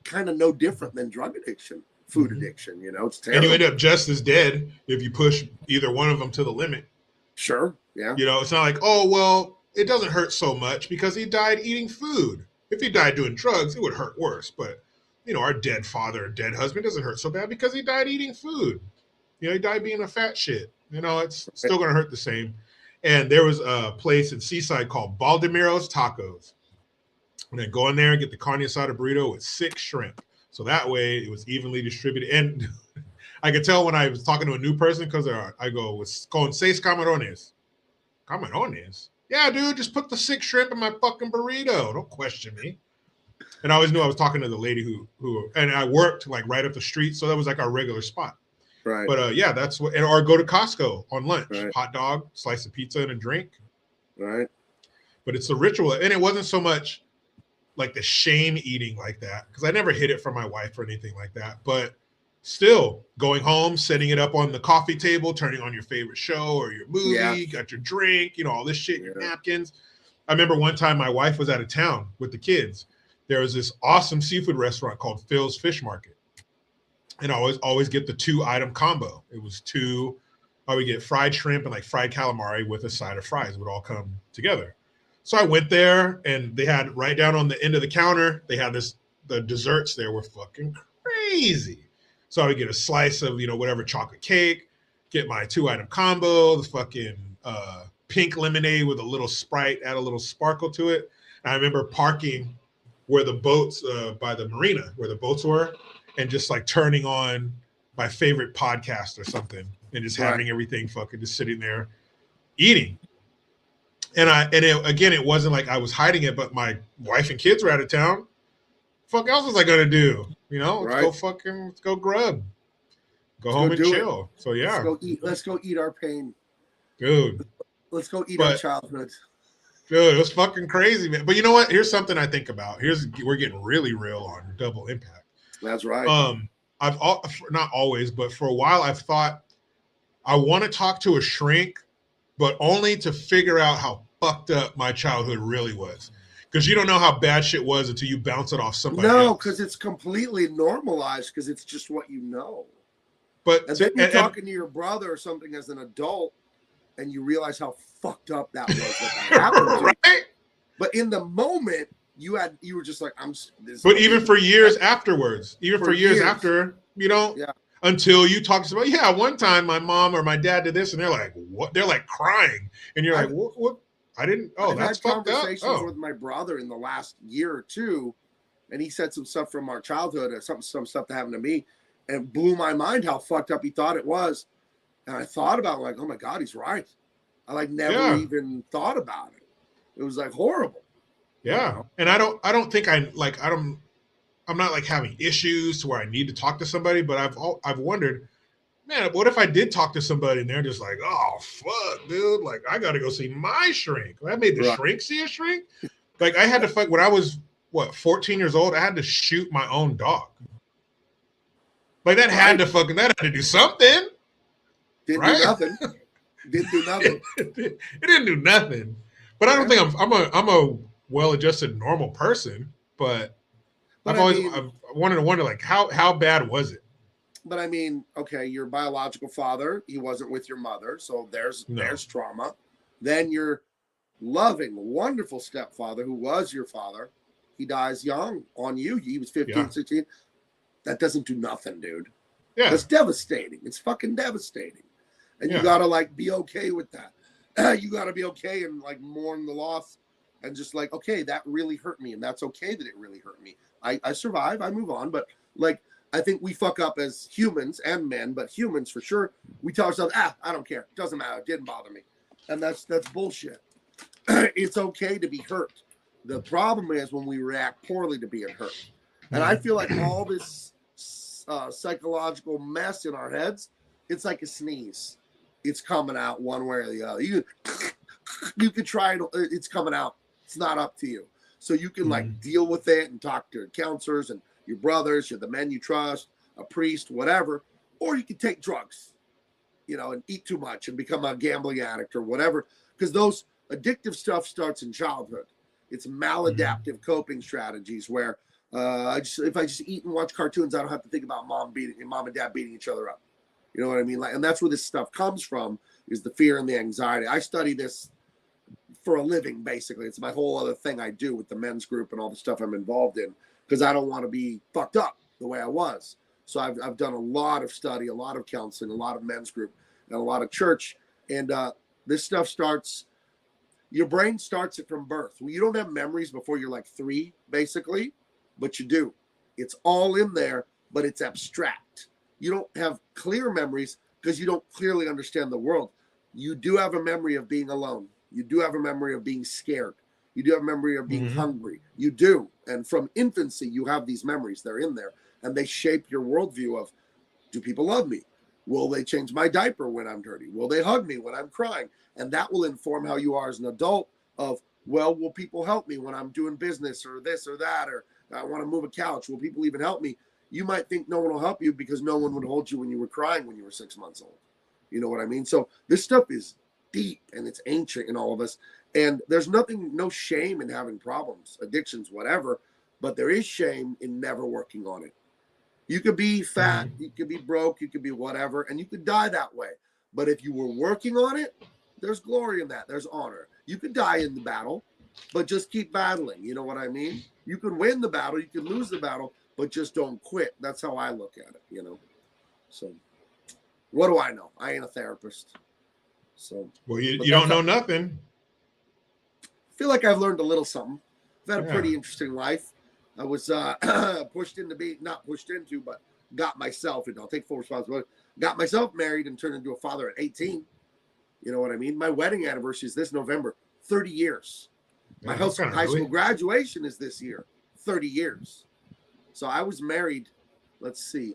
kind of no different than drug addiction, food addiction, it's terrible. And you end up just as dead if you push either one of them to the limit. Sure. Yeah. It's not like, oh, well, it doesn't hurt so much because he died eating food. If he died doing drugs, it would hurt worse. But, our dead father or dead husband doesn't hurt so bad because he died eating food. He died being a fat shit. It's still going to hurt the same. And there was a place in Seaside called Baldemiro's Tacos. And then go in there and get the carne asada burrito with 6 shrimp. So that way it was evenly distributed. And I could tell when I was talking to a new person because I go, con 6 camarones. Camarones? Yeah, dude, just put the 6 shrimp in my fucking burrito. Don't question me. And I always knew I was talking to the lady who and I worked like right up the street. So that was like our regular spot. Right. But yeah, that's what, or go to Costco on lunch, right. Hot dog, slice of pizza and a drink. Right. But it's the ritual. And it wasn't so much like the shame eating like that, because I never hid it from my wife or anything like that. But still going home, setting it up on the coffee table, turning on your favorite show or your movie, got your drink, all this shit, your napkins. I remember one time my wife was out of town with the kids. There was this awesome seafood restaurant called Phil's Fish Market. And I always get the 2-item combo. It was I would get fried shrimp and like fried calamari with a side of fries. It would all come together. So I went there and they had right down on the end of the counter, they had the desserts there were fucking crazy. So I would get a slice of, whatever chocolate cake, get my 2-item combo, the fucking pink lemonade with a little Sprite, add a little sparkle to it. And I remember parking where the boats, by the marina, where the boats were, and just like turning on my favorite podcast or something and just having everything fucking just sitting there eating. And it wasn't like I was hiding it, but my wife and kids were out of town. Fuck else was I gonna do? Let's go grub. Go home and chill. So yeah. Let's go eat our pain. Dude. Let's go eat our childhood. Dude, it was fucking crazy, man. But you know what? Here's something I think about. We're getting really real on double impact. That's right. I've not always, but for a while I've thought I want to talk to a shrink, but only to figure out how fucked up my childhood really was. Because you don't know how bad shit was until you bounce it off somebody else. No, because it's completely normalized because it's just what you know. But and then you're talking to your brother or something as an adult, and you realize how fucked up that was. That happened right? But in the moment, you were just like, But even for years afterwards, after, until you talk to somebody, one time my mom or my dad did this, and they're like, what? They're like crying, and you're like, what? I didn't. Oh, that's fucked up. I've had conversations with my brother in the last year or two, and he said some stuff from our childhood, or some stuff that happened to me, and it blew my mind how fucked up he thought it was. And I thought about it, like, oh my God, he's right. I never even thought about it. It was like horrible. Yeah, and I don't think I'm not like having issues to where I need to talk to somebody, but I've wondered, man, what if I did talk to somebody and they're just like, oh, fuck, dude. Like, I got to go see my shrink. I made the shrink see a shrink. Like, I had to fight when I was, 14 years old. I had to shoot my own dog. Like, that had to do something. Didn't do nothing. Didn't do nothing. It didn't do nothing. But I don't think I'm a well-adjusted normal person. But I've wanted to wonder, like, how bad was it? But I mean, okay, your biological father, he wasn't with your mother, so there's trauma. Then your loving, wonderful stepfather, who was your father, he dies young on you. He was 15, 16. That doesn't do nothing, dude. Yeah. That's devastating. It's fucking devastating. And you gotta like be okay with that. You gotta be okay and like mourn the loss and just like, okay, that really hurt me, and that's okay that it really hurt me. I survive, I move on, but like I think we fuck up as humans and men, but humans for sure. We tell ourselves, I don't care. It doesn't matter. It didn't bother me. And that's bullshit. It's okay to be hurt. The problem is when we react poorly to being hurt. And I feel like all this psychological mess in our heads, it's like a sneeze. It's coming out one way or the other. You could try it. It's coming out. It's not up to you. So you can like deal with it and talk to counselors and your brothers, the men you trust, a priest, whatever, or you can take drugs, and eat too much and become a gambling addict or whatever, because those addictive stuff starts in childhood. It's maladaptive coping strategies where if I just eat and watch cartoons, I don't have to think about mom and dad beating each other up. You know what I mean? Like, and that's where this stuff comes from, is the fear and the anxiety. I study this for a living, basically. It's my whole other thing I do with the men's group and all the stuff I'm involved in, because I don't want to be fucked up the way I was. So I've done a lot of study, a lot of counseling, a lot of men's group, and a lot of church. And this stuff starts, your brain starts it from birth. Well, you don't have memories before you're like 3, basically, but you do. It's all in there, but it's abstract. You don't have clear memories because you don't clearly understand the world. You do have a memory of being alone. You do have a memory of being scared. You do have a memory of being hungry. You do. And from infancy, you have these memories. They're in there. And they shape your worldview of, do people love me? Will they change my diaper when I'm dirty? Will they hug me when I'm crying? And that will inform how you are as an adult of, well, will people help me when I'm doing business or this or that? Or I want to move a couch. Will people even help me? You might think no one will help you because no one would hold you when you were crying when you were 6 months old. You know what I mean? So this stuff is deep and it's ancient in all of us. And there's no shame in having problems, addictions, whatever, but there is shame in never working on it. You could be fat, you could be broke, you could be whatever, and you could die that way. But if you were working on it, there's glory in that. There's honor. You could die in the battle, but just keep battling. You know what I mean? You can win the battle, you can lose the battle, but just don't quit. That's how I look at it, So what do I know? I ain't a therapist. So well, you don't know nothing. I feel like I've learned a little something. I've had a pretty interesting life. I was not pushed into, but got myself, and I'll take full responsibility, got myself married and turned into a father at 18. You know what I mean? My wedding anniversary is this November, 30 years. My high school graduation is this year, 30 years. So I was married, let's see,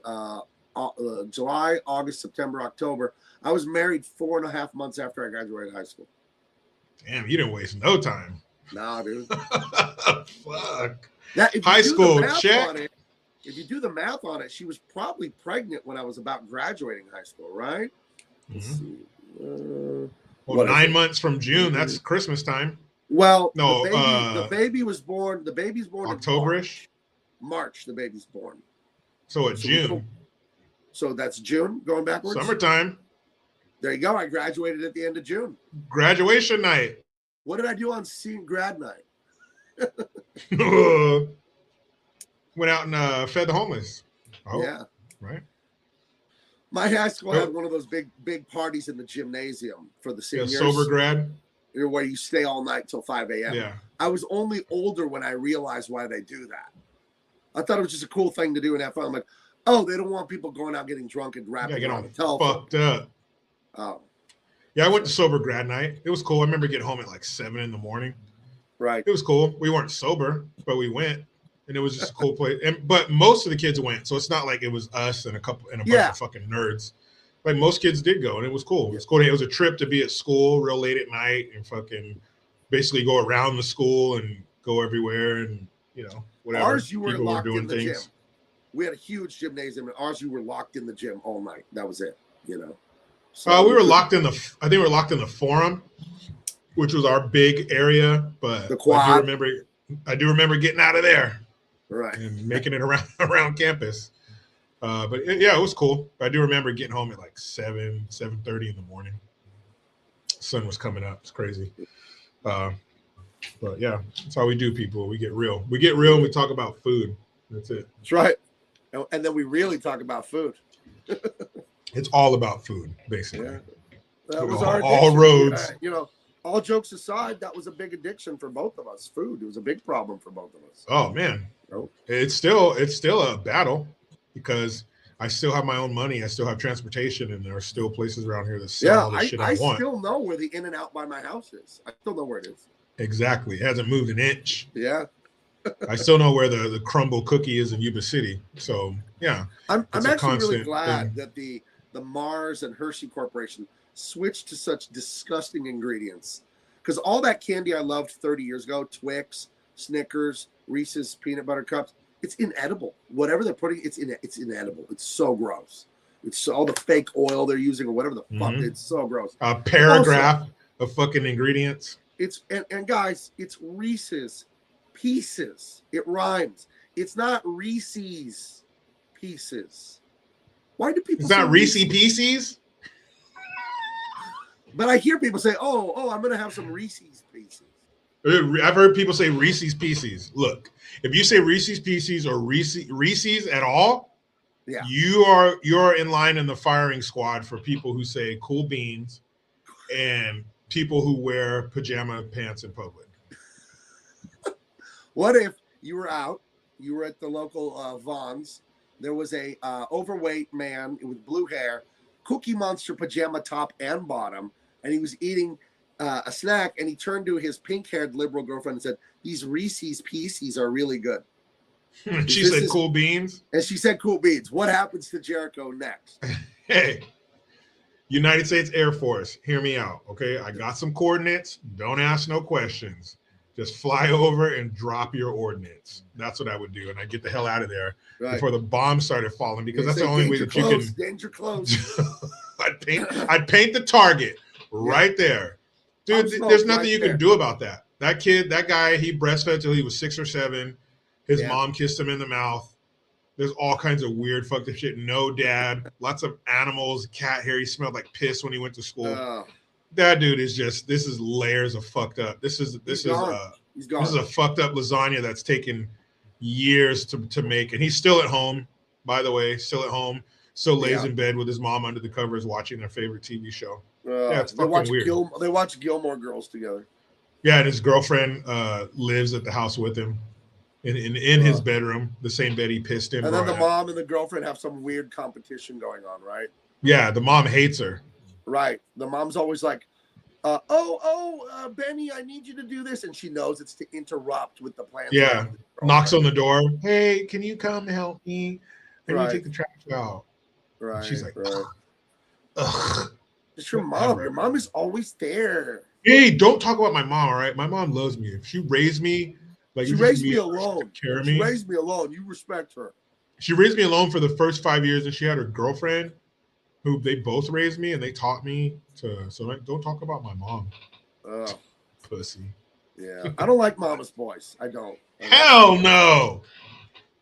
July, August, September, October. I was married 4.5 months after I graduated high school. Damn, you didn't waste no time. Nah, dude. Fuck. High school, check. If you do the math on it, she was probably pregnant when I was about graduating high school, right? Let's see. Well, 9 months from June, that's Christmas time. Well, no, the baby was born. The baby's born October-ish. March, the baby's born. So June. So that's June, going backwards? Summertime. There you go. I graduated at the end of June. Graduation night. What did I do on grad night? Went out and fed the homeless. Oh, yeah. Right. My high school had one of those big parties in the gymnasium for the seniors. Yeah, sober grad. Where you stay all night till 5 a.m. Yeah. I was only older when I realized why they do that. I thought it was just a cool thing to do and have fun. I'm like, oh, they don't want people going out getting drunk and rapping on the telephone. Fucked up. Oh. Yeah, I went to sober grad night. It was cool. I remember getting home at like 7 in the morning. Right. It was cool. We weren't sober, but we went, and it was just a cool place. But most of the kids went, so it's not like it was us and a bunch of fucking nerds. Like most kids did go, and it was cool. It was cool. It was a trip to be at school real late at night and fucking basically go around the school and go everywhere and, you know, whatever. Ours, you were people locked were doing in the things. gym. We had a huge gymnasium, and ours, you were locked in the gym all night. That was it, you know. So We were locked in the, I think we were locked in the Forum, which was our big area, but the quad. I do remember getting out of there, right, and making it around campus. But yeah, it was cool. I do remember getting home at like 7:30 in the morning. Sun was coming up. It's crazy. But yeah, that's how we do, people. We get real. We get real and we talk about food. That's it. That's right. And then we really talk about food. It's all about food, basically. Yeah. That was all roads. You know, all jokes aside, that was a big addiction for both of us. Food. It was a big problem for both of us. Oh man. Oh. It's still a battle because I still have my own money. I still have transportation, and there are still places around here that sell all the shit I want. I still know where the In-N-Out by my house is. I still know where it is. Exactly. It hasn't moved an inch. Yeah. I still know where the crumble cookie is in Yuba City. So yeah. I'm actually really glad that the Mars and Hershey Corporation switched to such disgusting ingredients. Because all that candy I loved 30 years ago, Twix, Snickers, Reese's peanut butter cups, it's inedible. Whatever they're putting, it's inedible. It's so gross. It's all the fake oil they're using or whatever the fuck. It's so gross. A paragraph of fucking ingredients. It's and guys, it's Reese's Pieces. It rhymes. It's not Reese's Pieces. Why do people? It's not Reese's Pieces. But I hear people say, "Oh, I'm gonna have some Reese's Pieces." I've heard people say Reese's Pieces. Look, if you say Reese's Pieces or Reese's at all, yeah, you're in line in the firing squad for people who say cool beans and people who wear pajama pants in public. What if you were out, you were at the local Vons, there was a overweight man with blue hair, Cookie Monster pajama top and bottom, and he was eating a snack, and he turned to his pink-haired liberal girlfriend and said, "These Reese's Pieces are really good." She said cool beans? And she said cool beans. What happens to Jericho next? Hey, United States Air Force, hear me out, okay? I got some coordinates. Don't ask no questions. Just fly over and drop your ordnance. That's what I would do. And I'd get the hell out of there before the bombs started falling, because that's the only way that you can. Danger close. I'd paint the target right there. Dude, there's nothing you can do about that. That kid, that guy, he breastfed till he was 6 or 7. His mom kissed him in the mouth. There's all kinds of weird fucked up shit. No dad. Lots of animals, cat hair. He smelled like piss when he went to school. That dude is just, this is layers of fucked up. This is a fucked up lasagna that's taken years to make. And he's still at home, by the way, still at home. Still lays in bed with his mom under the covers watching their favorite TV show. Yeah, it's fucking weird. They watch Gilmore Girls together. Yeah, and his girlfriend lives at the house with him in his bedroom, the same bed he pissed in. And then the mom and the girlfriend have some weird competition going on, right? Yeah, the mom hates her. Right. The mom's always like, Benny, I need you to do this. And she knows it's to interrupt with the plan. Yeah. Knocks on the door. Hey, can you come help me? I need to take the trash out. Right. And she's like, ugh. It's your mom. Your mom is always there. Hey, don't talk about my mom, all right? My mom loves me. If she raised me, like she raised me alone. She raised me alone. You respect her. She raised me alone for the first 5 years, and she had her girlfriend, who they both raised me, and they taught me to. So don't talk about my mom. Pussy. Yeah, I don't like mama's boys. I don't. Hell no.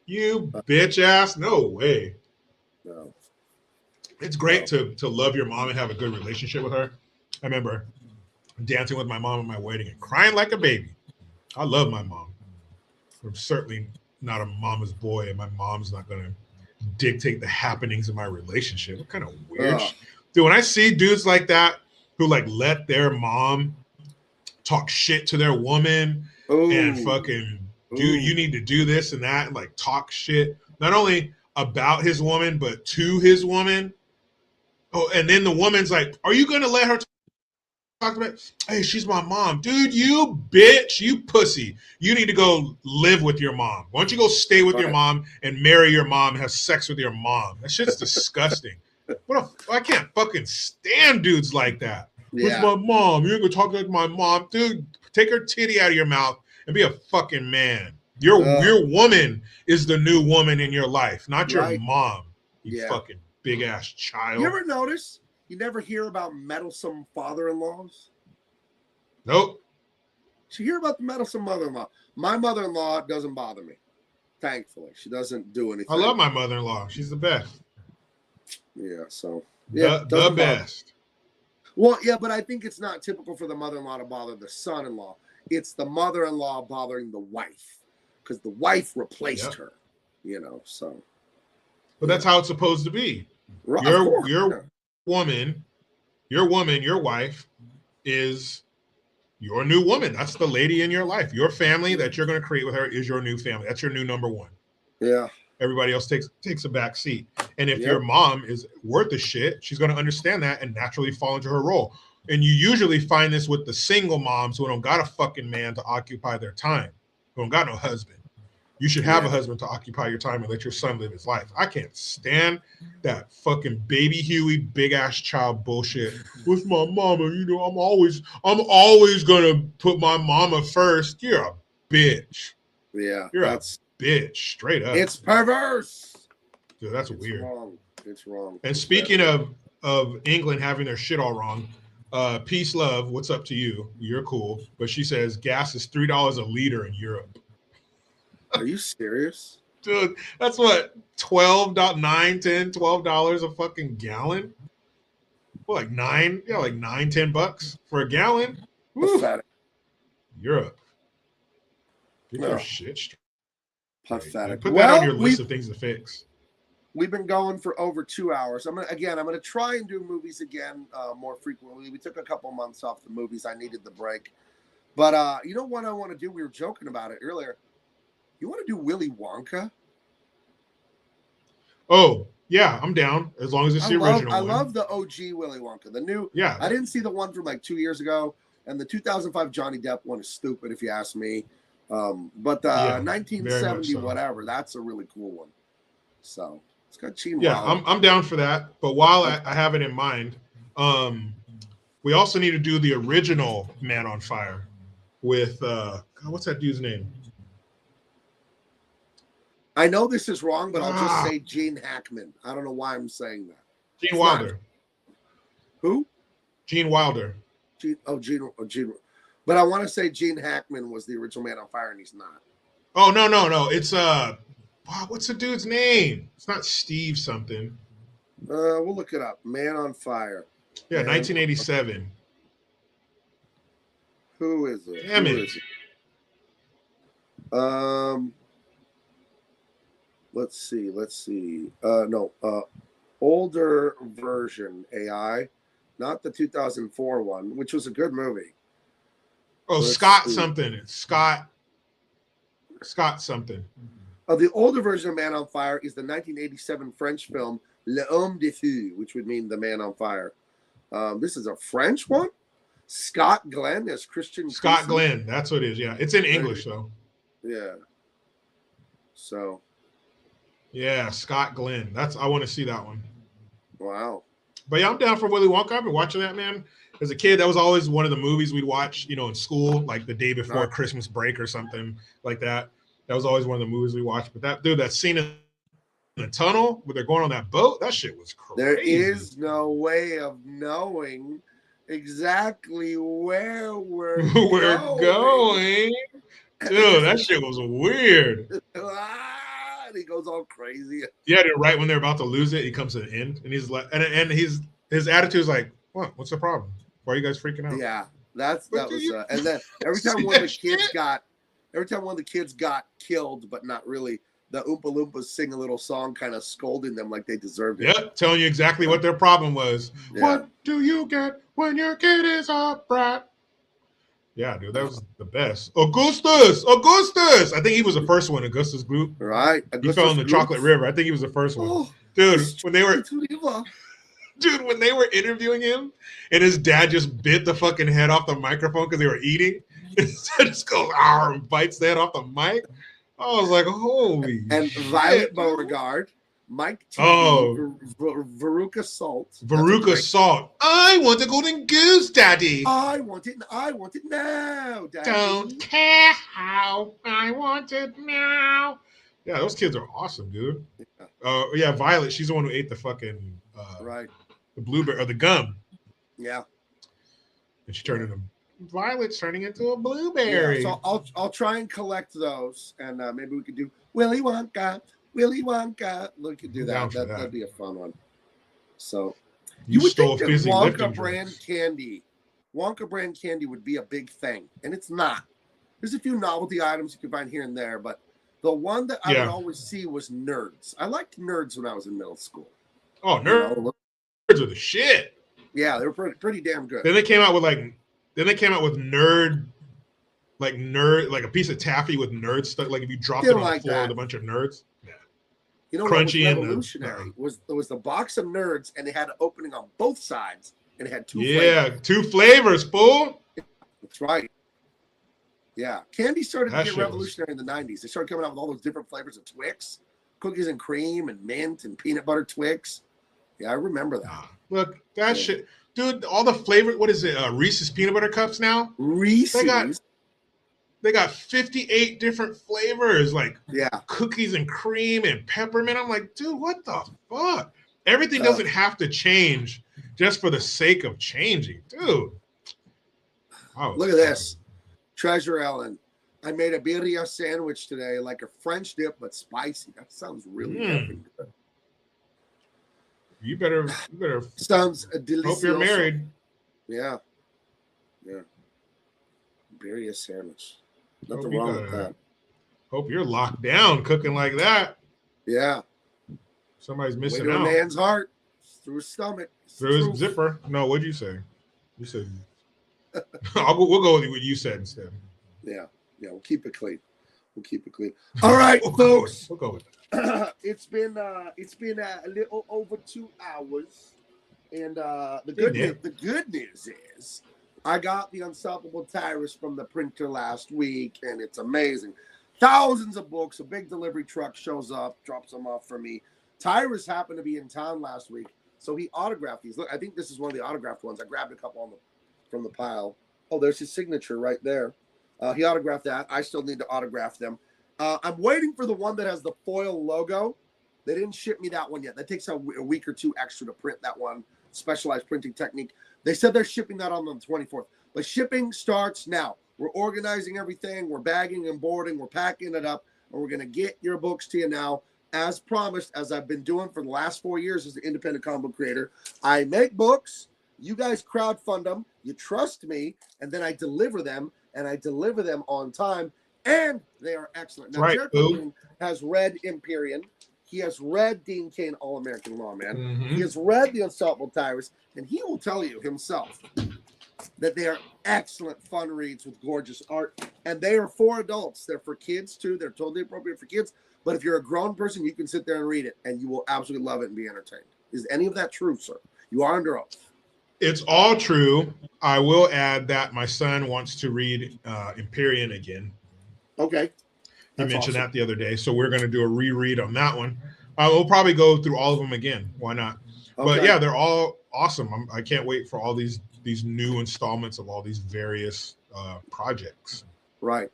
You bitch ass. No way. No. It's great to love your mom and have a good relationship with her. I remember dancing with my mom at my wedding and crying like a baby. I love my mom. I'm certainly not a mama's boy, and my mom's not going to dictate the happenings of my relationship. What kind of weird dude, when I see dudes like that who like let their mom talk shit to their woman and fucking dude, you need to do this and that, and like talk shit not only about his woman but to his woman. Oh, and then the woman's like, are you gonna let her talk about, hey, she's my mom? Dude, you bitch, you pussy. You need to go live with your mom. Why don't you go stay with your mom and marry your mom and have sex with your mom? That shit's disgusting. I can't fucking stand dudes like that. Where's Yeah. my mom? You're gonna talk like my mom, dude. Take her titty out of your mouth and be a fucking man. Your woman is the new woman in your life, not your mom. You fucking big ass child. You ever notice you never hear about meddlesome father-in-laws? Nope. You hear about the meddlesome mother-in-law. My mother-in-law doesn't bother me. Thankfully, she doesn't do anything. I love my mother-in-law. She's the best. Yeah, so the best. Well, yeah, but I think it's not typical for the mother-in-law to bother the son-in-law. It's the mother-in-law bothering the wife because the wife replaced her. You know, so. But that's how it's supposed to be. Right, your woman, your wife is your new woman. That's the lady in your life. Your family that you're going to create with her is your new family. That's your new number one. Yeah. Everybody else takes a back seat. And if your mom is worth a shit, she's going to understand that and naturally fall into her role. And you usually find this with the single moms who don't got a fucking man to occupy their time, who don't got no husband. You should have a husband to occupy your time and let your son live his life. I can't stand that fucking baby Huey, big ass child bullshit. With my mama, you know, I'm always gonna put my mama first. You're a bitch. Yeah, you're a bitch, straight up. It's perverse. Dude, that's weird. Wrong. It's wrong. And speaking of England having their shit all wrong, peace, love. What's up to you? You're cool, but she says gas is $3 a liter in Europe. Are you serious? Dude, that's what, $12 a fucking gallon? Well, like $9-10 for a gallon? Pathetic. Europe. Get your shit straight. Pathetic. Put that on your list of things to fix. We've been going for over 2 hours. I'm gonna try and do movies again more frequently. We took a couple months off the movies. I needed the break. But you know what I want to do? We were joking about it earlier. You want to do Willy Wonka? Oh, yeah, I'm down. As long as it's the original one. I love the OG Willy Wonka. The new, I didn't see the one from like 2 years ago. And the 2005 Johnny Depp one is stupid, if you ask me. But the 1970 whatever, that's a really cool one. So it's got Gene Wilder. I'm down for that. But while I have it in mind, we also need to do the original Man on Fire with God, what's that dude's name? I know this is wrong, but I'll just say Gene Hackman. I don't know why I'm saying that. Gene Wilder. Who? Gene Wilder. Gene. But I want to say Gene Hackman was the original Man on Fire, and he's not. Oh, no. It's what's the dude's name? It's not Steve something. We'll look it up. Man on Fire. Yeah, 1987. Who is it? Damn it. Let's see. Older version AI, not the 2004 one, which was a good movie. Oh, Scott something. Scott something. The older version of Man on Fire is the 1987 French film L'Homme de Feu, which would mean The Man on Fire. This is a French one? Scott Glenn as Christian. Scott Glenn, that's what it is. Yeah, it's in English though. Yeah. So. Yeah, Scott Glenn. I want to see that one. Wow. But yeah, I'm down for Willy Wonka. I've been watching that, man. As a kid, that was always one of the movies we'd watch, you know, in school, like the day before Christmas break or something like that. That was always one of the movies we watched. But that scene in the tunnel where they're going on that boat, that shit was crazy. There is no way of knowing exactly where we're going. Dude, that shit was weird. He goes all crazy. Yeah, right when they're about to lose it, he comes to the end, and he's like, and his attitude is like, "What? What's the problem? Why are you guys freaking out?" Yeah, that was. And then every time one of the kids got killed, but not really, the Oompa Loompas sing a little song, kind of scolding them like they deserved it. Yep, telling you exactly what their problem was. Yeah. What do you get when your kid is a brat? Yeah, dude, that was the best. Augustus! I think he was the first one, Augustus Gloop. Right. He fell in the chocolate river. I think he was the first one. Oh, dude, when they were interviewing him and his dad just bit the fucking head off the microphone because they were eating. Instead just goes, and bites the head off the mic. I was like, holy and shit. Violet Beauregard, Mike T, Oh, Veruca Salt. Veruca Salt. I want the golden goose, Daddy. I want it now, Daddy. Don't care how. I want it now. Yeah, those kids are awesome, dude. Yeah, Violet. She's the one who ate the fucking right, the blueberry or the gum. Yeah, and she turned into Violet's turning into a blueberry. Yeah, so I'll try and collect those, and maybe we could do Willy Wonka. We could do that. That'd be a fun one. So you would think that Wonka brand candy would be a big thing, and it's not. There's a few novelty items you can find here and there, but the one that I would always see was Nerds. I liked Nerds when I was in middle school. Oh, Nerds are the shit. Yeah, they were pretty damn good. Then they came out with Nerd, like a piece of taffy with Nerds stuff. Like if you dropped it on the floor with a bunch of Nerds. Yeah. You know what was revolutionary was the box of Nerds, and it had an opening on both sides, and it had two flavors. Yeah, 2 flavors, fool. That's right. Yeah, candy started to get revolutionary in the 90s. They started coming out with all those different flavors of Twix, cookies and cream, and mint, and peanut butter Twix. Yeah, I remember that. Look, that shit, dude. All the flavor. What is it? Reese's peanut butter cups now. Reese's. They got 58 different flavors, like yeah, cookies and cream and peppermint. I'm like, dude, what the fuck? Everything doesn't have to change just for the sake of changing, dude. Look at this, Treasure Ellen. I made a birria sandwich today, like a French dip, but spicy. That sounds really good. You better sounds delicious. Hope you're married. Yeah. Birria sandwich. Nothing wrong with that. Hope you're locked down cooking like that. Yeah. Somebody's missing out. A man's heart through his stomach. Through his zipper. No, what'd you say? You said we'll go with what you said instead. Yeah. We'll keep it clean. All right, folks. We'll go with that. It's been a little over 2 hours, and the good news is I got the Unstoppable TYRUS from the printer last week, and it's amazing. Thousands of books. A big delivery truck shows up, drops them off for me. TYRUS happened to be in town last week, so he autographed these. Look, I think this is one of the autographed ones. I grabbed a couple from the pile. Oh, there's his signature right there. He autographed that. I still need to autograph them. I'm waiting for the one that has the foil logo. They didn't ship me that one yet. That takes a week or 2 extra to print that one. Specialized printing technique. They said they're shipping that on the 24th. But shipping starts now. We're organizing everything. We're bagging and boarding. We're packing it up. And we're going to get your books to you now. As promised, as I've been doing for the last 4 years as an independent comic book creator. I make books. You guys crowdfund them. You trust me. And then I deliver them. And I deliver them on time. And they are excellent. Now, Jericho has read EMPYREAN. He has read Dean Cain, All-American Lawman. Mm-hmm. He has read The Unstoppable TYRUS. And he will tell you himself that they are excellent, fun reads with gorgeous art. And they are for adults. They're for kids, too. They're totally appropriate for kids. But if you're a grown person, you can sit there and read it. And you will absolutely love it and be entertained. Is any of that true, sir? You are under oath. It's all true. I will add that my son wants to read EMPYREAN again. Okay. He mentioned that the other day. So we're going to do a reread on that one. We'll probably go through all of them again. Why not? Okay. But yeah, they're all awesome. I can't wait for all these new installments of all these various projects. Right.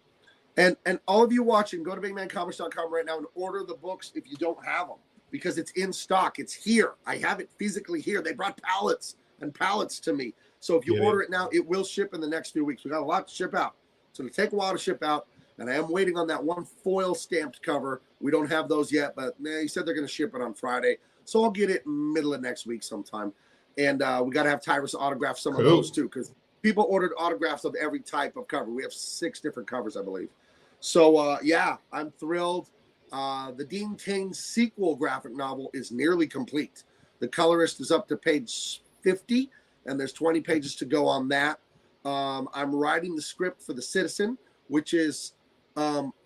And all of you watching, go to bigmancomics.com right now and order the books if you don't have them, because it's in stock. It's here. I have it physically here. They brought pallets and pallets to me. So if you order it now, it will ship in the next few weeks. We got a lot to ship out. So it'll take a while to ship out. And I am waiting on that one foil stamped cover. We don't have those yet, but he said they're going to ship it on Friday. So I'll get it middle of next week sometime. And we got to have TYRUS autograph some of those too, because people ordered autographs of every type of cover. We have 6 different covers, I believe. So, yeah, I'm thrilled. The Dean Cain sequel graphic novel is nearly complete. The colorist is up to page 50, and there's 20 pages to go on that. I'm writing the script for The Citizen, which is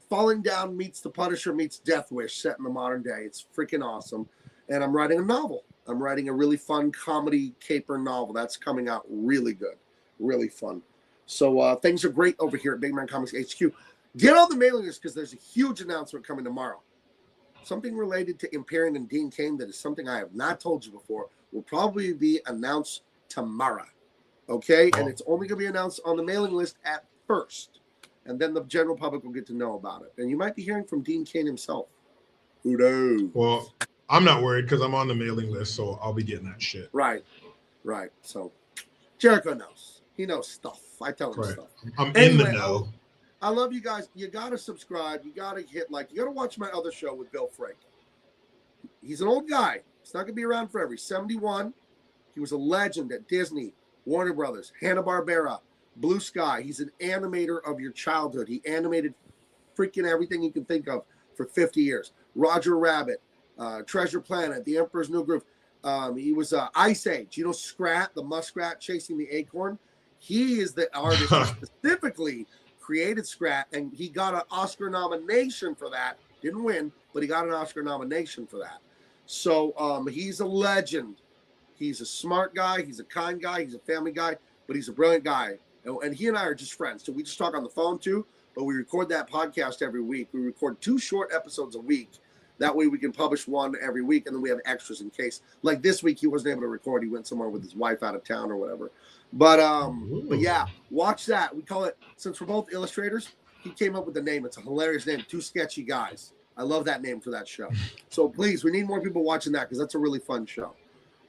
Falling Down meets The Punisher meets Death Wish set in the modern day. It's freaking awesome. And I'm writing a novel. I'm writing a really fun comedy caper novel. That's coming out really good. Really fun. So things are great over here at Big Man Comics HQ. Get on the mailing list because there's a huge announcement coming tomorrow. something related to EMPYREAN and Dean Cain that is something I have not told you before will probably be announced tomorrow. Okay? And it's only going to be announced on the mailing list at first. And then the general public will get to know about it. And you might be hearing from Dean Cain himself. Who knows? Well, I'm not worried because I'm on the mailing list, so I'll be getting that shit. Right. So Jericho knows. He knows stuff. I tell him stuff. I'm in the know. I love you guys. You got to subscribe. You got to hit like. You got to watch my other show with Bill Frank. He's an old guy. He's not going to be around forever. He's 71. He was a legend at Disney, Warner Brothers, Hanna-Barbera, Blue Sky. He's an animator of your childhood. He animated freaking everything you can think of for 50 years. Roger Rabbit, Treasure Planet, The Emperor's New Groove. He was Ice Age. You know, Scrat, the muskrat chasing the acorn. He is the artist who specifically created Scrat, and he got an Oscar nomination for that. Didn't win, but he got an Oscar nomination for that. So he's a legend. He's a smart guy. He's a kind guy. He's a family guy, but he's a brilliant guy. And he and I are just friends. So we just talk on the phone too, but we record that podcast every week. We record 2 short episodes a week. That way we can publish one every week, and then we have extras in case. Like this week, he wasn't able to record. He went somewhere with his wife out of town or whatever. But yeah, watch that. We call it, since we're both illustrators, he came up with the name. It's a hilarious name, Two Sketchy Guys. I love that name for that show. So please, we need more people watching that because that's a really fun show.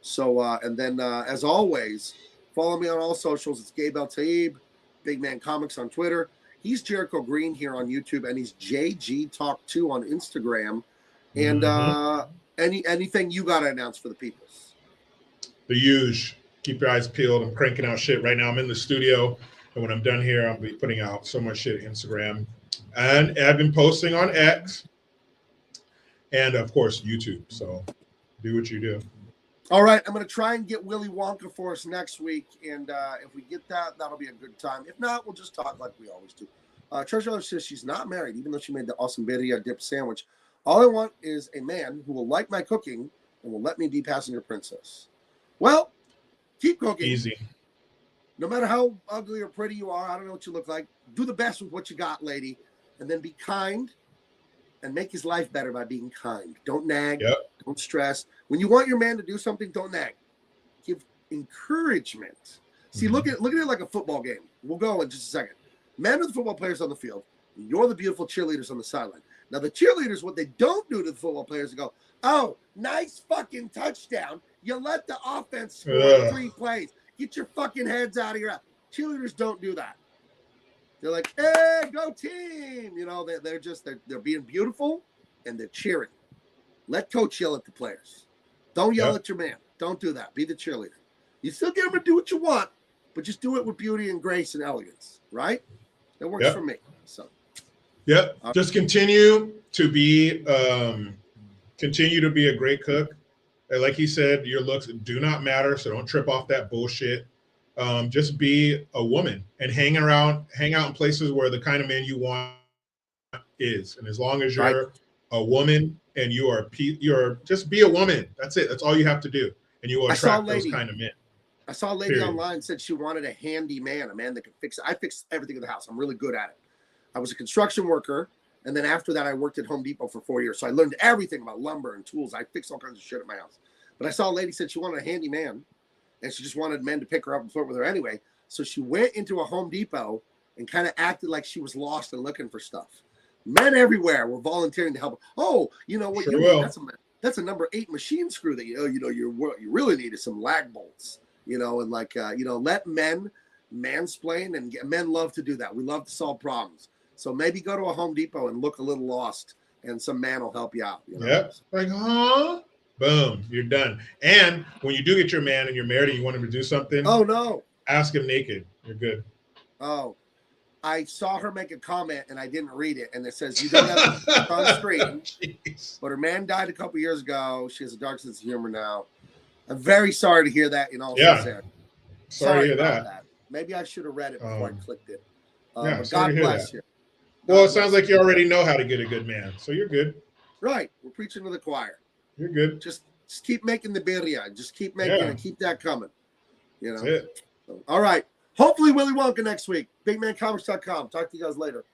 So, and then as always, follow me on all socials. It's Gabe El-Taib, Big Man Comics on Twitter. He's Jericho Green here on YouTube, and he's JG Talk 2 on Instagram. And anything you got to announce for the peoples? The huge. Keep your eyes peeled. I'm cranking out shit right now. I'm in the studio, and when I'm done here, I'll be putting out so much shit on Instagram. And I've been posting on X and, of course, YouTube. So do what you do. All right. I'm going to try and get Willy Wonka for us next week. And if we get that, that'll be a good time. If not, we'll just talk like we always do. Treasure says she's not married, even though she made the awesome birria dip sandwich. All I want is a man who will like my cooking and will let me be passenger princess. Well, keep cooking. Easy. No matter how ugly or pretty you are, I don't know what you look like. Do the best with what you got, lady. And then be kind and make his life better by being kind. Don't nag. Yep. Don't stress. When you want your man to do something, don't nag. Give encouragement. See, look at it like a football game. We'll go in just a second. Men are the football players on the field. You're the beautiful cheerleaders on the sideline. Now, the cheerleaders, what they don't do to the football players is go, oh, nice fucking touchdown. You let the offense score 3 plays. Get your fucking heads out of here. Cheerleaders don't do that. They're like, hey, go team. You know, they're being beautiful and they're cheering. Let coach yell at the players. Don't yell at your man. Don't do that. Be the cheerleader. You still get them to do what you want, but just do it with beauty and grace and elegance, right? That works for me. So. Yep. Just continue to be a great cook. And like he said, your looks do not matter, so don't trip off that bullshit. Just be a woman and hang out in places where the kind of man you want is. And as long as you're a woman and you're just be a woman. That's it. That's all you have to do. And you will attract those kind of men. I saw a lady online said she wanted a handy man, a man that could fix it. I fix everything in the house. I'm really good at it. I was a construction worker, and then after that, I worked at Home Depot for 4 years. So I learned everything about lumber and tools. I fixed all kinds of shit at my house. But I saw a lady said she wanted a handy man, and she just wanted men to pick her up and flirt with her anyway. So she went into a Home Depot and kind of acted like she was lost and looking for stuff. Men everywhere were volunteering to help. Oh, you know what? That's a number 8 machine screw that you really need is some lag bolts. You know, and let men mansplain, and men love to do that. We love to solve problems. So maybe go to a Home Depot and look a little lost, and some man will help you out. You know? Yep. Like, huh? Boom, you're done. And when you do get your man and you're married and you want him to do something, oh no, ask him naked. You're good. Oh, I saw her make a comment and I didn't read it, and it says you don't have to on screen, but her man died a couple years ago. She has a dark sense of humor now. I'm very sorry to hear that. Sorry to hear that. Maybe I should have read it before I clicked it. God bless you. Well, it sounds like you already know how to get a good man, so you're good. Right, we're preaching to the choir. You're good. Just keep making the birria. Just keep making it. Keep that coming. You know. That's it. So, all right. Hopefully, Willy Wonka next week. BigManComics.com. Talk to you guys later.